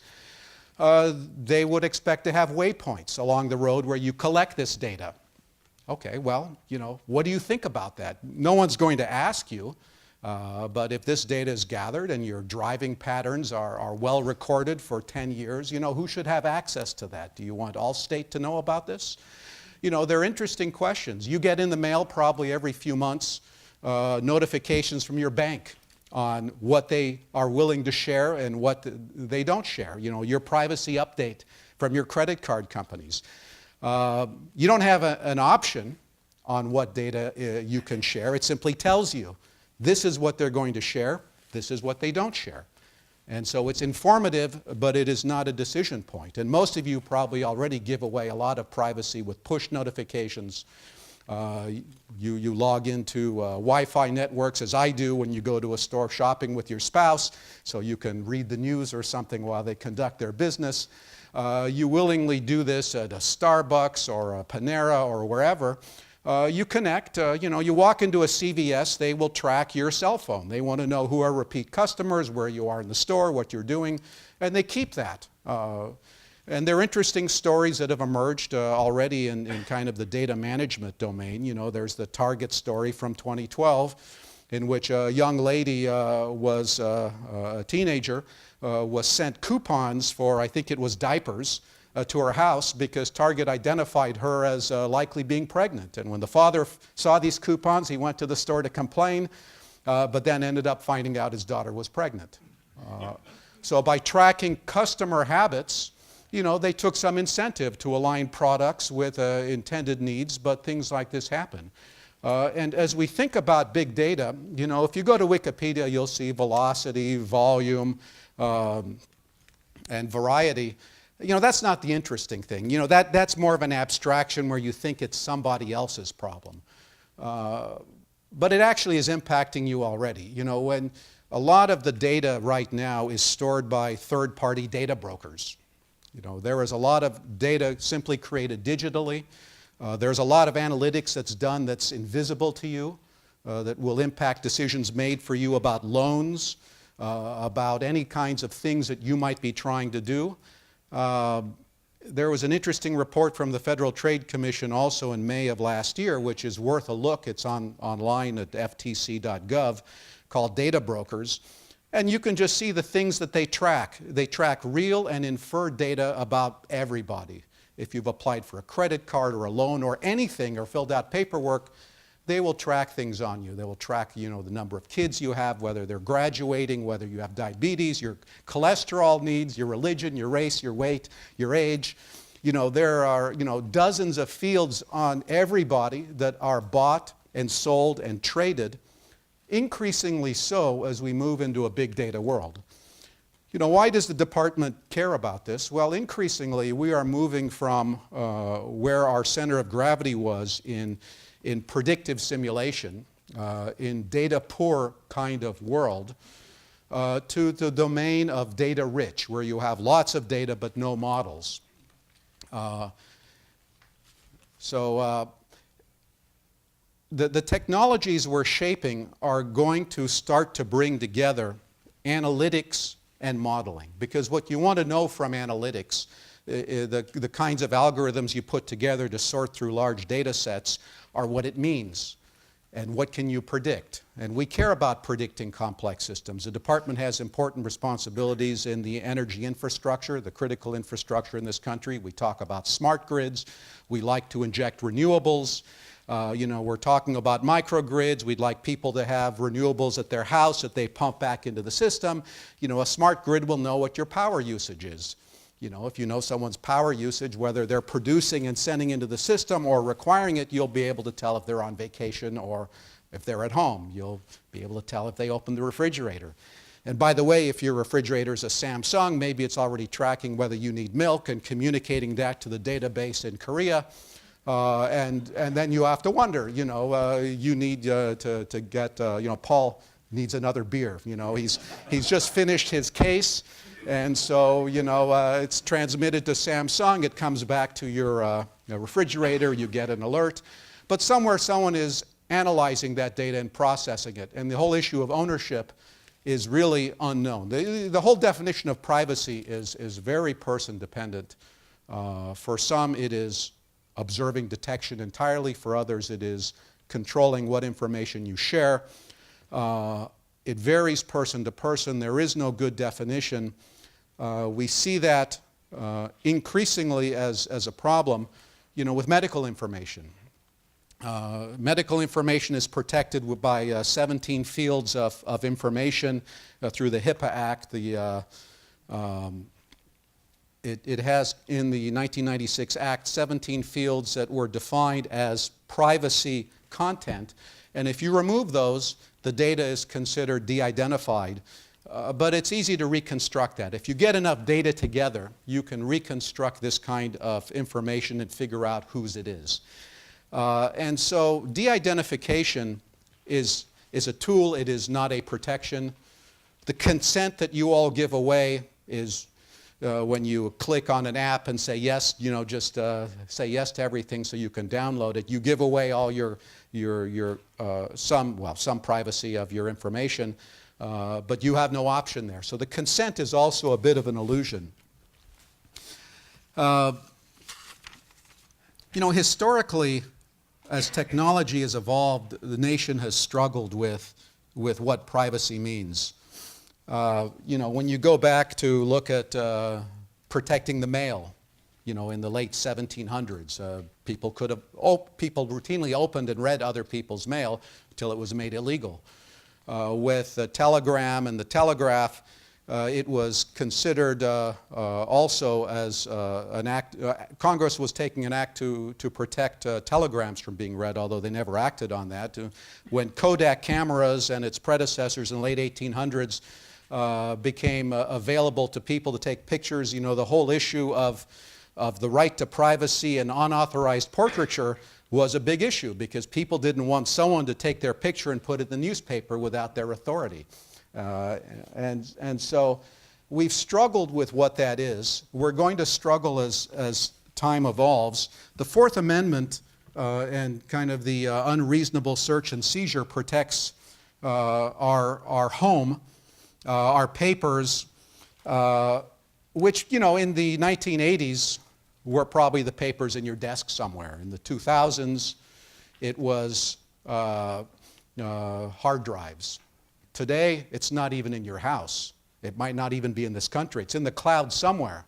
L: They would expect to have waypoints along the road where you collect this data. Okay, well, what do you think about that? No one's going to ask you, but if this data is gathered and your driving patterns are well recorded for 10 years, who should have access to that? Do you want Allstate to know about this? They're interesting questions. You get in the mail probably every few months notifications from your bank on what they are willing to share and what they don't share. Your privacy update from your credit card companies. You don't have an option on what data you can share. It simply tells you this is what they're going to share, this is what they don't share. And so it's informative, but it is not a decision point. And most of you probably already give away a lot of privacy with push notifications. You log into Wi-Fi networks, as I do when you go to a store shopping with your spouse, so you can read the news or something while they conduct their business. You willingly do this at a Starbucks or a Panera or wherever. You connect, you walk into a CVS, they will track your cell phone. They want to know who are repeat customers, where you are in the store, what you're doing, and they keep that. And there are interesting stories that have emerged already in kind of the data management domain. There's the Target story from 2012 in which a young lady was a teenager, was sent coupons for, I think it was diapers, to her house because Target identified her as likely being pregnant. And when the father saw these coupons, he went to the store to complain, but then ended up finding out his daughter was pregnant. So by tracking customer habits, they took some incentive to align products with intended needs, but things like this happen. And as we think about big data, if you go to Wikipedia, you'll see velocity, volume, and variety. That's not the interesting thing. That's more of an abstraction where you think it's somebody else's problem. But it actually is impacting you already. When a lot of the data right now is stored by third-party data brokers. There is a lot of data simply created digitally. There's a lot of analytics that's done that's invisible to you, that will impact decisions made for you about loans, about any kinds of things that you might be trying to do. There was an interesting report from the Federal Trade Commission also in May of last year, which is worth a look. It's online at ftc.gov, called Data Brokers. And you can just see the things that they track. They track real and inferred data about everybody. If you've applied for a credit card or a loan or anything or filled out paperwork, they will track things on you. They will track, the number of kids you have, whether they're graduating, whether you have diabetes, your cholesterol needs, your religion, your race, your weight, your age. There are, dozens of fields on everybody that are bought and sold and traded, increasingly so as we move into a big data world. Why does the department care about this? Well, increasingly, we are moving from where our center of gravity was in predictive simulation, in data-poor kind of world, to the domain of data-rich, where you have lots of data but no models. The technologies we're shaping are going to start to bring together analytics and modeling, because what you want to know from analytics, the kinds of algorithms you put together to sort through large data sets, are what it means. And what can you predict? And we care about predicting complex systems. The department has important responsibilities in the energy infrastructure, the critical infrastructure in this country. We talk about smart grids. We like to inject renewables. We're talking about microgrids. We'd like people to have renewables at their house that they pump back into the system. A smart grid will know what your power usage is. If you know someone's power usage, whether they're producing and sending into the system or requiring it, you'll be able to tell if they're on vacation or if they're at home. You'll be able to tell if they open the refrigerator. And by the way, if your refrigerator is a Samsung, maybe it's already tracking whether you need milk and communicating that to the database in Korea. And then you have to wonder, you need to get, Paul needs another beer. He's just finished his case. And so, it's transmitted to Samsung. It comes back to your refrigerator. You get an alert. But somewhere someone is analyzing that data and processing it. And the whole issue of ownership is really unknown. The whole definition of privacy is very person dependent. For some, it is observing detection entirely. For others, it is controlling what information you share. It varies person to person. There is no good definition. We see that increasingly as a problem, with medical information. Medical information is protected by 17 fields of information through the HIPAA Act. It has, in the 1996 Act, 17 fields that were defined as privacy content. And if you remove those, the data is considered de-identified. But it's easy to reconstruct that. If you get enough data together, you can reconstruct this kind of information and figure out whose it is. And so de-identification is a tool. It is not a protection. The consent that you all give away is when you click on an app and say yes, just say yes to everything so you can download it. You give away all some privacy of your information. But you have no option there. So the consent is also a bit of an illusion. Historically, as technology has evolved, the nation has struggled with what privacy means. When you go back to look at protecting the mail, in the late 1700s, people routinely opened and read other people's mail until it was made illegal. With the telegram and the telegraph, it was considered also as an act. Congress was taking an act to protect telegrams from being read, although they never acted on that. When Kodak cameras and its predecessors in the late 1800s became available to people to take pictures, the whole issue of the right to privacy and unauthorized portraiture was a big issue because people didn't want someone to take their picture and put it in the newspaper without their authority. And so we've struggled with what that is. We're going to struggle as time evolves. The Fourth Amendment and kind of the unreasonable search and seizure protects our home, our papers, which, in the 1980s, were probably the papers in your desk somewhere. In the 2000s, it was hard drives. Today, it's not even in your house. It might not even be in this country. It's in the cloud somewhere.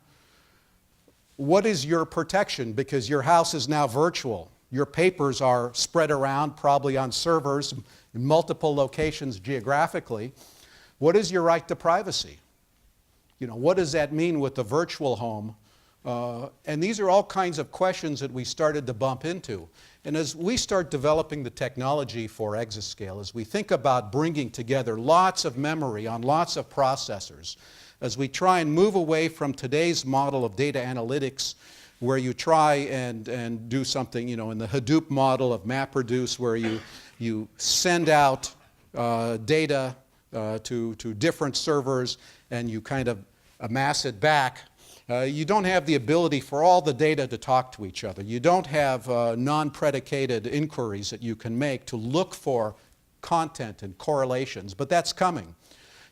L: What is your protection? Because your house is now virtual. Your papers are spread around, probably on servers in multiple locations geographically. What is your right to privacy? What does that mean with the virtual home? And these are all kinds of questions that we started to bump into. And as we start developing the technology for exascale, as we think about bringing together lots of memory on lots of processors, as we try and move away from today's model of data analytics, where you try and do something, in the Hadoop model of MapReduce, where you send out data to different servers and you kind of amass it back. You don't have the ability for all the data to talk to each other. You don't have non-predicated inquiries that you can make to look for content and correlations, but that's coming.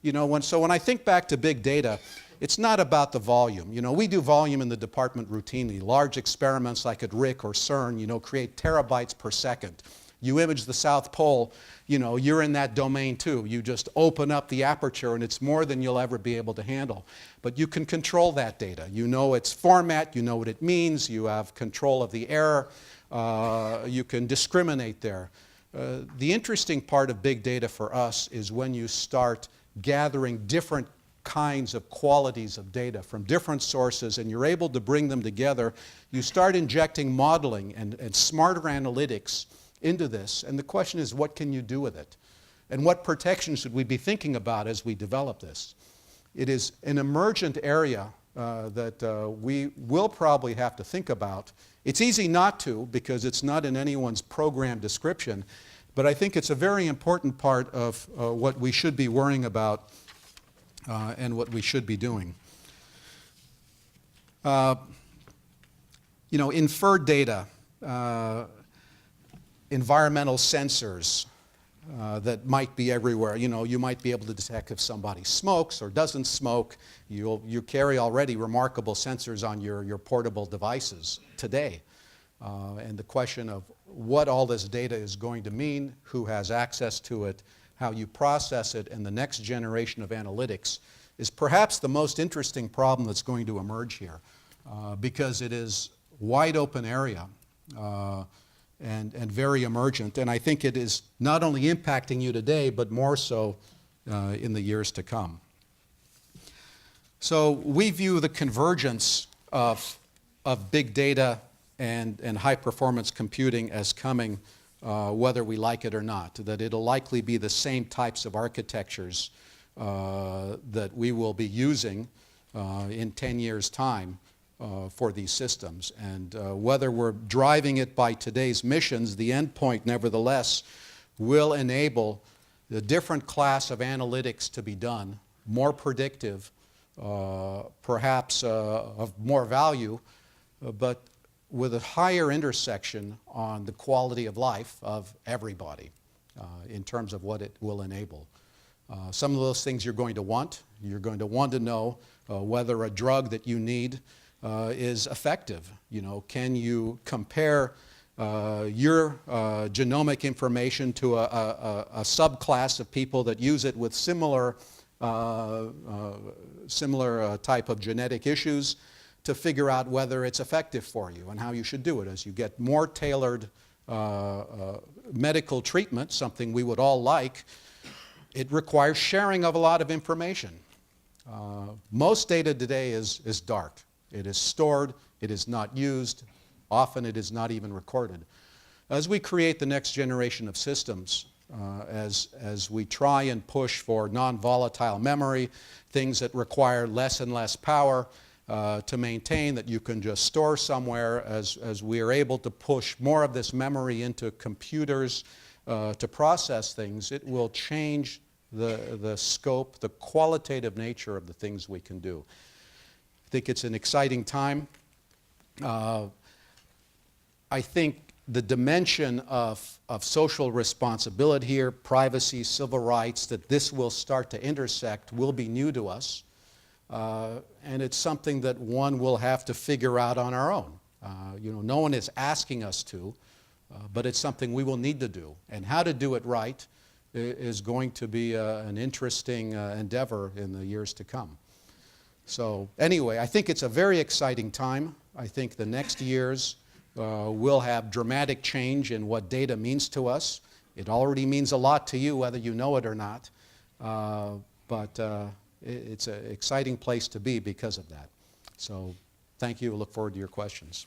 L: So when I think back to big data, it's not about the volume. We do volume in the department routinely. Large experiments like at RIC or CERN, create terabytes per second. You image the South Pole, you know, you're in that domain too. You just open up the aperture and it's more than you'll ever be able to handle. But you can control that data. You know its format, you know what it means, you have control of the error, you can discriminate there. The interesting part of big data for us is when you start gathering different kinds of qualities of data from different sources and you're able to bring them together, you start injecting modeling and smarter analytics into this. And the question is, what can you do with it? And what protections should we be thinking about as we develop this? It is an emergent area that we will probably have to think about. It's easy not to because it's not in anyone's program description, but I think it's a very important part of what we should be worrying about and what we should be doing. You know, inferred data, environmental sensors that might be everywhere. You know, you might be able to detect if somebody smokes or doesn't smoke. You carry already remarkable sensors on your portable devices today. And the question of what all this data is going to mean, who has access to it, how you process it, and the next generation of analytics is perhaps the most interesting problem that's going to emerge here because it is wide open area and very emergent. And I think it is not only impacting you today, but more so in the years to come. So we view the convergence of big data and high-performance computing as coming whether we like it or not, that it'll likely be the same types of architectures that we will be using in 10 years' time for these systems. And whether we're driving it by today's missions, the endpoint, nevertheless, will enable the different class of analytics to be done, more predictive, perhaps of more value, but with a higher intersection on the quality of life of everybody in terms of what it will enable. Some of those things you're going to want. You're going to want to know whether a drug that you need is effective. You know, can you compare your genomic information to a subclass of people that use it with similar type of genetic issues to figure out whether it's effective for you and how you should do it. As you get more tailored medical treatment, something we would all like, it requires sharing of a lot of information. Most data today is dark. It is stored, it is not used, often it is not even recorded. As we create the next generation of systems, as we try and push for non-volatile memory, things that require less and less power to maintain, that you can just store somewhere, as we are able to push more of this memory into computers to process things, it will change the scope, the qualitative nature of the things we can do. I think it's an exciting time. I think the dimension of social responsibility here, privacy, civil rights, that this will start to intersect will be new to us. And it's something that one will have to figure out on our own. You know, no one is asking us to, but it's something we will need to do. And how to do it right is going to be an interesting endeavor in the years to come. So anyway, I think it's a very exciting time. I think the next years will have dramatic change in what data means to us. It already means a lot to you, whether you know it or not. But it's an exciting place to be because of that. So thank you. I look forward to your questions.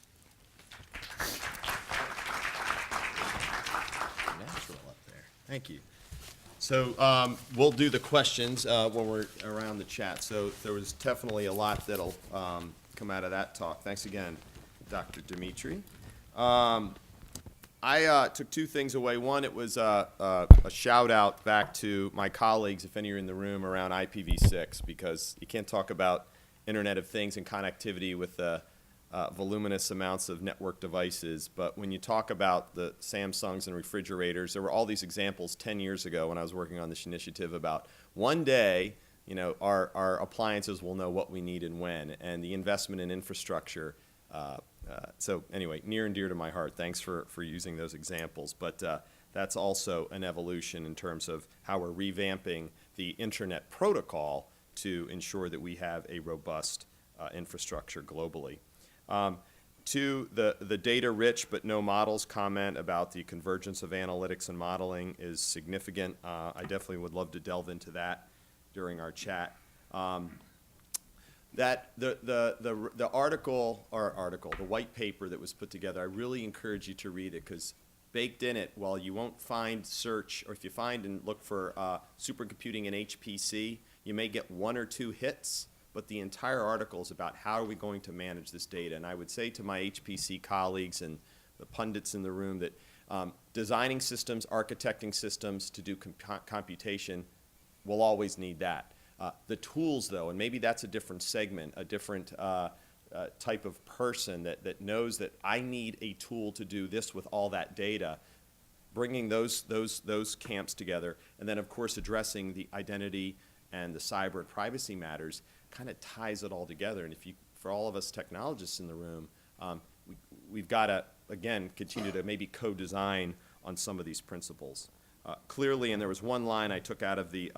A: Natural up there. Thank you. So we'll do the questions when we're around the chat. So there was definitely a lot that'll come out of that talk. Thanks again, Dr. Dimitri. I took two things away. One, it was a shout out back to my colleagues, if any are in the room, around IPv6, because you can't talk about Internet of Things and connectivity with voluminous amounts of network devices. But when you talk about the Samsungs and refrigerators, there were all these examples 10 years ago when I was working on this initiative about one day, you know, our appliances will know what we need and when, and the investment in infrastructure. So anyway, near and dear to my heart. Thanks for using those examples. But that's also an evolution in terms of how we're revamping the internet protocol to ensure that we have a robust infrastructure globally. To the data-rich but no models comment about the convergence of analytics and modeling is significant. I definitely would love to delve into that during our chat. That the white paper that was put together, I really encourage you to read it, because baked in it, while you won't find search, or if you find and look for supercomputing in HPC, you may get 1 or 2 hits, but the entire article is about how are we going to manage this data. And I would say to my HPC colleagues and the pundits in the room that designing systems, architecting systems to do computation, we'll always need that. The tools, though, and maybe that's a different segment, a different type of person that knows that I need a tool to do this with all that data, bringing those camps together, and then, of course, addressing the identity and the cyber and privacy matters kind of ties it all together. And for all of us technologists in the room, we've got to, again, continue to maybe co-design on some of these principles. Clearly, and there was one line I took out of the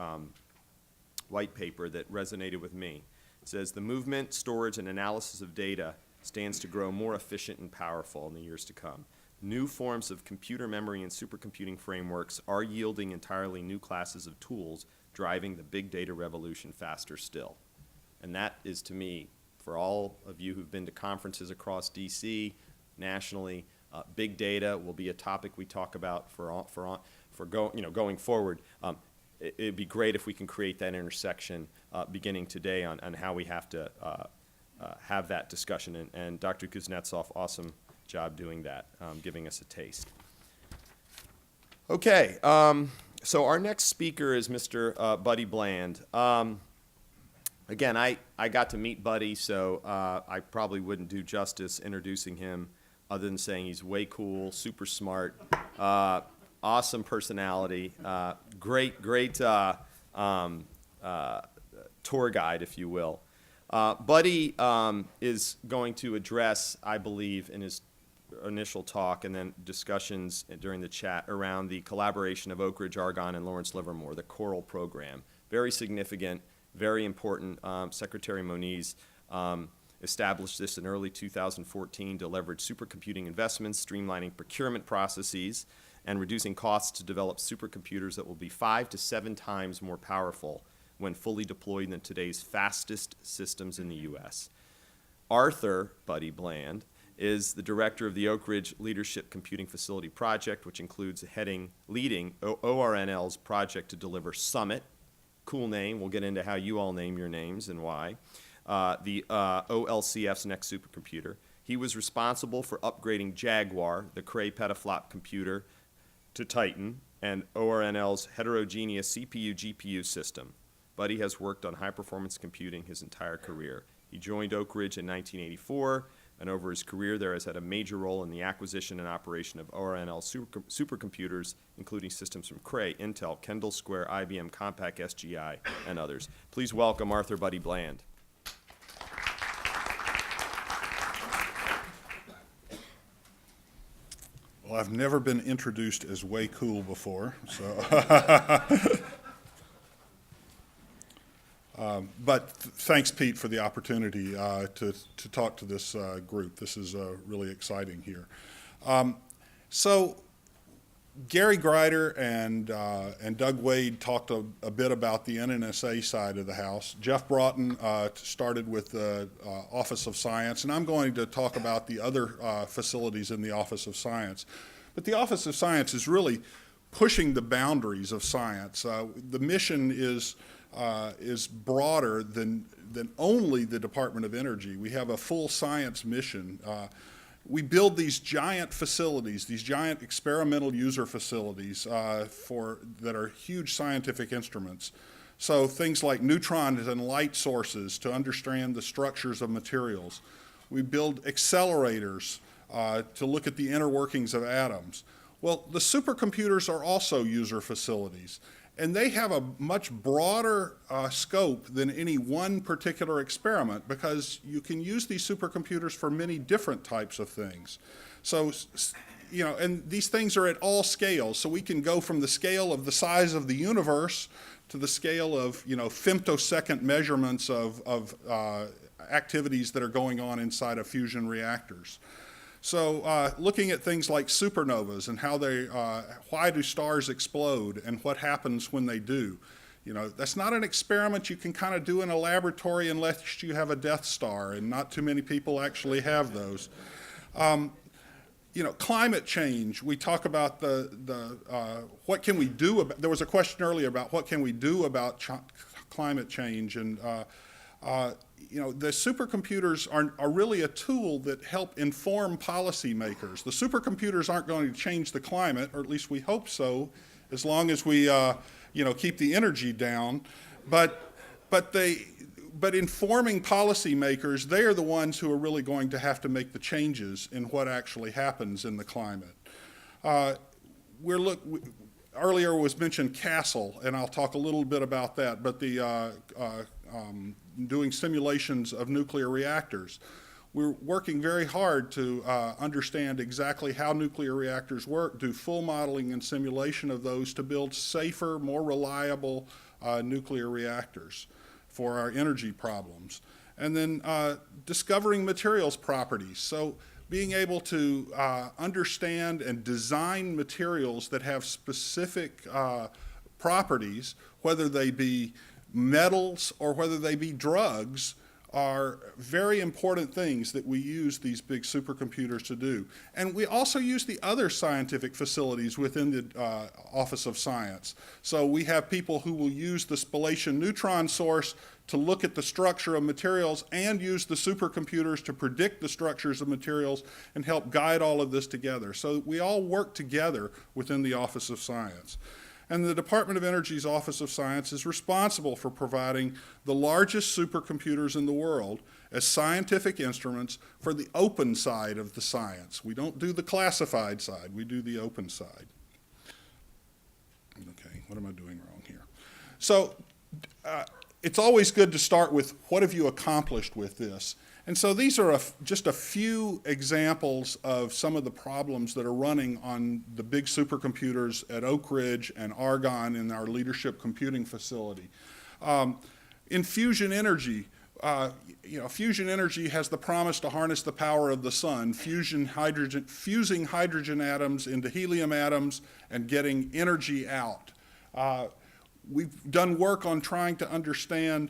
A: white paper that resonated with me. It says, the movement, storage, and analysis of data stands to grow more efficient and powerful in the years to come. New forms of computer memory and supercomputing frameworks are yielding entirely new classes of tools, driving the big data revolution faster still. And that is, to me, for all of you who've been to conferences across DC, nationally, big data will be a topic we talk about going forward. It'd be great if we can create that intersection beginning today on how we have to have that discussion. And Dr. Kuznetsov, awesome job doing that, giving us a taste. Okay, so our next speaker is Mr. Buddy Bland. Again, I got to meet Buddy, so I probably wouldn't do justice introducing him other than saying he's way cool, super smart, awesome personality, great tour guide, if you will. Buddy is going to address, I believe, in his initial talk and then discussions during the chat around the collaboration of Oak Ridge, Argonne, and Lawrence Livermore, the CORAL program. Very significant, very important. Secretary Moniz established this in early 2014 to leverage supercomputing investments, streamlining procurement processes, and reducing costs to develop supercomputers that will be 5 to 7 times more powerful when fully deployed than today's fastest systems in the U.S. Arthur Buddy Bland is the director of the Oak Ridge Leadership Computing Facility Project, which includes leading ORNL's project to deliver Summit, cool name, we'll get into how you all name your names and why, the OLCF's next supercomputer. He was responsible for upgrading Jaguar, the Cray petaflop computer, to Titan, and ORNL's heterogeneous CPU-GPU system. Buddy has worked on high-performance computing his entire career. He joined Oak Ridge in 1984, and over his career there has had a major role in the acquisition and operation of ORNL supercomputers, including systems from Cray, Intel, Kendall Square, IBM, Compaq, SGI, and others. Please welcome Arthur Buddy Bland.
J: Well, I've never been introduced as way cool before, so. But thanks, Pete, for the opportunity to talk to this group. This is really exciting here. So Gary Greider and Doug Wade talked a bit about the NNSA side of the house. Jeff Broughton started with the Office of Science, and I'm going to talk about the other facilities in the Office of Science. But the Office of Science is really pushing the boundaries of science. The mission is broader than only the Department of Energy. We have a full science mission. We build these giant facilities, these giant experimental user facilities that are huge scientific instruments. So things like neutrons and light sources to understand the structures of materials. We build accelerators to look at the inner workings of atoms. Well, the supercomputers are also user facilities. And they have a much broader scope than any one particular experiment, because you can use these supercomputers for many different types of things. So you know, and these things are at all scales. So we can go from the scale of the size of the universe to the scale of, you know, femtosecond measurements of activities that are going on inside of fusion reactors. So looking at things like supernovas and how they, why do stars explode and what happens when they do. You know, that's not an experiment you can kind of do in a laboratory unless you have a Death Star, and not too many people actually have those. You know, climate change, we talk about what can we do about, there was a question earlier about what can we do about climate change, and you know, the supercomputers are really a tool that help inform policymakers. The supercomputers aren't going to change the climate, or at least we hope so, as long as we you know, keep the energy down. But informing policymakers, they are the ones who are really going to have to make the changes in what actually happens in the climate. Earlier was mentioned CASTLE, and I'll talk a little bit about that, but the doing simulations of nuclear reactors. We're working very hard to understand exactly how nuclear reactors work, do full modeling and simulation of those to build safer, more reliable nuclear reactors for our energy problems. And then discovering materials properties. So being able to understand and design materials that have specific properties, whether they be metals or whether they be drugs, are very important things that we use these big supercomputers to do. And we also use the other scientific facilities within the Office of Science. So we have people who will use the spallation neutron source to look at the structure of materials and use the supercomputers to predict the structures of materials and help guide all of this together. So we all work together within the Office of Science. And the Department of Energy's Office of Science is responsible for providing the largest supercomputers in the world as scientific instruments for the open side of the science. We don't do the classified side, we do the open side. Okay, what am I doing wrong here? So it's always good to start with what have you accomplished with this? And so these are just a few examples of some of the problems that are running on the big supercomputers at Oak Ridge and Argonne in our leadership computing facility. In fusion energy, you know, fusion energy has the promise to harness the power of the sun, fusing hydrogen atoms into helium atoms and getting energy out. We've done work on trying to understand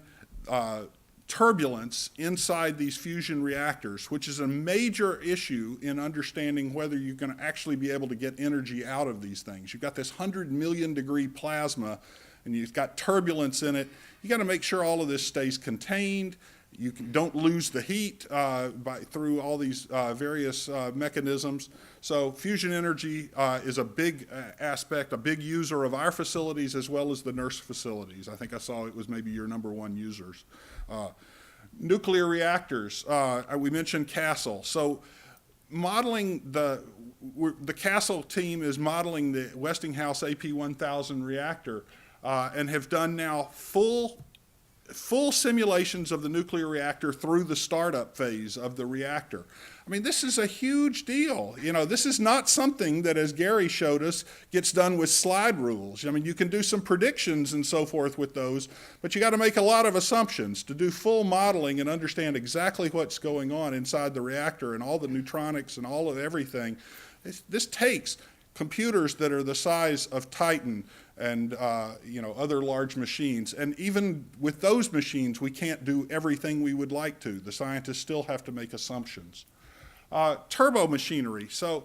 J: turbulence inside these fusion reactors, which is a major issue in understanding whether you're going to actually be able to get energy out of these things. You've got this 100 million degree plasma and you've got turbulence in it. You got to make sure all of this stays contained. You don't lose the heat through all these various mechanisms. So fusion energy is a big aspect, a big user of our facilities as well as the nurse facilities. I think I saw it was maybe your #1 users. Nuclear reactors, we mentioned CASTLE. So modeling the CASTLE team is modeling the Westinghouse AP1000 reactor and have done now full simulations of the nuclear reactor through the startup phase of the reactor. I mean, this is a huge deal. You know, this is not something that, as Gary showed us, gets done with slide rules. I mean, you can do some predictions and so forth with those, but you got to make a lot of assumptions to do full modeling and understand exactly what's going on inside the reactor and all the neutronics and all of everything. This takes computers that are the size of Titan and you know, other large machines. And even with those machines, we can't do everything we would like to. The scientists still have to make assumptions. Turbo machinery. So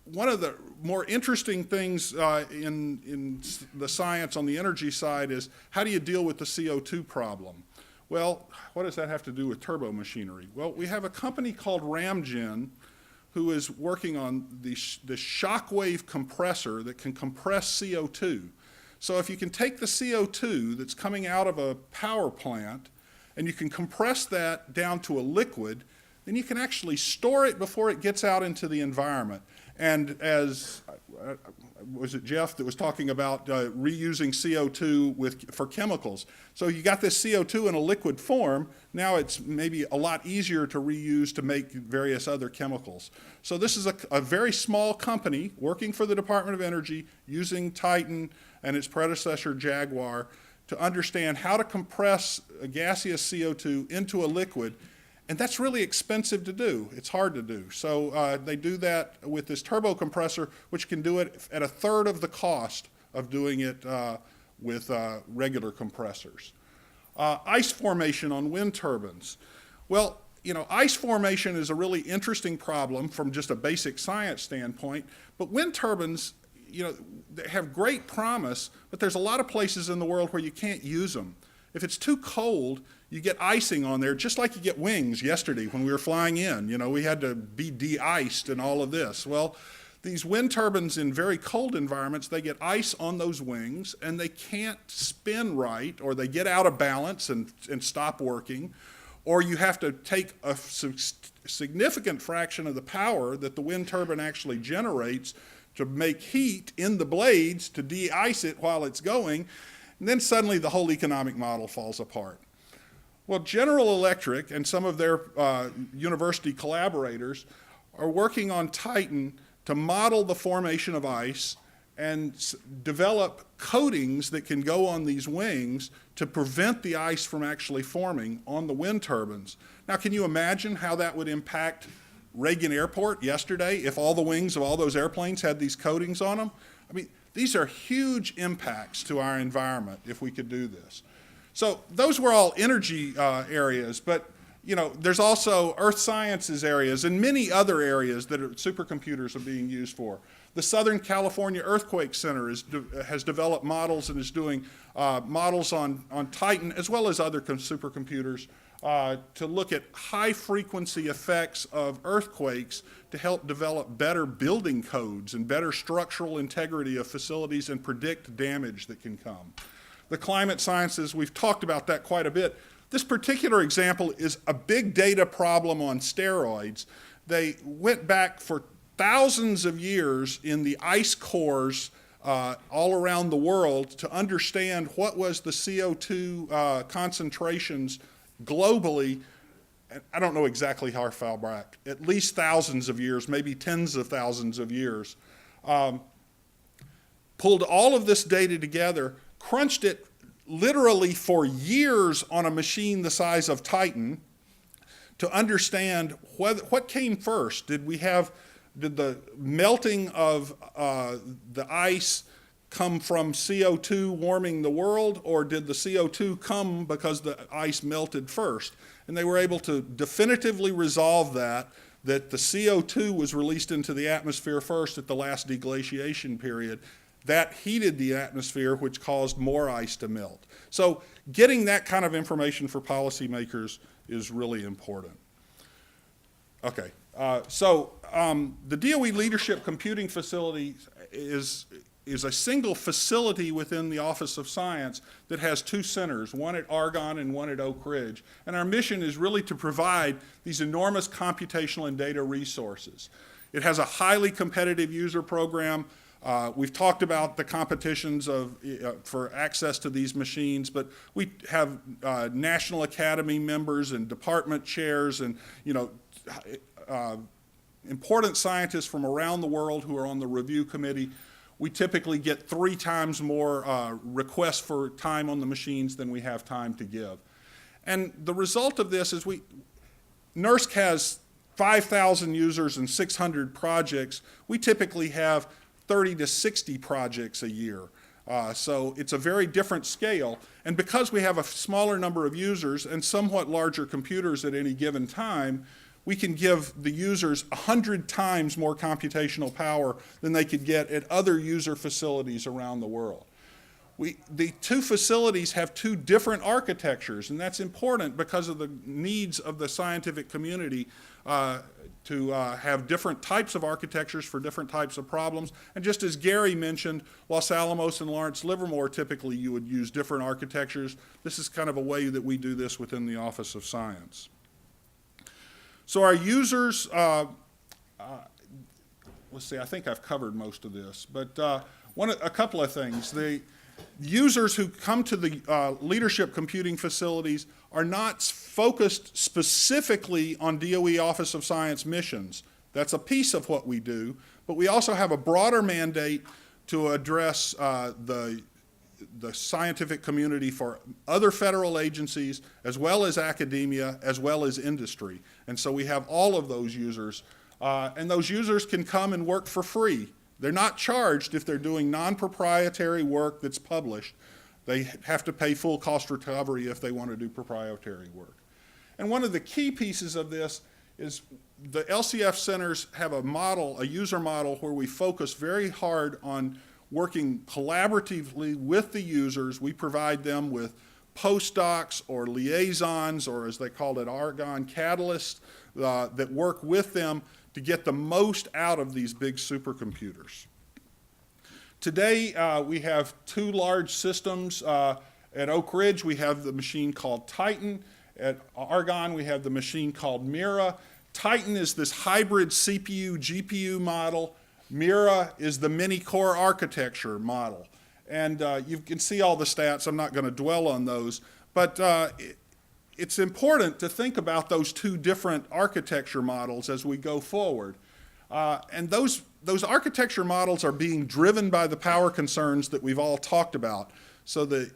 J: one of the more interesting things in the science on the energy side is how do you deal with the CO2 problem? Well, what does that have to do with turbo machinery? Well, we have a company called Ramgen who is working on the shockwave compressor that can compress CO2. So if you can take the CO2 that's coming out of a power plant and you can compress that down to a liquid, then you can actually store it before it gets out into the environment. And as, was it Jeff that was talking about reusing CO2 for chemicals? So you got this CO2 in a liquid form. Now it's maybe a lot easier to reuse to make various other chemicals. So this is a very small company working for the Department of Energy using Titan and its predecessor Jaguar to understand how to compress a gaseous CO2 into a liquid. And that's really expensive to do. It's hard to do. So they do that with this turbo compressor, which can do it at a third of the cost of doing it with regular compressors. Ice formation on wind turbines. Well, you know, ice formation is a really interesting problem from just a basic science standpoint, but wind turbines, you know, they have great promise, but there's a lot of places in the world where you can't use them. If it's too cold, you get icing on there, just like you get wings yesterday when we were flying in. You know, we had to be de-iced and all of this. Well, these wind turbines in very cold environments, they get ice on those wings and they can't spin right, or they get out of balance and stop working, or you have to take a significant fraction of the power that the wind turbine actually generates to make heat in the blades to de-ice it while it's going, and then suddenly the whole economic model falls apart. Well, General Electric and some of their university collaborators are working on Titan to model the formation of ice and develop coatings that can go on these wings to prevent the ice from actually forming on the wind turbines. Now, can you imagine how that would impact Reagan Airport yesterday if all the wings of all those airplanes had these coatings on them? I mean, these are huge impacts to our environment if we could do this. So those were all energy areas, but you know, there's also earth sciences areas and many other areas that supercomputers are being used for. The Southern California Earthquake Center has developed models and is doing models on Titan as well as other supercomputers to look at high frequency effects of earthquakes to help develop better building codes and better structural integrity of facilities and predict damage that can come. The climate sciences, we've talked about that quite a bit. This particular example is a big data problem on steroids. They went back for thousands of years in the ice cores all around the world to understand what was the CO2 concentrations globally. I don't know exactly how far back, at least thousands of years, maybe tens of thousands of years. Pulled all of this data together, crunched it literally for years on a machine the size of Titan to understand what came first. Did the melting of the ice come from CO2 warming the world, or did the CO2 come because the ice melted first? And they were able to definitively resolve that the CO2 was released into the atmosphere first at the last deglaciation period. That heated the atmosphere, which caused more ice to melt. So getting that kind of information for policymakers is really important. Okay, the DOE Leadership Computing Facility is a single facility within the Office of Science that has two centers, one at Argonne and one at Oak Ridge. And our mission is really to provide these enormous computational and data resources. It has a highly competitive user program. We've talked about the competitions for access to these machines, but we have National Academy members and department chairs and, you know, important scientists from around the world who are on the review committee. We typically get 3 times more requests for time on the machines than we have time to give. And the result of this is NERSC has 5,000 users and 600 projects. We typically have 30 to 60 projects a year. So it's a very different scale. And because we have a smaller number of users and somewhat larger computers at any given time, we can give the users 100 times more computational power than they could get at other user facilities around the world. The two facilities have 2 different architectures, and that's important because of the needs of the scientific community to have different types of architectures for different types of problems. And just as Gary mentioned, Los Alamos and Lawrence Livermore, typically you would use different architectures. This is kind of a way that we do this within the Office of Science. So our users, let's see, I think I've covered most of this, but a couple of things. The users who come to the leadership computing facilities are not focused specifically on DOE Office of Science missions. That's a piece of what we do, but we also have a broader mandate to address the scientific community for other federal agencies, as well as academia, as well as industry. And so we have all of those users, and those users can come and work for free. They're not charged if they're doing non-proprietary work that's published. They have to pay full cost recovery if they want to do proprietary work. And one of the key pieces of this is the LCF centers have a model, a user model, where we focus very hard on working collaboratively with the users. We provide them with postdocs or liaisons, or as they call it, Argonne catalysts, that work with them to get the most out of these big supercomputers. Today, we have two large systems. At Oak Ridge, we have the machine called Titan. At Argonne, we have the machine called Mira. Titan is this hybrid CPU-GPU model. Mira is the mini-core architecture model. And you can see all the stats. I'm not going to dwell on those. But it's important to think about those two different architecture models as we go forward. And those architecture models are being driven by the power concerns that we've all talked about. So the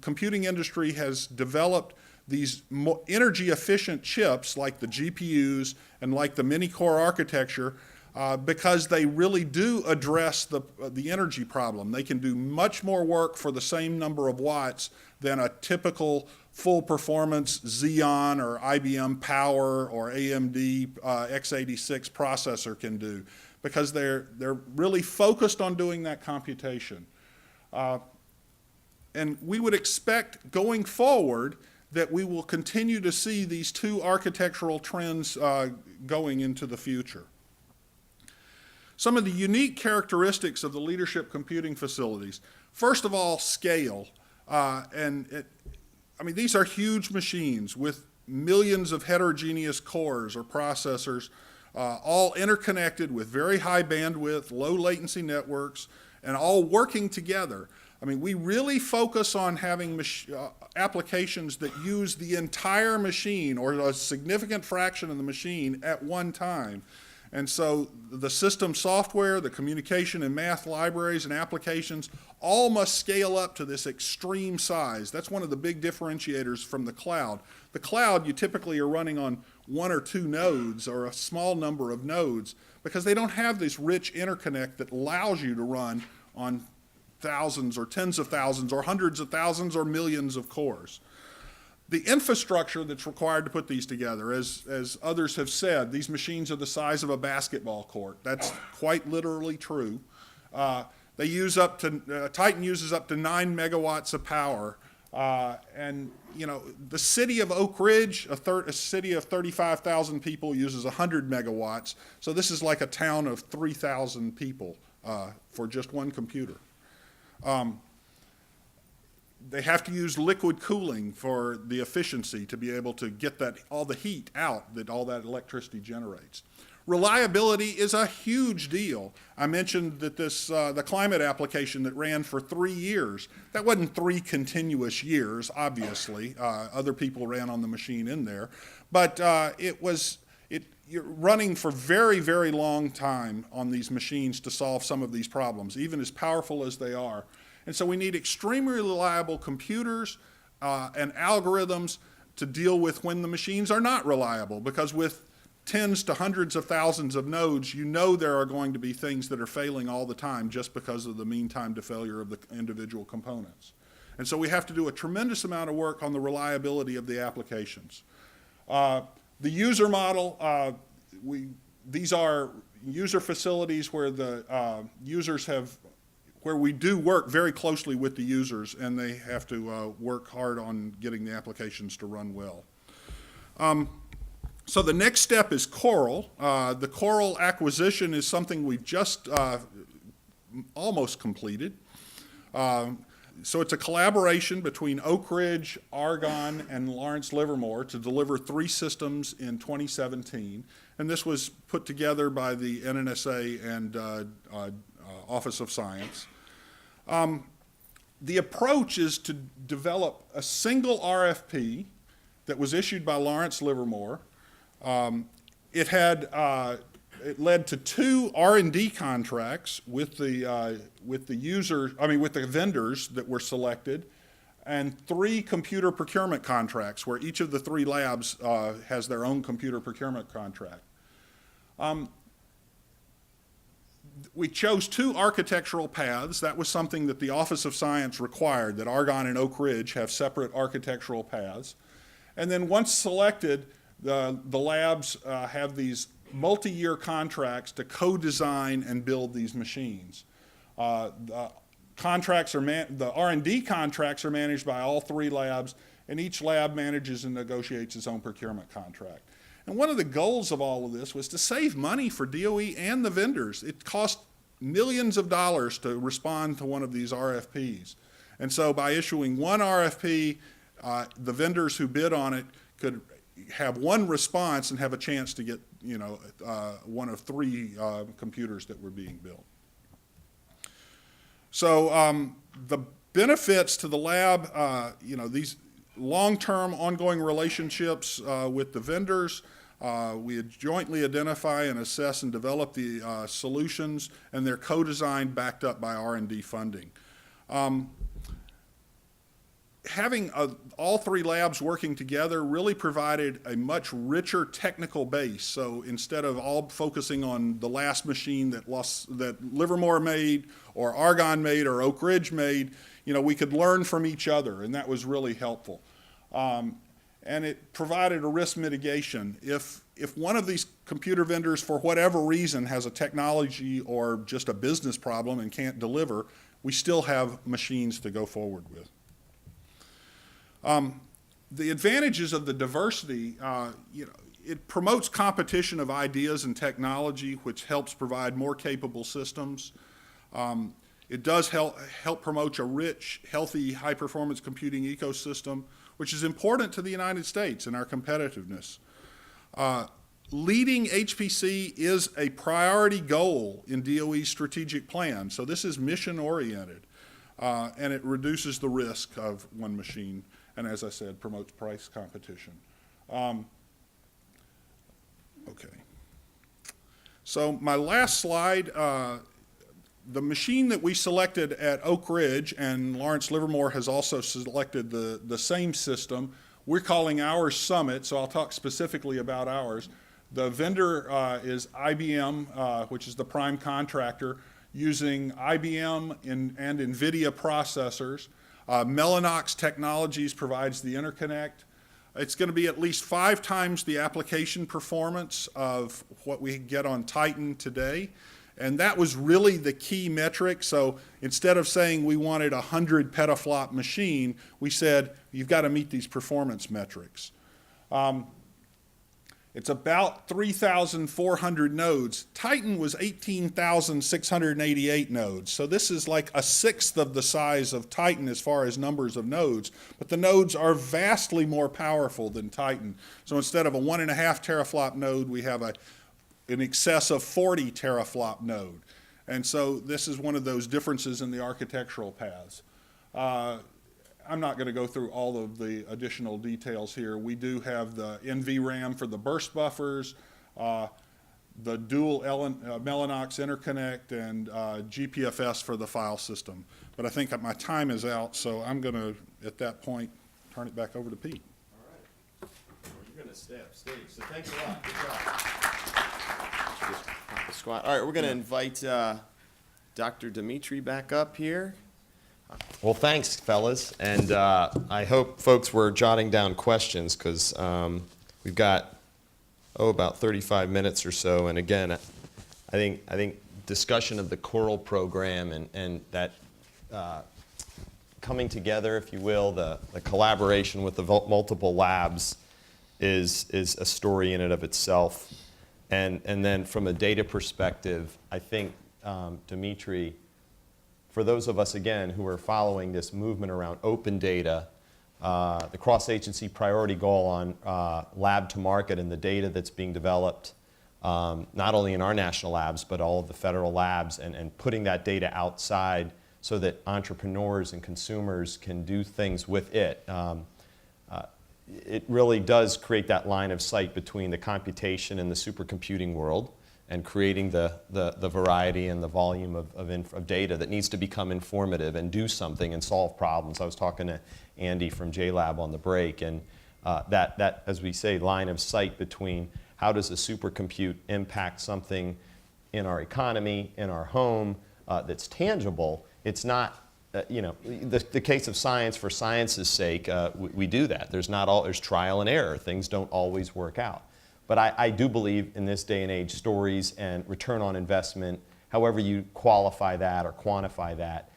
J: computing industry has developed these energy efficient chips like the GPUs and like the mini-core architecture because they really do address the energy problem. They can do much more work for the same number of watts than a typical full performance Xeon or IBM Power or AMD x86 processor can do, because they're really focused on doing that computation. And we would expect going forward that we will continue to see these two architectural trends going into the future. Some of the unique characteristics of the leadership computing facilities. First of all, scale. I mean, these are huge machines with millions of heterogeneous cores or processors, all interconnected with very high bandwidth, low latency networks, and all working together. I mean, we really focus on having applications that use the entire machine or a significant fraction of the machine at one time. And so the system software, the communication and math libraries and applications all must scale up to this extreme size. That's one of the big differentiators from the cloud. The cloud, you typically are running on one or two nodes or a small number of nodes because they don't have this rich interconnect that allows you to run on thousands or tens of thousands or hundreds of thousands or millions of cores. The infrastructure that's required to put these together, as others have said, these machines are the size of a basketball court. That's quite literally true. They use up to, Titan uses up to 9 megawatts of power. And, you know, the city of Oak Ridge, a city of 35,000 people, uses 100 megawatts. So this is like a town of 3,000 people for just one computer. They have to use liquid cooling for the efficiency to be able to get all the heat out that all that electricity generates. Reliability is a huge deal. I mentioned that the climate application that ran for 3 years, that wasn't 3 continuous years, obviously. Other people ran on the machine in there. But you're running for very, very long time on these machines to solve some of these problems, even as powerful as they are. And so we need extremely reliable computers and algorithms to deal with when the machines are not reliable, because with tens to hundreds of thousands of nodes, you know there are going to be things that are failing all the time just because of the mean time to failure of the individual components. And so we have to do a tremendous amount of work on the reliability of the applications. The user model, these are user facilities where the where we do work very closely with the users, and they have to work hard on getting the applications to run well. So the next step is Coral. The Coral acquisition is something we've just almost completed. So it's a collaboration between Oak Ridge, Argonne, and Lawrence Livermore to deliver 3 systems in 2017. And this was put together by the NNSA and Office of Science. The approach is to develop a single RFP that was issued by Lawrence Livermore. It led to 2 R&D contracts with the vendors that were selected, and 3 computer procurement contracts where each of the 3 labs has their own computer procurement contract. We chose 2 architectural paths. That was something that the Office of Science required, that Argonne and Oak Ridge have separate architectural paths. And then once selected, the labs have these multi-year contracts to co-design and build these machines. The R&D contracts are managed by all 3 labs, and each lab manages and negotiates its own procurement contract. And one of the goals of all of this was to save money for DOE and the vendors. It cost millions of dollars to respond to one of these RFPs. And so by issuing 1 RFP, the vendors who bid on it could have 1 response and have a chance to get, one of 3 computers that were being built. So the benefits to the lab, these long-term ongoing relationships with the vendors. We jointly identify and assess and develop the solutions, and they're co-designed, backed up by R&D funding. Having all 3 labs working together really provided a much richer technical base. So instead of all focusing on the last machine that Livermore made or Argonne made or Oak Ridge made, we could learn from each other, and that was really helpful. And it provided a risk mitigation. If one of these computer vendors, for whatever reason, has a technology or just a business problem and can't deliver, we still have machines to go forward with. The advantages of the diversity, it promotes competition of ideas and technology, which helps provide more capable systems. It does help promote a rich, healthy, high-performance computing ecosystem, which is important to the United States and our competitiveness. Leading HPC is a priority goal in DOE's strategic plan, so this is mission-oriented, and it reduces the risk of one machine, and as I said, promotes price competition. Okay. So my last slide, the machine that we selected at Oak Ridge, and Lawrence Livermore has also selected the same system. We're calling ours Summit, so I'll talk specifically about ours. The vendor is IBM, which is the prime contractor, using IBM and NVIDIA processors. Mellanox Technologies provides the interconnect. It's going to be at least 5 times the application performance of what we get on Titan today. And that was really the key metric. So instead of saying we wanted a 100 petaflop machine, we said you've got to meet these performance metrics. It's about 3,400 nodes. Titan was 18,688 nodes. So this is like a 1/6 of the size of Titan as far as numbers of nodes. But the nodes are vastly more powerful than Titan. So instead of a 1.5 teraflop node, we have in excess of 40 teraflop node. And so this is one of those differences in the architectural paths. I'm not going to go through all of the additional details here. We do have the NVRAM for the burst buffers, the dual Mellanox interconnect, and GPFS for the file system. But I think my time is out, so I'm going to, at that point, turn it back over to Pete.
A: All right. Well, you're going to stay up stage, so thanks a lot. Good job. Just pop a squat. All right, we're going to invite Dr. Dimitri back up here. Well, thanks, fellas, and I hope folks were jotting down questions because we've got about 35 minutes or so. And again, I think discussion of the Coral program and that coming together, if you will, the collaboration with the multiple labs is a story in and of itself. And then from a data perspective, I think Dimitri, for those of us, again, who are following this movement around open data, the cross-agency priority goal on lab to market and the data that's being developed, not only in our national labs, but all of the federal labs, and putting that data outside so that entrepreneurs and consumers can do things with it. It really does create that line of sight between the computation and the supercomputing world, and creating the variety and the volume of data that needs to become informative and do something and solve problems. I was talking to Andy from JLab on the break, and that, as we say, line of sight between how does a supercompute impact something in our economy, in our home, that's tangible. It's not, the case of science for science's sake, we do that. There's trial and error. Things don't always work out. But I do believe in this day and age, stories and return on investment, however you qualify that or quantify that,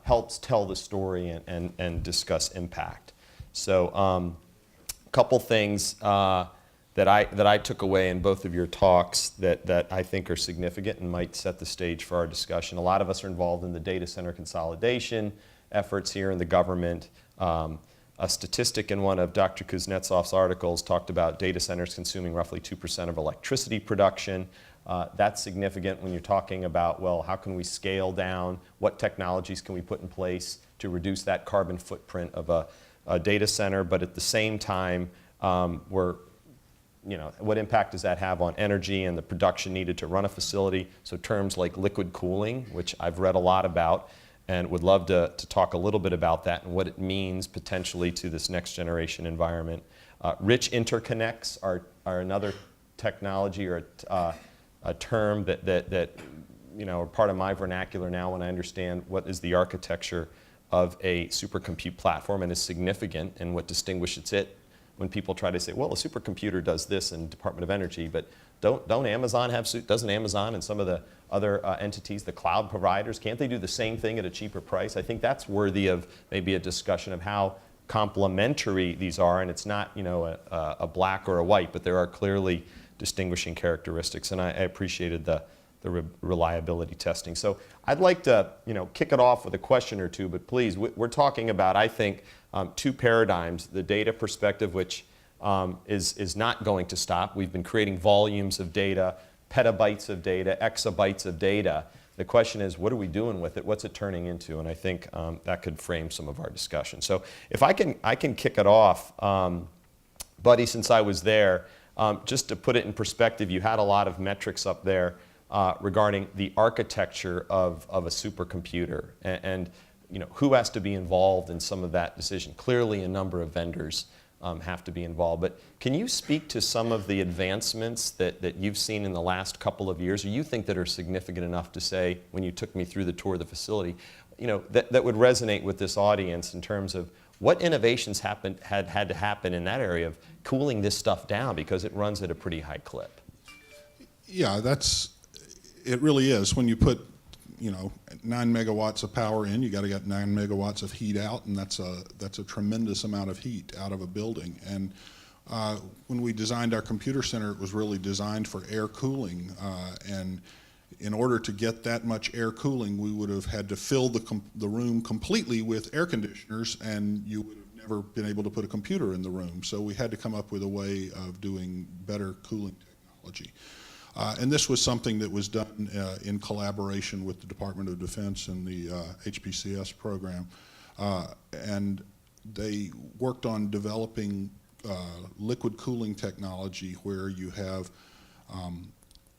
A: helps tell the story and discuss impact. So a couple things that I took away in both of your talks that I think are significant and might set the stage for our discussion. A lot of us are involved in the data center consolidation efforts here in the government. A statistic in one of Dr. Kuznetsov's articles talked about data centers consuming roughly 2% of electricity production. That's significant when you're talking about, well, how can we scale down? What technologies can we put in place to reduce that carbon footprint of a data center? But at the same time, what impact does that have on energy and the production needed to run a facility? So terms like liquid cooling, which I've read a lot about, and would love to talk a little bit about that and what it means potentially to this next generation environment. Rich interconnects are another technology or a term that are part of my vernacular now when I understand what is the architecture of a supercompute platform and is significant and what distinguishes it when people try to say, well, a supercomputer does this in Department of Energy, but doesn't Amazon and some of the other entities, the cloud providers, can't they do the same thing at a cheaper price? I think that's worthy of maybe a discussion of how complementary these are, and it's not a black or a white, but there are clearly distinguishing characteristics, and I appreciated the reliability testing. So I'd like to kick it off with a question or two, but please, we're talking about, I think, two paradigms: the data perspective, which is not going to stop. We've been creating volumes of data, petabytes of data, exabytes of data. The question is, what are we doing with it? What's it turning into? And I think that could frame some of our discussion. So if I can kick it off, Buddy, since I was there, just to put it in perspective, you had a lot of metrics up there regarding the architecture of a supercomputer and who has to be involved in some of that decision. Clearly, a number of vendors have to be involved. But can you speak to some of the advancements that you've seen in the last couple of years, or you think that are significant enough to say, when you took me through the tour of the facility, that would resonate with this audience in terms of what innovations had to happen in that area of cooling this stuff down, because it runs at a pretty high clip?
J: Yeah, it really is. When you put 9 megawatts of power in, you got to get 9 megawatts of heat out, and that's a tremendous amount of heat out of a building. And when we designed our computer center, it was really designed for air cooling, and in order to get that much air cooling, we would have had to fill the room completely with air conditioners, and you would have never been able to put a computer in the room. So we had to come up with a way of doing better cooling technology. And this was something that was done in collaboration with the Department of Defense and the HPCS program. And they worked on developing liquid cooling technology where you have,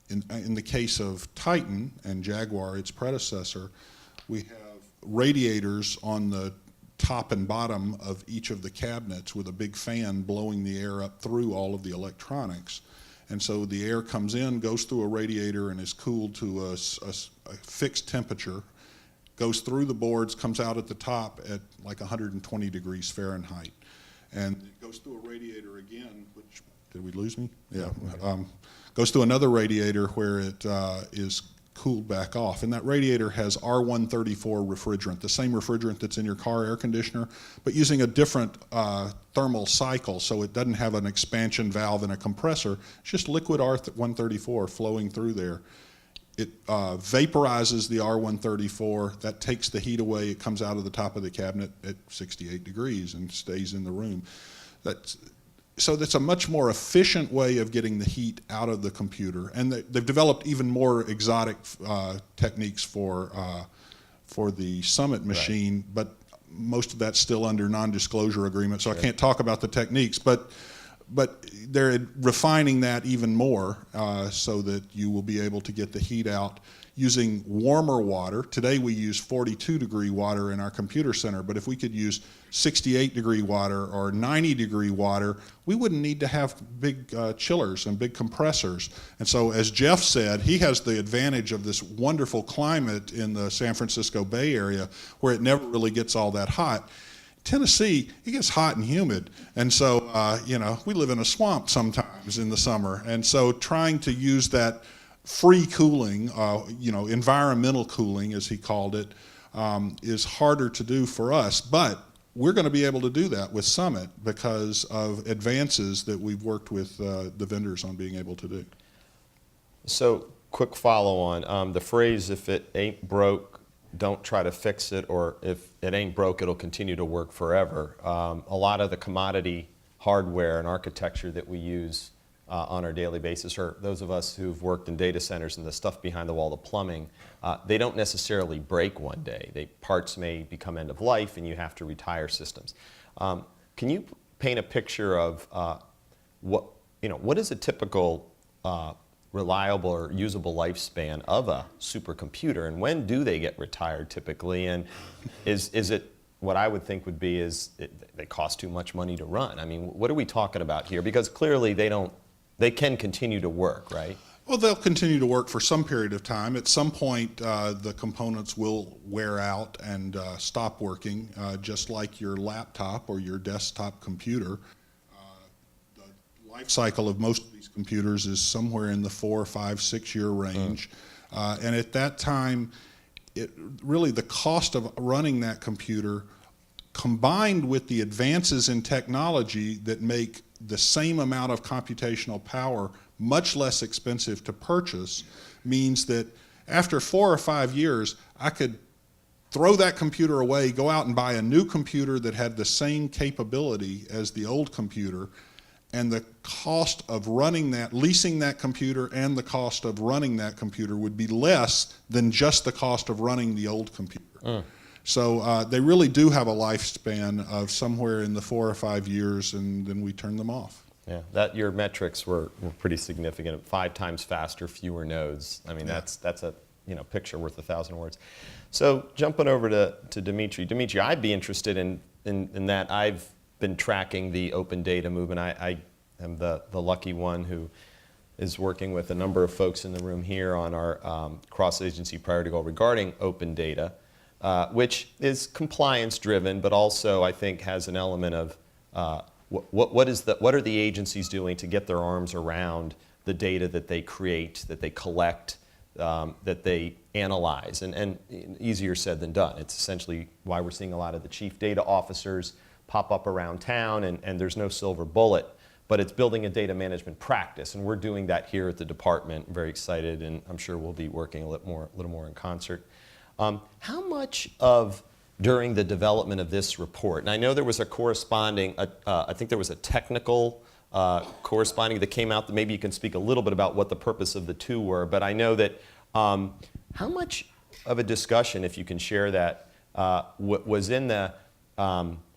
J: in the case of Titan and Jaguar, its predecessor, we have radiators on the top and bottom of each of the cabinets with a big fan blowing the air up through all of the electronics. And so the air comes in, goes through a radiator, and is cooled to a fixed temperature, goes through the boards, comes out at the top at like 120 degrees Fahrenheit. And it goes through a radiator again, which, did we lose me? Yeah. Goes through another radiator where it is cooled back off. And that radiator has R134 refrigerant, the same refrigerant that's in your car air conditioner, but using a different thermal cycle, so it doesn't have an expansion valve and a compressor. It's just liquid R134 flowing through there. It vaporizes the R134. That takes the heat away. It comes out of the top of the cabinet at 68 degrees and stays in the room. So that's a much more efficient way of getting the heat out of the computer. And they've developed even more exotic techniques for the Summit machine, but most of that's still under non-disclosure agreement, so I can't talk about the techniques. But they're refining that even more so that you will be able to get the heat out using warmer water. Today we use 42-degree water in our computer center, but if we could use 68-degree water or 90-degree water, we wouldn't need to have big chillers and big compressors. And so, as Jeff said, he has the advantage of this wonderful climate in the San Francisco Bay Area where it never really gets all that hot. Tennessee, it gets hot and humid, and so we live in a swamp sometimes in the summer, and so trying to use that free cooling, environmental cooling as he called it, is harder to do for us, but we're going to be able to do that with Summit because of advances that we've worked with the vendors on being able to do. So, quick follow on, the phrase, if it ain't broke, don't try to fix it, or if it ain't broke, it'll continue to work forever. A lot of the commodity hardware and architecture that we use on our daily basis, or those of us who've worked in data centers and the stuff behind the wall, the plumbing, they don't necessarily break one day. Parts may become end of life and you have to retire systems. Can you paint a picture of what is a typical reliable or usable lifespan of a supercomputer, and when do they get retired typically, and is it what I would think would be they cost too much money to run? I mean, what are we talking about here? Because clearly they can continue to work, right? Well, they'll continue to work for some period of time. At some point, the components will wear out and stop working, just like your laptop or your desktop computer. The life cycle of most of these computers is somewhere in the 4, 5, 6 year range. And at that time, really the cost of running that computer, combined with the advances in technology that make the same amount of computational power much less expensive to purchase, means that after 4 or 5 years, I could throw that computer away, go out and buy a new computer that had the same capability as the old computer, and the cost of running that, leasing that computer, and the cost of running that computer would be less than just the cost of running the old computer. So they really do have a lifespan of somewhere in the 4 or 5 years, and then we turn them off. Yeah, your metrics were pretty significant. 5 times faster, fewer nodes. I mean, that's a picture worth 1,000 words. So jumping over to Dimitri. Dimitri, I'd be interested in that. I've been tracking the open data movement. I am the lucky one who is working with a number of folks in the room here on our cross-agency priority goal regarding open data. Which is compliance driven, but also I think has an element of what are the agencies doing to get their arms around the data that they create, that they collect, that they analyze, and easier said than done. It's essentially why we're seeing a lot of the chief data officers pop up around town, and there's no silver bullet, but it's building a data management practice, and we're doing that here at the department. I'm very excited, and I'm sure we'll be working a little more in concert. How much of, during the development of this report, and I know there was a corresponding, I think there was a technical corresponding that came out, that maybe you can speak a little bit about what the purpose of the two were, but I know that how much of a discussion, if you can share that, was in the,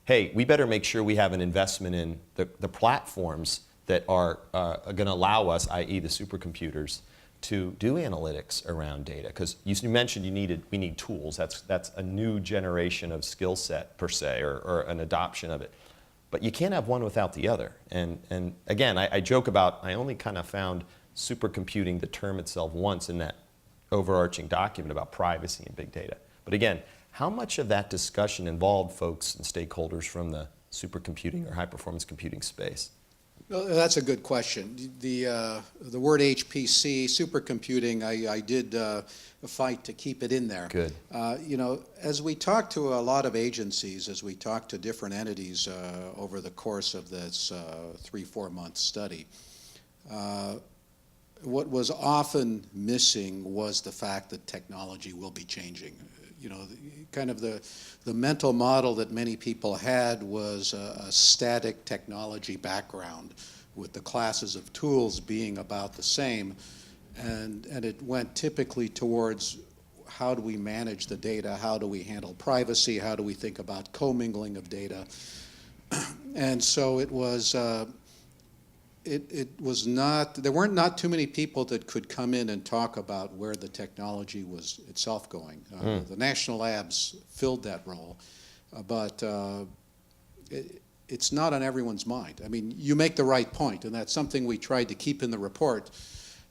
J: hey, we better make sure we have an investment in the platforms that are going to allow us, i.e. the supercomputers, to do analytics around data, because you mentioned we need tools. That's a new generation of skill set per se, or an adoption of it. But you can't have one without the other. And again, I joke about, I only kind of found supercomputing, the term itself, once in that overarching document about privacy and big data. But again, how much of that discussion involved folks and stakeholders from the supercomputing or high performance computing space?
L: Well, that's a good question. The word HPC, supercomputing, I did fight to keep it in there.
A: Good.
L: As we talk to a lot of agencies, as we talk to different entities over the course of this 3-4 month study, what was often missing was the fact that technology will be changing. You know, kind of the mental model that many people had was a static technology background with the classes of tools being about the same, and it went typically towards how do we manage the data, how do we handle privacy, how do we think about commingling of data. And so it was not, there weren't not too many people that could come in and talk about where the technology was itself going. The national labs filled that role, but it's not on everyone's mind. I mean, you make the right point, and that's something we tried to keep in the report.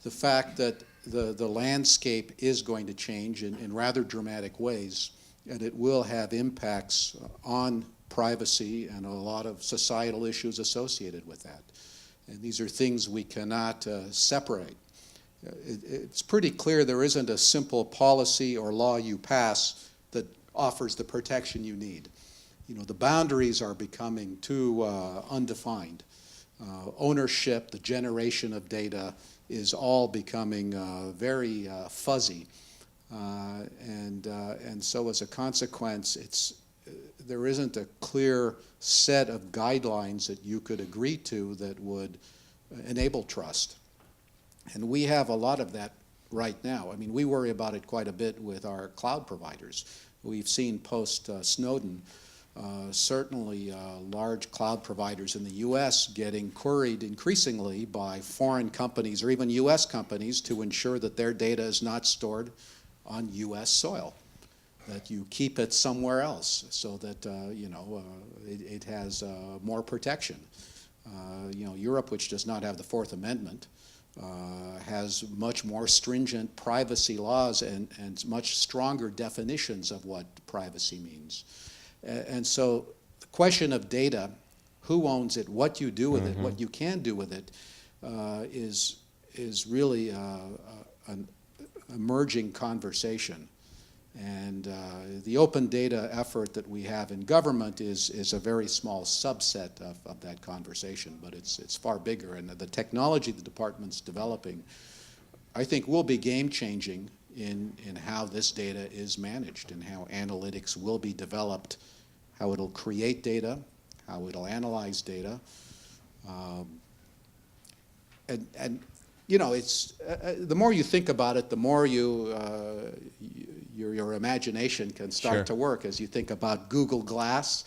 L: The fact that the landscape is going to change in rather dramatic ways, and it will have impacts on privacy and a lot of societal issues associated with that. And these are things we cannot separate. It's pretty clear there isn't a simple policy or law you pass that offers the protection you need. You know, the boundaries are becoming too undefined. Ownership, the generation of data is all becoming very fuzzy. And so as a consequence, there isn't a clear set of guidelines that you could agree to that would enable trust. And we have a lot of that right now. I mean, we worry about it quite a bit with our cloud providers. We've seen post-Snowden, certainly large cloud providers in the U.S. getting queried increasingly by foreign companies or even U.S. companies to ensure that their data is not stored on U.S. soil, that you keep it somewhere else so that it has more protection. Europe, which does not have the Fourth Amendment, has much more stringent privacy laws and much stronger definitions of what privacy means. And so the question of data, who owns it, what you do with it, what you can do with it, is really an emerging conversation. And the open data effort that we have in government is a very small subset of that conversation, but it's far bigger. And the technology the department's developing, I think, will be game-changing in how this data is managed and how analytics will be developed, how it'll create data, how it'll analyze data. And you know, it's the more you think about it, the more your imagination can start to work as you think about Google Glass,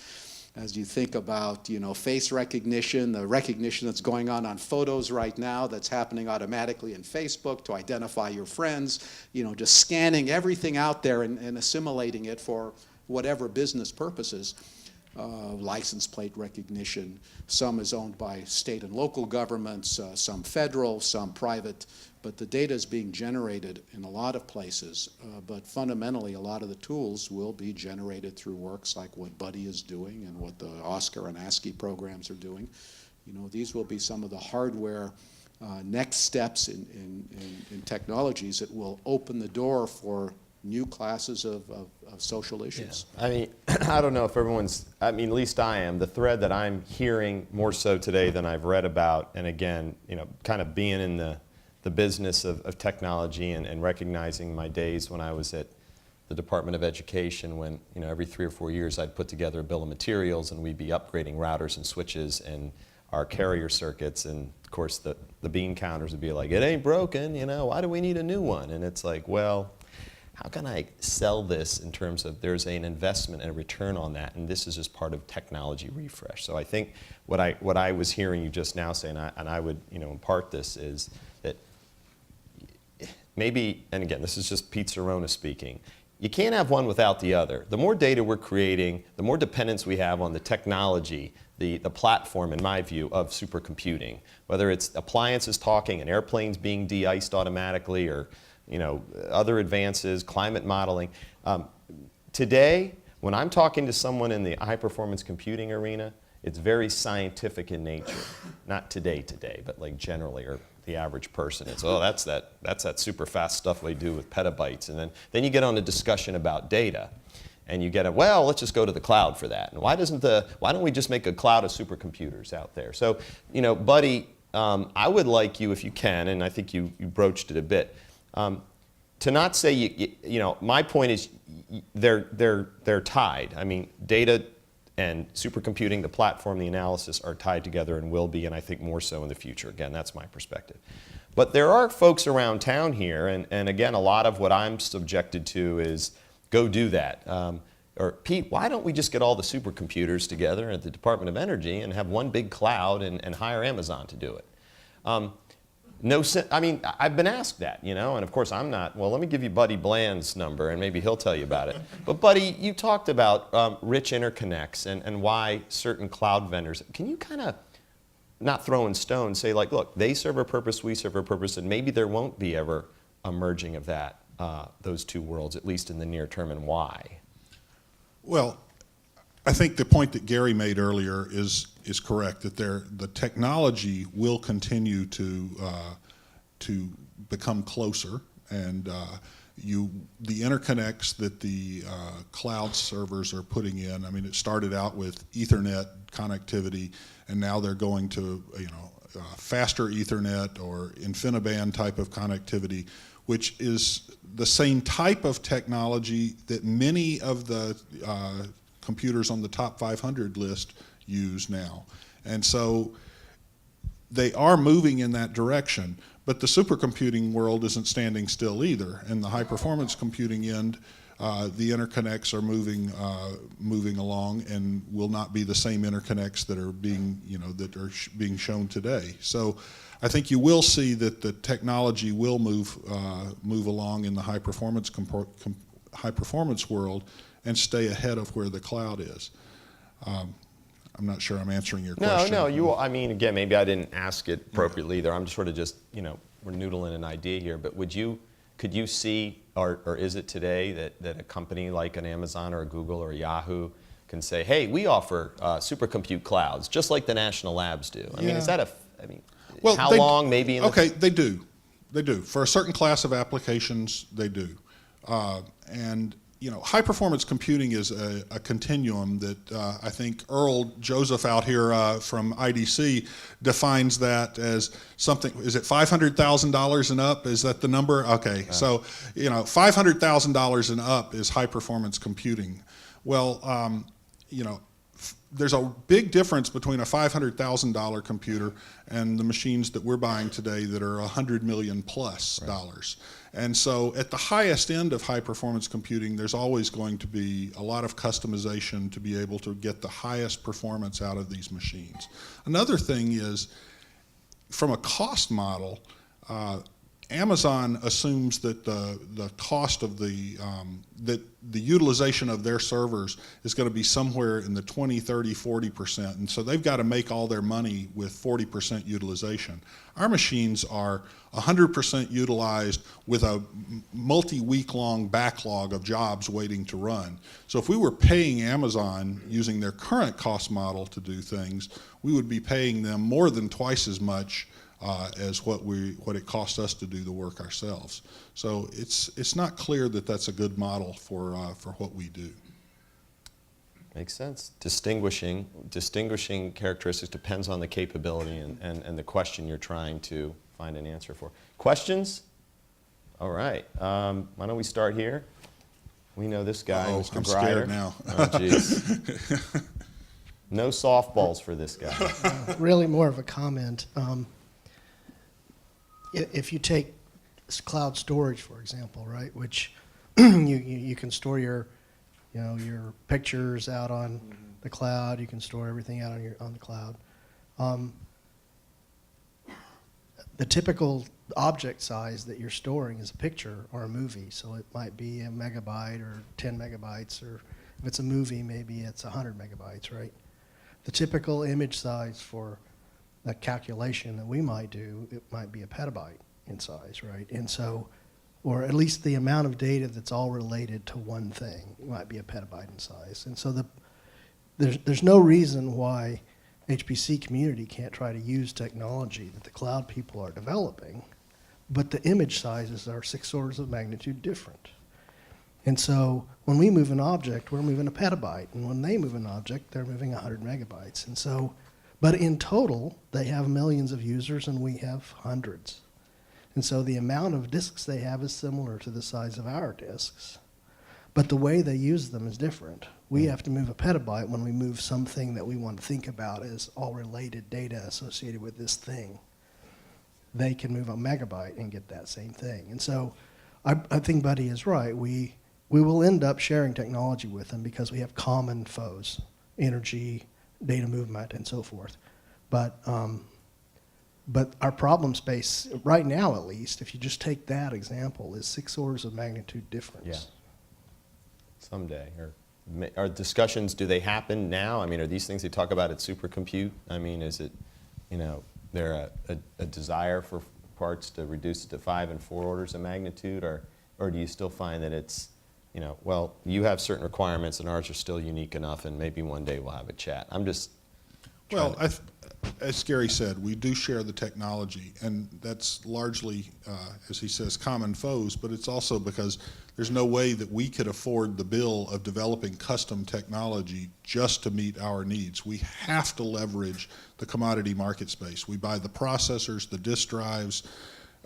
L: as you think about, you know, face recognition, the recognition that's going on photos right now that's happening automatically in Facebook to identify your friends, you know, just scanning everything out there and assimilating it for whatever business purposes. License plate recognition, some is owned by state and local governments, some federal, some private, but the data is being generated in a lot of places. But fundamentally, a lot of the tools will be generated through works like what Buddy is doing and what the Oscar and ASCII programs are doing. You know, these will be some of the hardware next steps in technologies that will open the door for new classes of social issues.
A: Yeah. I mean, I don't know if everyone's, I mean, at least I am. The thread that I'm hearing more so today than I've read about, and again, you know, kind of being in the business of technology and recognizing my days when I was at the Department of Education when, you know, every 3 or 4 years I'd put together a bill of materials and we'd be upgrading routers and switches and our carrier circuits, and of course the bean counters would be like, it ain't broken, you know, why do we need a new one? And it's like, well, how can I sell this in terms of there's an investment and a return on that, and this is just part of technology refresh. So I think what I was hearing you just now say, and I would, you know, impart this, is that maybe, and again, this is just Pete Tseronis speaking, you can't have one without the other. The more data we're creating, the more dependence we have on the technology, the platform, in my view, of supercomputing, whether it's appliances talking and airplanes being de-iced automatically, or, you know, other advances, climate modeling. Today, when I'm talking to someone in the high-performance computing arena, it's very scientific in nature. Not today, but like generally, or the average person. It's, oh, that's that super fast stuff we do with petabytes. And then you get on a discussion about data. And you get well, let's just go to the cloud for that. And why don't we just make a cloud of supercomputers out there? So, you know, Buddy, I would like you, if you can, and I think you broached it a bit, to not say, you know, my point is they're tied. I mean, data and supercomputing, the platform, the analysis are tied together and will be, and I think more so in the future. Again, that's my perspective. But there are folks around town here, and again, a lot of what I'm subjected to is go do that. Or Pete, why don't we just get all the supercomputers together at the Department of Energy and have one big cloud and hire Amazon to do it? I mean, I've been asked that, you know, and of course I'm not. Well, let me give you Buddy Bland's number, and maybe he'll tell you about it. But Buddy, you talked about rich interconnects and why certain cloud vendors. Can you kind of, not throwing stones, say like, look, they serve a purpose, we serve a purpose, and maybe there won't be ever a merging of that, those two worlds, at least in the near term, and why?
J: Well, I think the point that Gary made earlier is correct, that the technology will continue to become closer, and the interconnects that the cloud servers are putting in. I mean, it started out with Ethernet connectivity, and now they're going to faster Ethernet or InfiniBand type of connectivity, which is the same type of technology that many of the computers on the top 500 list use now. And so they are moving in that direction, but the supercomputing world isn't standing still either. And the high performance computing end, the interconnects are moving along and will not be the same interconnects that are being, being shown today. So I think you will see that the technology will move along in the high performance world and stay ahead of where the cloud is. I'm not sure I'm answering your question.
A: No, I mean, again, maybe I didn't ask it appropriately either. I'm just sort of we're noodling an idea here, but could you see, or is it today that a company like an Amazon or a Google or a Yahoo can say, hey, we offer supercompute clouds, just like the national labs do? I mean, is that how long maybe?
J: Okay, they do. They do. For a certain class of applications, they do. And high performance computing is a continuum that I think Earl Joseph out here from IDC defines that as something. Is it $500,000 and up? Is that the number? Okay, so $500,000 and up is high performance computing. Well, there's a big difference between a $500,000 computer and the machines that we're buying today that are $100 million plus dollars. And so at the highest end of high performance computing, there's always going to be a lot of customization to be able to get the highest performance out of these machines. Another thing is, from a cost model, Amazon assumes that the cost of that the utilization of their servers is going to be somewhere in the 20, 30, 40%. And so they've got to make all their money with 40% utilization. Our machines are 100% utilized with a multi-week long backlog of jobs waiting to run. So if we were paying Amazon using their current cost model to do things, we would be paying them more than twice as much as what it costs us to do the work ourselves. So it's not clear that that's a good model for what we do.
A: Makes sense. Distinguishing characteristics depends on the capability and the question you're trying to find an answer for. Questions? All right. Why don't we start here? We know this guy, Mr.
J: I'm
A: Grider.
J: scared now.
A: Oh, geez. No softballs for this guy.
B: Really more of a comment. If you take cloud storage, for example, right, which you can store your pictures out on the cloud, you can store everything out on the cloud. The typical object size that you're storing is a picture or a movie, so it might be a megabyte or 10 megabytes, or if it's a movie, maybe it's 100 megabytes, right? The typical image size for a calculation that we might do, it might be a petabyte in size, right? And so, or at least the amount of data that's all related to one thing might be a petabyte in size. And so there's no reason why HPC community can't try to use technology that the cloud people are developing, but the image sizes are 6 orders of magnitude different. And so when we move an object, we're moving a petabyte, and when they move an object, they're moving 100 megabytes. And so But in total, they have millions of users and we have hundreds. And so the amount of disks they have is similar to the size of our disks. But the way they use them is different. We have to move a petabyte when we move something that we want to think about as all related data associated with this thing. They can move a megabyte and get that same thing. And so I think Buddy is right. We will end up sharing technology with them because we have common foes, energy, data movement, and so forth. But our problem space, right now at least, if you just take that example, is 6 orders of magnitude difference.
A: Yeah. Someday, or are discussions, do they happen now? I mean, are these things they talk about at supercompute? I mean, is it, there a desire for parts to reduce it to 5 and 4 orders of magnitude, or do you still find that it's, well, you have certain requirements and ours are still unique enough, and maybe one day we'll have a chat. I'm just
J: Well, as Gary said, we do share the technology, and that's largely, as he says, common foes, but it's also because there's no way that we could afford the bill of developing custom technology just to meet our needs. We have to leverage the commodity market space. We buy the processors, the disk drives,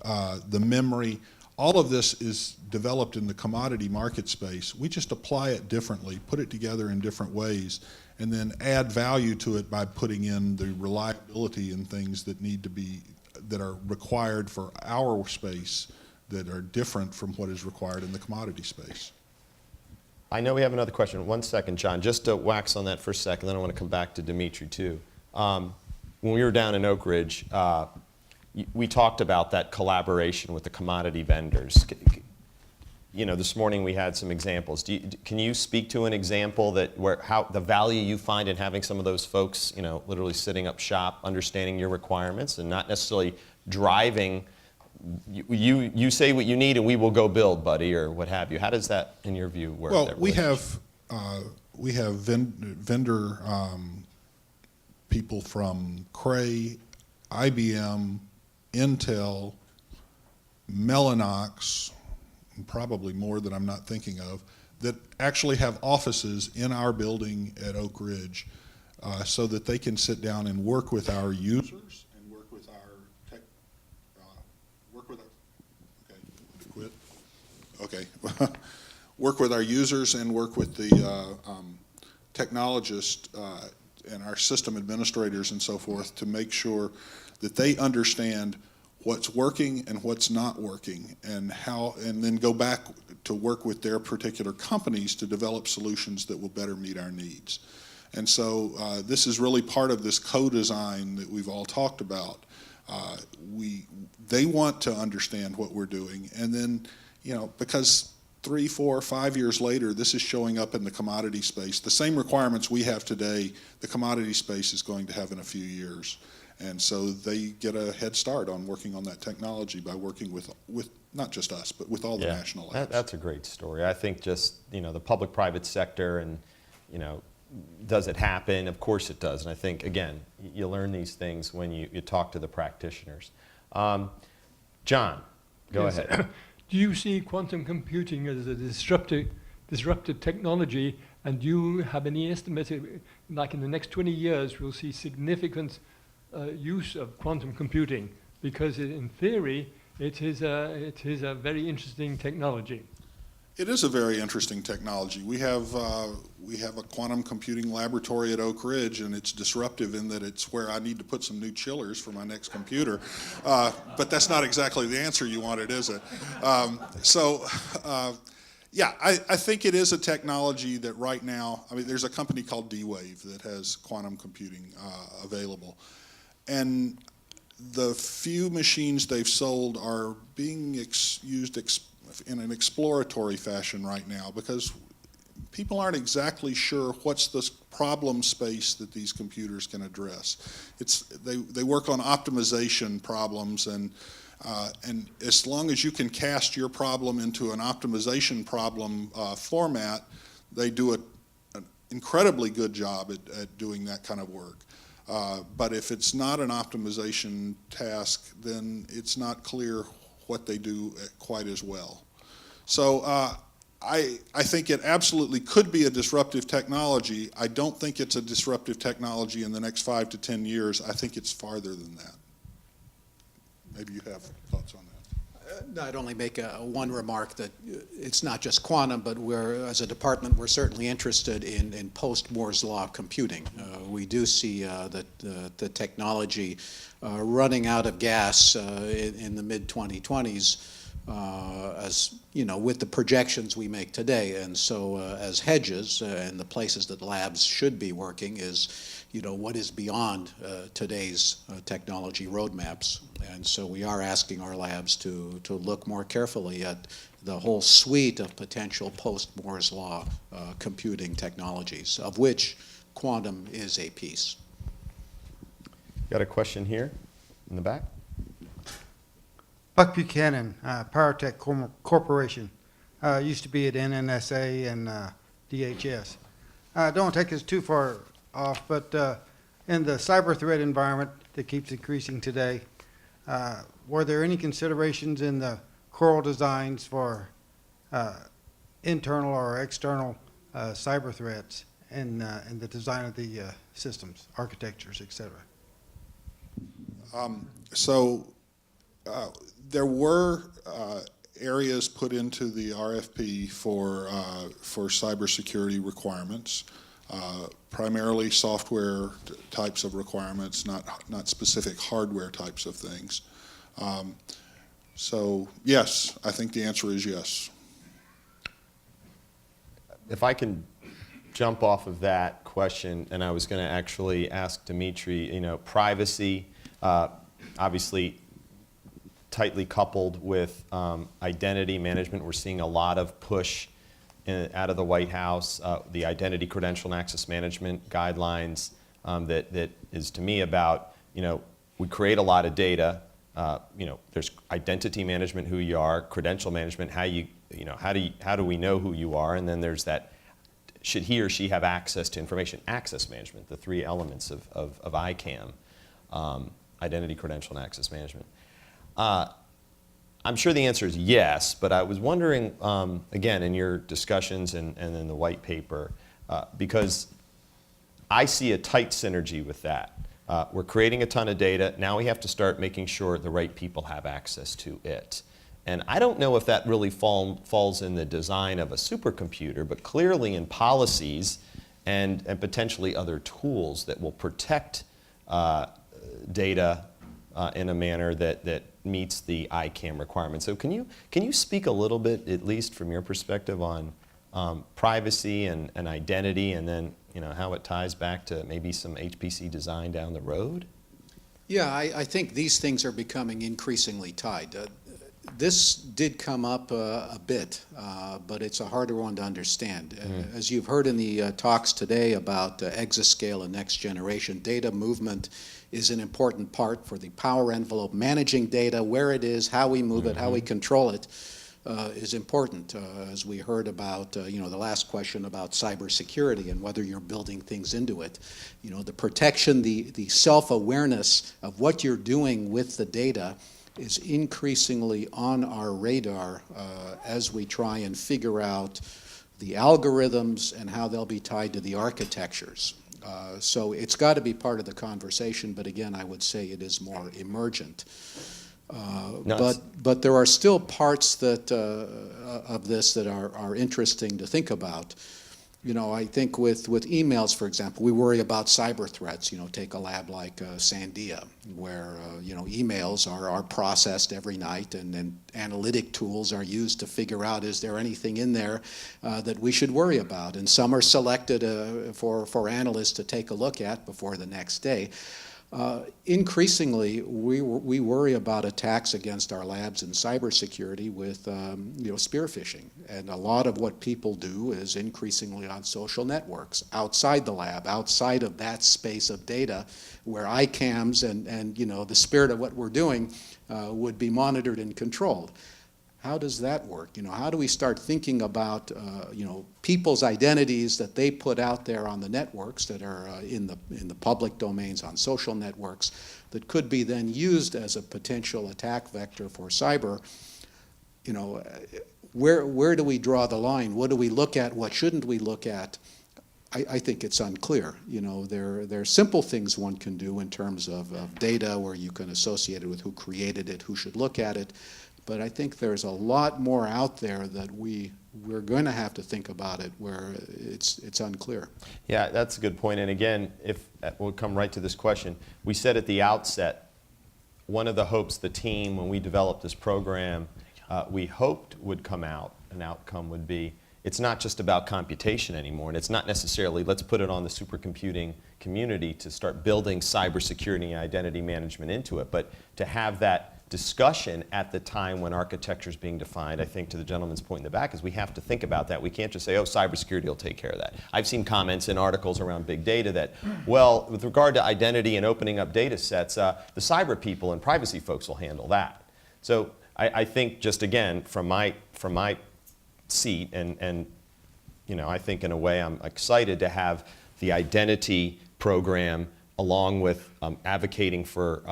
J: the memory. All of this is developed in the commodity market space. We just apply it differently, put it together in different ways, and then add value to it by putting in the reliability and things that need to be, that are required for our space, that are different from what is required in the commodity space.
A: I know we have another question. 1 second, John. Just to wax on that for a second, then I want to come back to Dimitri, too. When we were down in Oak Ridge, we talked about that collaboration with the commodity vendors. This morning we had some examples. Can you speak to an example how the value you find in having some of those folks, literally sitting up shop, understanding your requirements, and not necessarily driving? You say what you need, and we will go build, buddy, or what have you. How does that, in your view, work?
J: Well, we have vendor people from Cray, IBM, Intel, Mellanox, and probably more that I'm not thinking of, that actually have offices in our building at Oak Ridge, so that they can sit down and work with our users and work with our work with our users and work with the technologists and our system administrators and so forth to make sure that they understand what's working and what's not working, and then go back to work with their particular companies to develop solutions that will better meet our needs. And so this is really part of this co-design that we've all talked about. They want to understand what we're doing, and then, because 3, 4, 5 years later, this is showing up in the commodity space. The same requirements we have today, the commodity space is going to have in a few years. And so they get a head start on working on that technology by working with not just us, but with all the national labs.
A: That's a great story. I think just, the public-private sector and, does it happen? Of course it does. And I think, again, you learn these things when you talk to the practitioners. John, go ahead.
C: Do you see quantum computing as a disruptive technology, and do you have any estimate, like in the next 20 years, we'll see significant use of quantum computing, because in theory it is a very interesting technology.
J: It is a very interesting technology. We have a quantum computing laboratory at Oak Ridge, and it's disruptive in that it's where I need to put some new chillers for my next computer. But that's not exactly the answer you wanted, is it? Yeah, I think it is a technology that right now, there's a company called D-Wave that has quantum computing available. And the few machines they've sold are being used in an exploratory fashion right now, because people aren't exactly sure what's the problem space that these computers can address. They work on optimization problems, and as long as you can cast your problem into an optimization problem format, they do an incredibly good job at doing that kind of work. But if it's not an optimization task, then it's not clear what they do quite as well. So I think it absolutely could be a disruptive technology. I don't think it's a disruptive technology in the next 5 to 10 years. I think it's farther than that. Maybe you have thoughts on that.
L: I'd only make one remark that it's not just quantum, but as a department, we're certainly interested in post-Moore's law computing. We do see that the technology running out of gas in the mid-2020s, as you know, with the projections we make today. And so as hedges and the places that labs should be working is, you know, what is beyond today's technology roadmaps. And so we are asking our labs to look more carefully at the whole suite of potential post-Moore's law computing technologies, of which quantum is a piece.
A: Got a question here in the back?
M: Buck Buchanan, Powertech Corporation. Used to be at NNSA and DHS. Don't take us too far off, but in the cyber threat environment that keeps increasing today, were there any considerations in the Coral designs for internal or external cyber threats in the design of the systems, architectures, et cetera?
J: There were areas put into the RFP for cybersecurity requirements, primarily software types of requirements, not specific hardware types of things. So yes, I think the answer is yes.
A: If I can jump off of that question, and I was going to actually ask Dimitri, you know, privacy, obviously tightly coupled with identity management. We're seeing a lot of push out of the White House, the identity credential and access management guidelines that is to me about, you know, we create a lot of data, you know, there's identity management, who you are, credential management, how do we know who you are, and then there's that, should he or she have access to information, access management, the three elements of ICAM, identity, credential, and access management. I'm sure the answer is yes, but I was wondering, again, in your discussions and in the white paper, because I see a tight synergy with that. We're creating a ton of data. Now we have to start making sure the right people have access to it. And I don't know if that really falls in the design of a supercomputer, but clearly in policies and potentially other tools that will protect data in a manner that meets the ICAM requirements. So can you speak a little bit, at least from your perspective, on privacy and identity, and then how it ties back to maybe some HPC design down the road?
L: Yeah, I think these things are becoming increasingly tied. This did come up a bit, but it's a harder one to understand. As you've heard in the talks today about exascale and next generation, data movement is an important part for the power envelope. Managing data, where it is, how we move it, how we control it, is important. As we heard about, the last question about cybersecurity and whether you're building things into it. The protection, the self-awareness of what you're doing with the data is increasingly on our radar as we try and figure out the algorithms and how they'll be tied to the architectures. So it's got to be part of the conversation, but again, I would say it is more emergent. But there are still parts that of this that are interesting to think about. I think with emails, for example, we worry about cyber threats. Take a lab like Sandia, where emails are processed every night, and then analytic tools are used to figure out, is there anything in there that we should worry about? And some are selected for analysts to take a look at before the next day. Increasingly, we worry about attacks against our labs in cybersecurity with spear phishing, and a lot of what people do is increasingly on social networks outside the lab, outside of that space of data, where ICAMs and the spirit of what we're doing would be monitored and controlled. How does that work? How do we start thinking about people's identities that they put out there on the networks that are in the public domains on social networks that could be then used as a potential attack vector for cyber? where do we draw the line? What do we look at? What shouldn't we look at? I think it's unclear. You know, there are simple things one can do in terms of data where you can associate it with who created it, who should look at it. But I think there's a lot more out there that we're going to have to think about it where it's unclear.
A: Yeah, that's a good point. And again, if we'll come right to this question, we said at the outset, one of the hopes the team, when we developed this program, we hoped would come out, an outcome would be, it's not just about computation anymore, and it's not necessarily, let's put it on the supercomputing community to start building cybersecurity and identity management into it, but to have that discussion at the time when architecture is being defined. I think to the gentleman's point in the back is we have to think about that. We can't just say, oh, cybersecurity will take care of that. I've seen comments in articles around big data that, well, with regard to identity and opening up data sets, the cyber people and privacy folks will handle that. So I think just again, from my seat, and you know, I think in a way I'm excited to have the identity program along with advocating for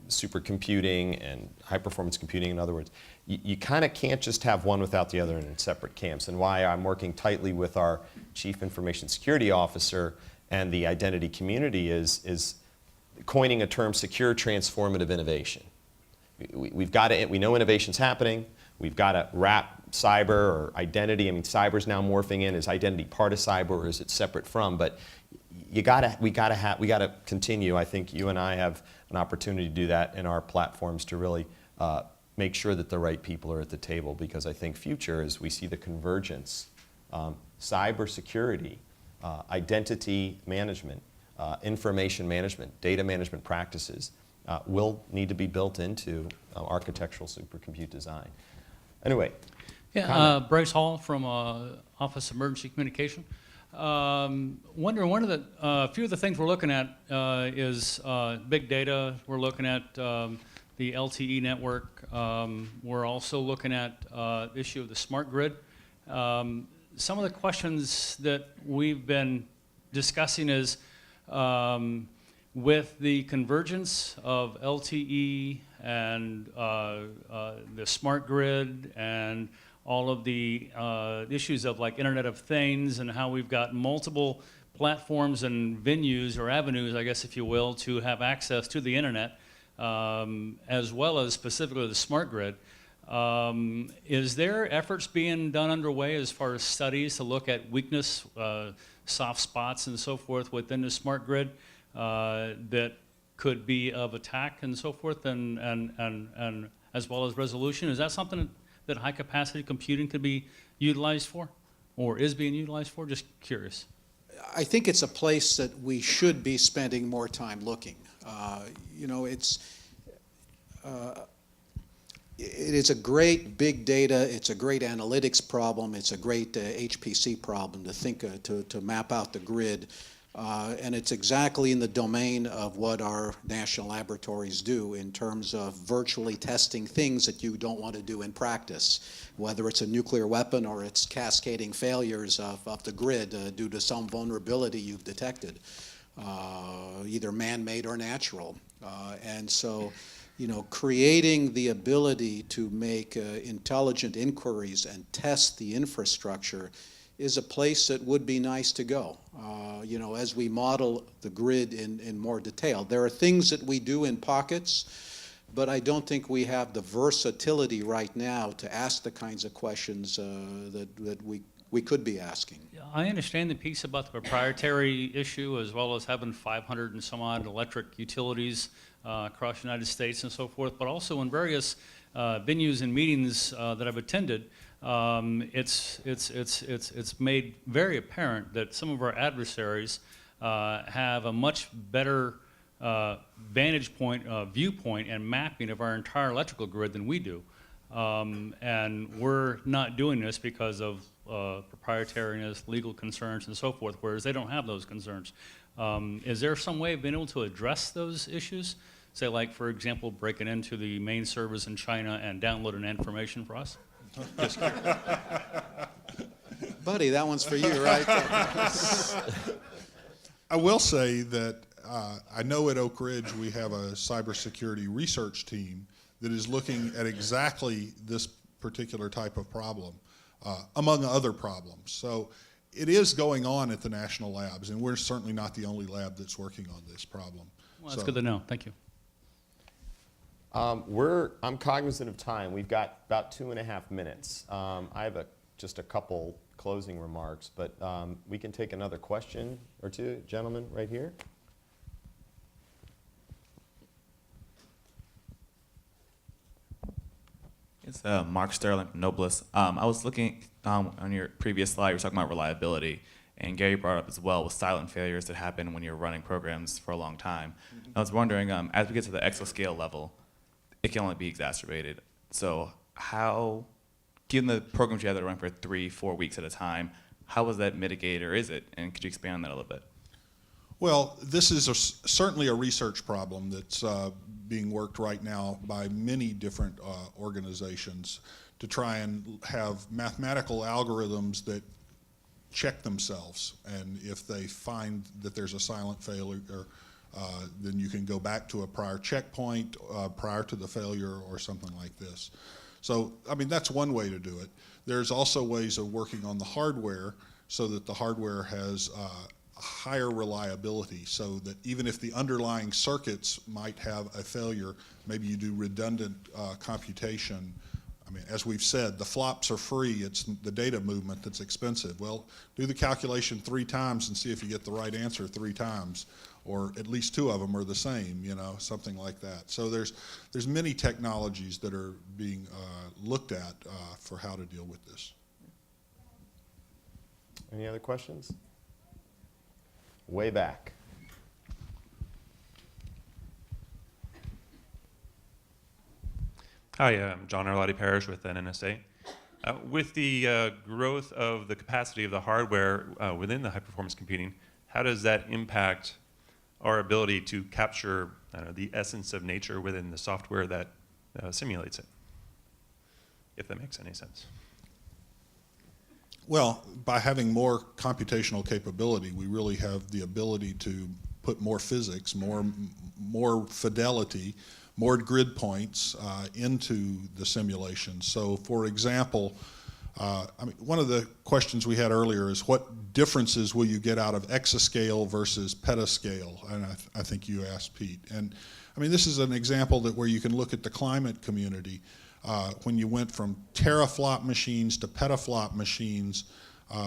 A: supercomputing and high-performance computing, in other words. You kind of can't just have one without the other in separate camps, and why I'm working tightly with our Chief Information Security Officer and the identity community is coining a term, secure transformative innovation. We've got to, we know innovation's happening, we've got to wrap cyber or identity. I mean, cyber's now morphing in. Is identity part of cyber or is it separate from? But we gotta continue. I think you and I have an opportunity to do that in our platforms to really make sure that the right people are at the table, because I think future, as we see the convergence, cyber security, identity management, information management, data management practices will need to be built into architectural supercompute design. Anyway.
N: Yeah, Bryce Hall from Office of Emergency Communication. Wondering, one of the few of the things we're looking at is big data. We're looking at the LTE network. We're also looking at the issue of the smart grid. Some of the questions that we've been discussing is with the convergence of LTE and the smart grid and all of the issues of like Internet of Things and how we've got multiple platforms and venues or avenues, I guess if you will, to have access to the internet, as well as specifically the smart grid. Is there efforts being done underway as far as studies to look at weakness, soft spots and so forth within the smart grid that could be of attack and so forth, and as well as resolution? Is that something that high capacity computing could be utilized for, or is being utilized for? Just curious.
L: I think it's a place that we should be spending more time looking. You know, it is a great big data, it's a great analytics problem, it's a great HPC problem to think to map out the grid. And it's exactly in the domain of what our national laboratories do in terms of virtually testing things that you don't want to do in practice, whether it's a nuclear weapon or it's cascading failures of the grid due to some vulnerability you've detected, either man-made or natural. And so, you know, creating the ability to make intelligent inquiries and test the infrastructure is a place that would be nice to go, you know, as we model the grid in more detail. There are things that we do in pockets, but I don't think we have the versatility right now to ask the kinds of questions that we could be asking.
N: I understand the piece about the proprietary issue, as well as having 500 and some odd electric utilities across the United States and so forth, but also in various venues and meetings that I've attended, it's made very apparent that some of our adversaries have a much better vantage point, viewpoint, and mapping of our entire electrical grid than we do. And we're not doing this because of proprietariness, legal concerns, and so forth, whereas they don't have those concerns. Is there some way of being able to address those issues? Say, like, for example, breaking into the main servers in China and downloading information for us? Just kidding.
L: Buddy, that one's for you, right?
J: I will say that I know at Oak Ridge we have a cybersecurity research team that is looking at exactly this particular type of problem. among other problems. So it is going on at the national labs, and we're certainly not the only lab that's working on this problem.
N: Well, that's good to know. Thank you.
A: I'm cognizant of time. We've got about 2.5 minutes. I have just a couple closing remarks, but we can take another question or two. Gentlemen, right here.
O: It's Mark Sterling from Noblest. I was looking on your previous slide, you were talking about reliability, and Gary brought up as well with silent failures that happen when you're running programs for a long time. I was wondering, as we get to the exascale level, it can only be exacerbated. So how, given the programs you have that run for 3-4 weeks at a time, how was that mitigated, or is it? And could you expand on that a little bit?
J: Well, this is certainly a research problem that's being worked right now by many different organizations to try and have mathematical algorithms that check themselves. And if they find that there's a silent failure, then you can go back to a prior checkpoint prior to the failure or something like this. So, I mean, that's one way to do it. There's also ways of working on the hardware so that the hardware has higher reliability, so that even if the underlying circuits might have a failure, maybe you do redundant computation. I mean, as we've said, the flops are free. It's the data movement that's expensive. Well, do the calculation 3 times and see if you get the right answer 3 times, or at least 2 of them are the same, you know, something like that. So there's many technologies that are being looked at for how to deal with this.
A: Any other questions? Way back.
P: Hi, I'm John Arlotti Parrish with NNSA. With the growth of the capacity of the hardware within the high-performance computing, how does that impact our ability to capture the essence of nature within the software that simulates it, if that makes any sense?
J: Well, by having more computational capability, we really have the ability to put more physics, more fidelity, more grid points into the simulation. So, for example, I mean, one of the questions we had earlier is what differences will you get out of exascale versus petascale? And I think you asked Pete. And I mean, this is an example that where you can look at the climate community. When you went from teraflop machines to petaflop machines,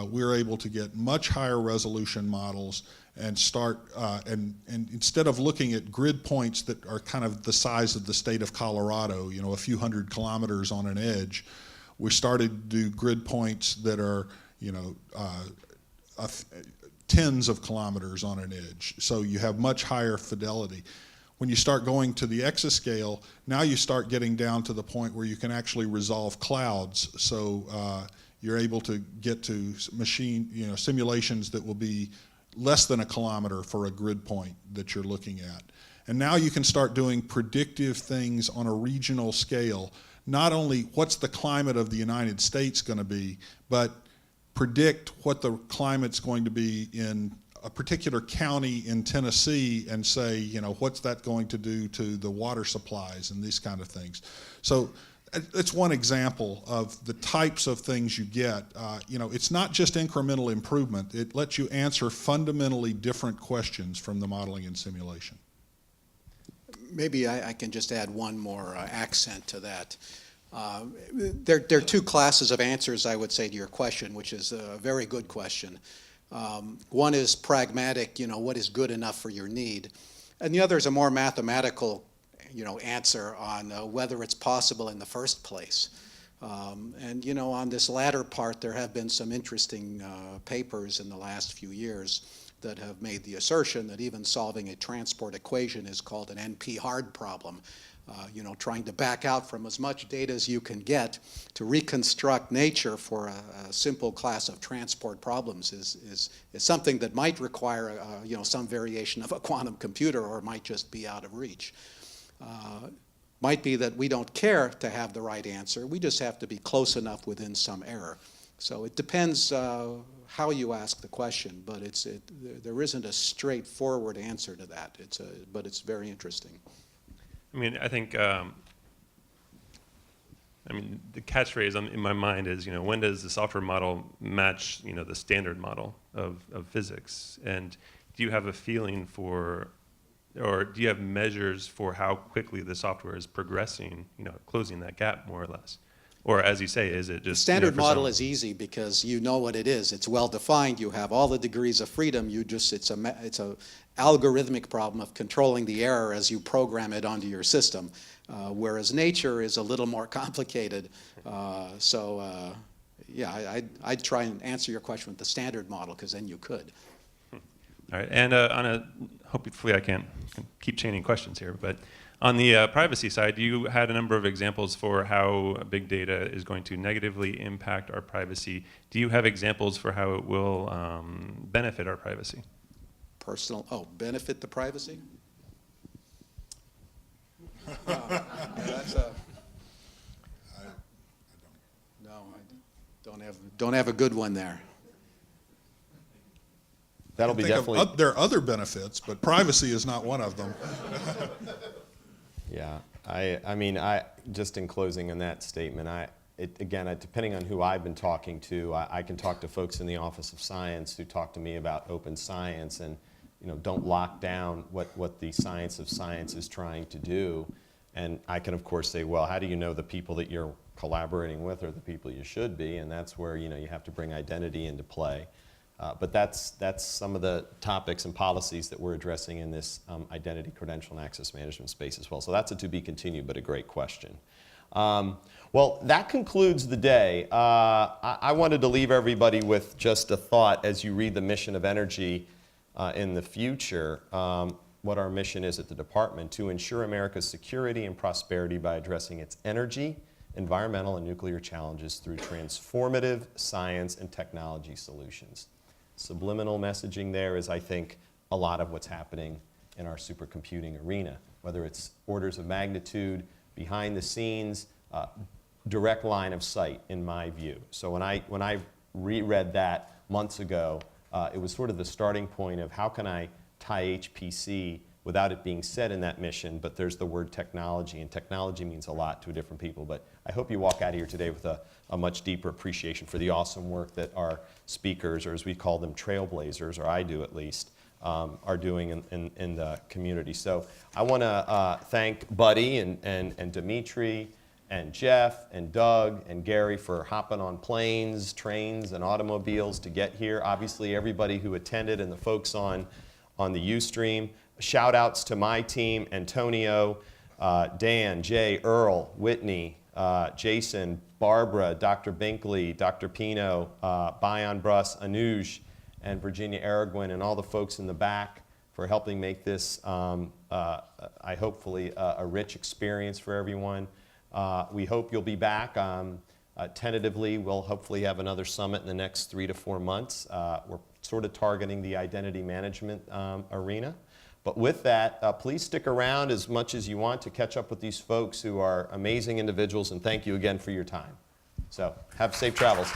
J: we were able to get much higher resolution models and start, and instead of looking at grid points that are kind of the size of the state of Colorado, you know, a few hundred kilometers on an edge, we started to do grid points that are, you know, tens of kilometers on an edge. So you have much higher fidelity. When you start going to the exascale, now you start getting down to the point where you can actually resolve clouds. So you're able to get to simulations that will be less than a kilometer for a grid point that you're looking at. And now you can start doing predictive things on a regional scale. Not only what's the climate of the United States going to be, but predict what the climate's going to be in a particular county in Tennessee and say, you know, what's that going to do to the water supplies and these kind of things. So it's one example of the types of things you get. You know, it's not just incremental improvement. It lets you answer fundamentally different questions from the modeling and simulation.
L: Maybe I can just add one more accent to that. There are 2 classes of answers, I would say, to your question, which is a very good question. One is pragmatic, you know, what is good enough for your need? And the other is a more mathematical, you know, answer on whether it's possible in the first place. And, you know, on this latter part, there have been some interesting papers in the last few years that have made the assertion that even solving a transport equation is called an NP-hard problem. You know, trying to back out from as much data as you can get to reconstruct nature for a simple class of transport problems is something that might require, you know, some variation of a quantum computer, or might just be out of reach. Might be that we don't care to have the right answer. We just have to be close enough within some error. So it depends how you ask the question, but there isn't a straightforward answer to that. But it's very interesting.
P: I mean, I think I mean, the catchphrase in my mind is, when does the software model match, the standard model of physics? And do you have a feeling for, or do you have measures for how quickly the software is progressing, closing that gap more or less? Or as you say, is it just...
L: The standard
P: for
L: model
P: some-
L: is easy because you know what it is. It's well defined. You have all the degrees of freedom. It's a algorithmic problem of controlling the error as you program it onto your system. Whereas nature is a little more complicated. Yeah, I'd try and answer your question with the standard model because then you could.
P: All right, and hopefully I can't keep chaining questions here, but on the privacy side, you had a number of examples for how big data is going to negatively impact our privacy. Do you have examples for how it will benefit our privacy?
L: Benefit the privacy? I don't have a good one there.
A: That'll be definitely...
J: There are other benefits, but privacy is not one of them.
A: Yeah, I mean, just in closing on that statement, again, depending on who I've been talking to, I can talk to folks in the Office of Science who talk to me about open science and, don't lock down what the science of science is trying to do. And I can, of course, say, well, how do you know the people that you're collaborating with are the people you should be? And that's where, you have to bring identity into play. But that's some of the topics and policies that we're addressing in this identity, credential, and access management space as well. So that's a to be continued, but a great question. Well, that concludes the day. I wanted to leave everybody with just a thought as you read the mission of energy in the future, what our mission is at the department: to ensure America's security and prosperity by addressing its energy, environmental, and nuclear challenges through transformative science and technology solutions. Subliminal messaging there is, I think, a lot of what's happening in our supercomputing arena, whether it's orders of magnitude, behind the scenes, direct line of sight, in my view. So when I reread that months ago, it was sort of the starting point of how can I tie HPC without it being said in that mission, but there's the word technology, and technology means a lot to different people. But I hope you walk out of here today with a much deeper appreciation for the awesome work that our speakers, or as we call them, trailblazers, or I do at least, are doing in the community. So I want to thank Buddy and Dimitri and Jeff and Doug and Gary for hopping on planes, trains, and automobiles to get here. Obviously, everybody who attended and the folks on the Ustream. Shout outs to my team: Antonio, Dan, Jay, Earl, Whitney, Jason, Barbara, Dr. Binkley, Dr. Pino, Bayan Bruss, Anuj, and Virginia Aragwin, and all the folks in the back for helping make this, hopefully, a rich experience for everyone. We hope you'll be back. Tentatively, we'll hopefully have another summit in the next 3 to 4 months. We're sort of targeting the identity management arena. But with that, please stick around as much as you want to catch up with these folks who are amazing individuals, and thank you again for your time. So have safe travels.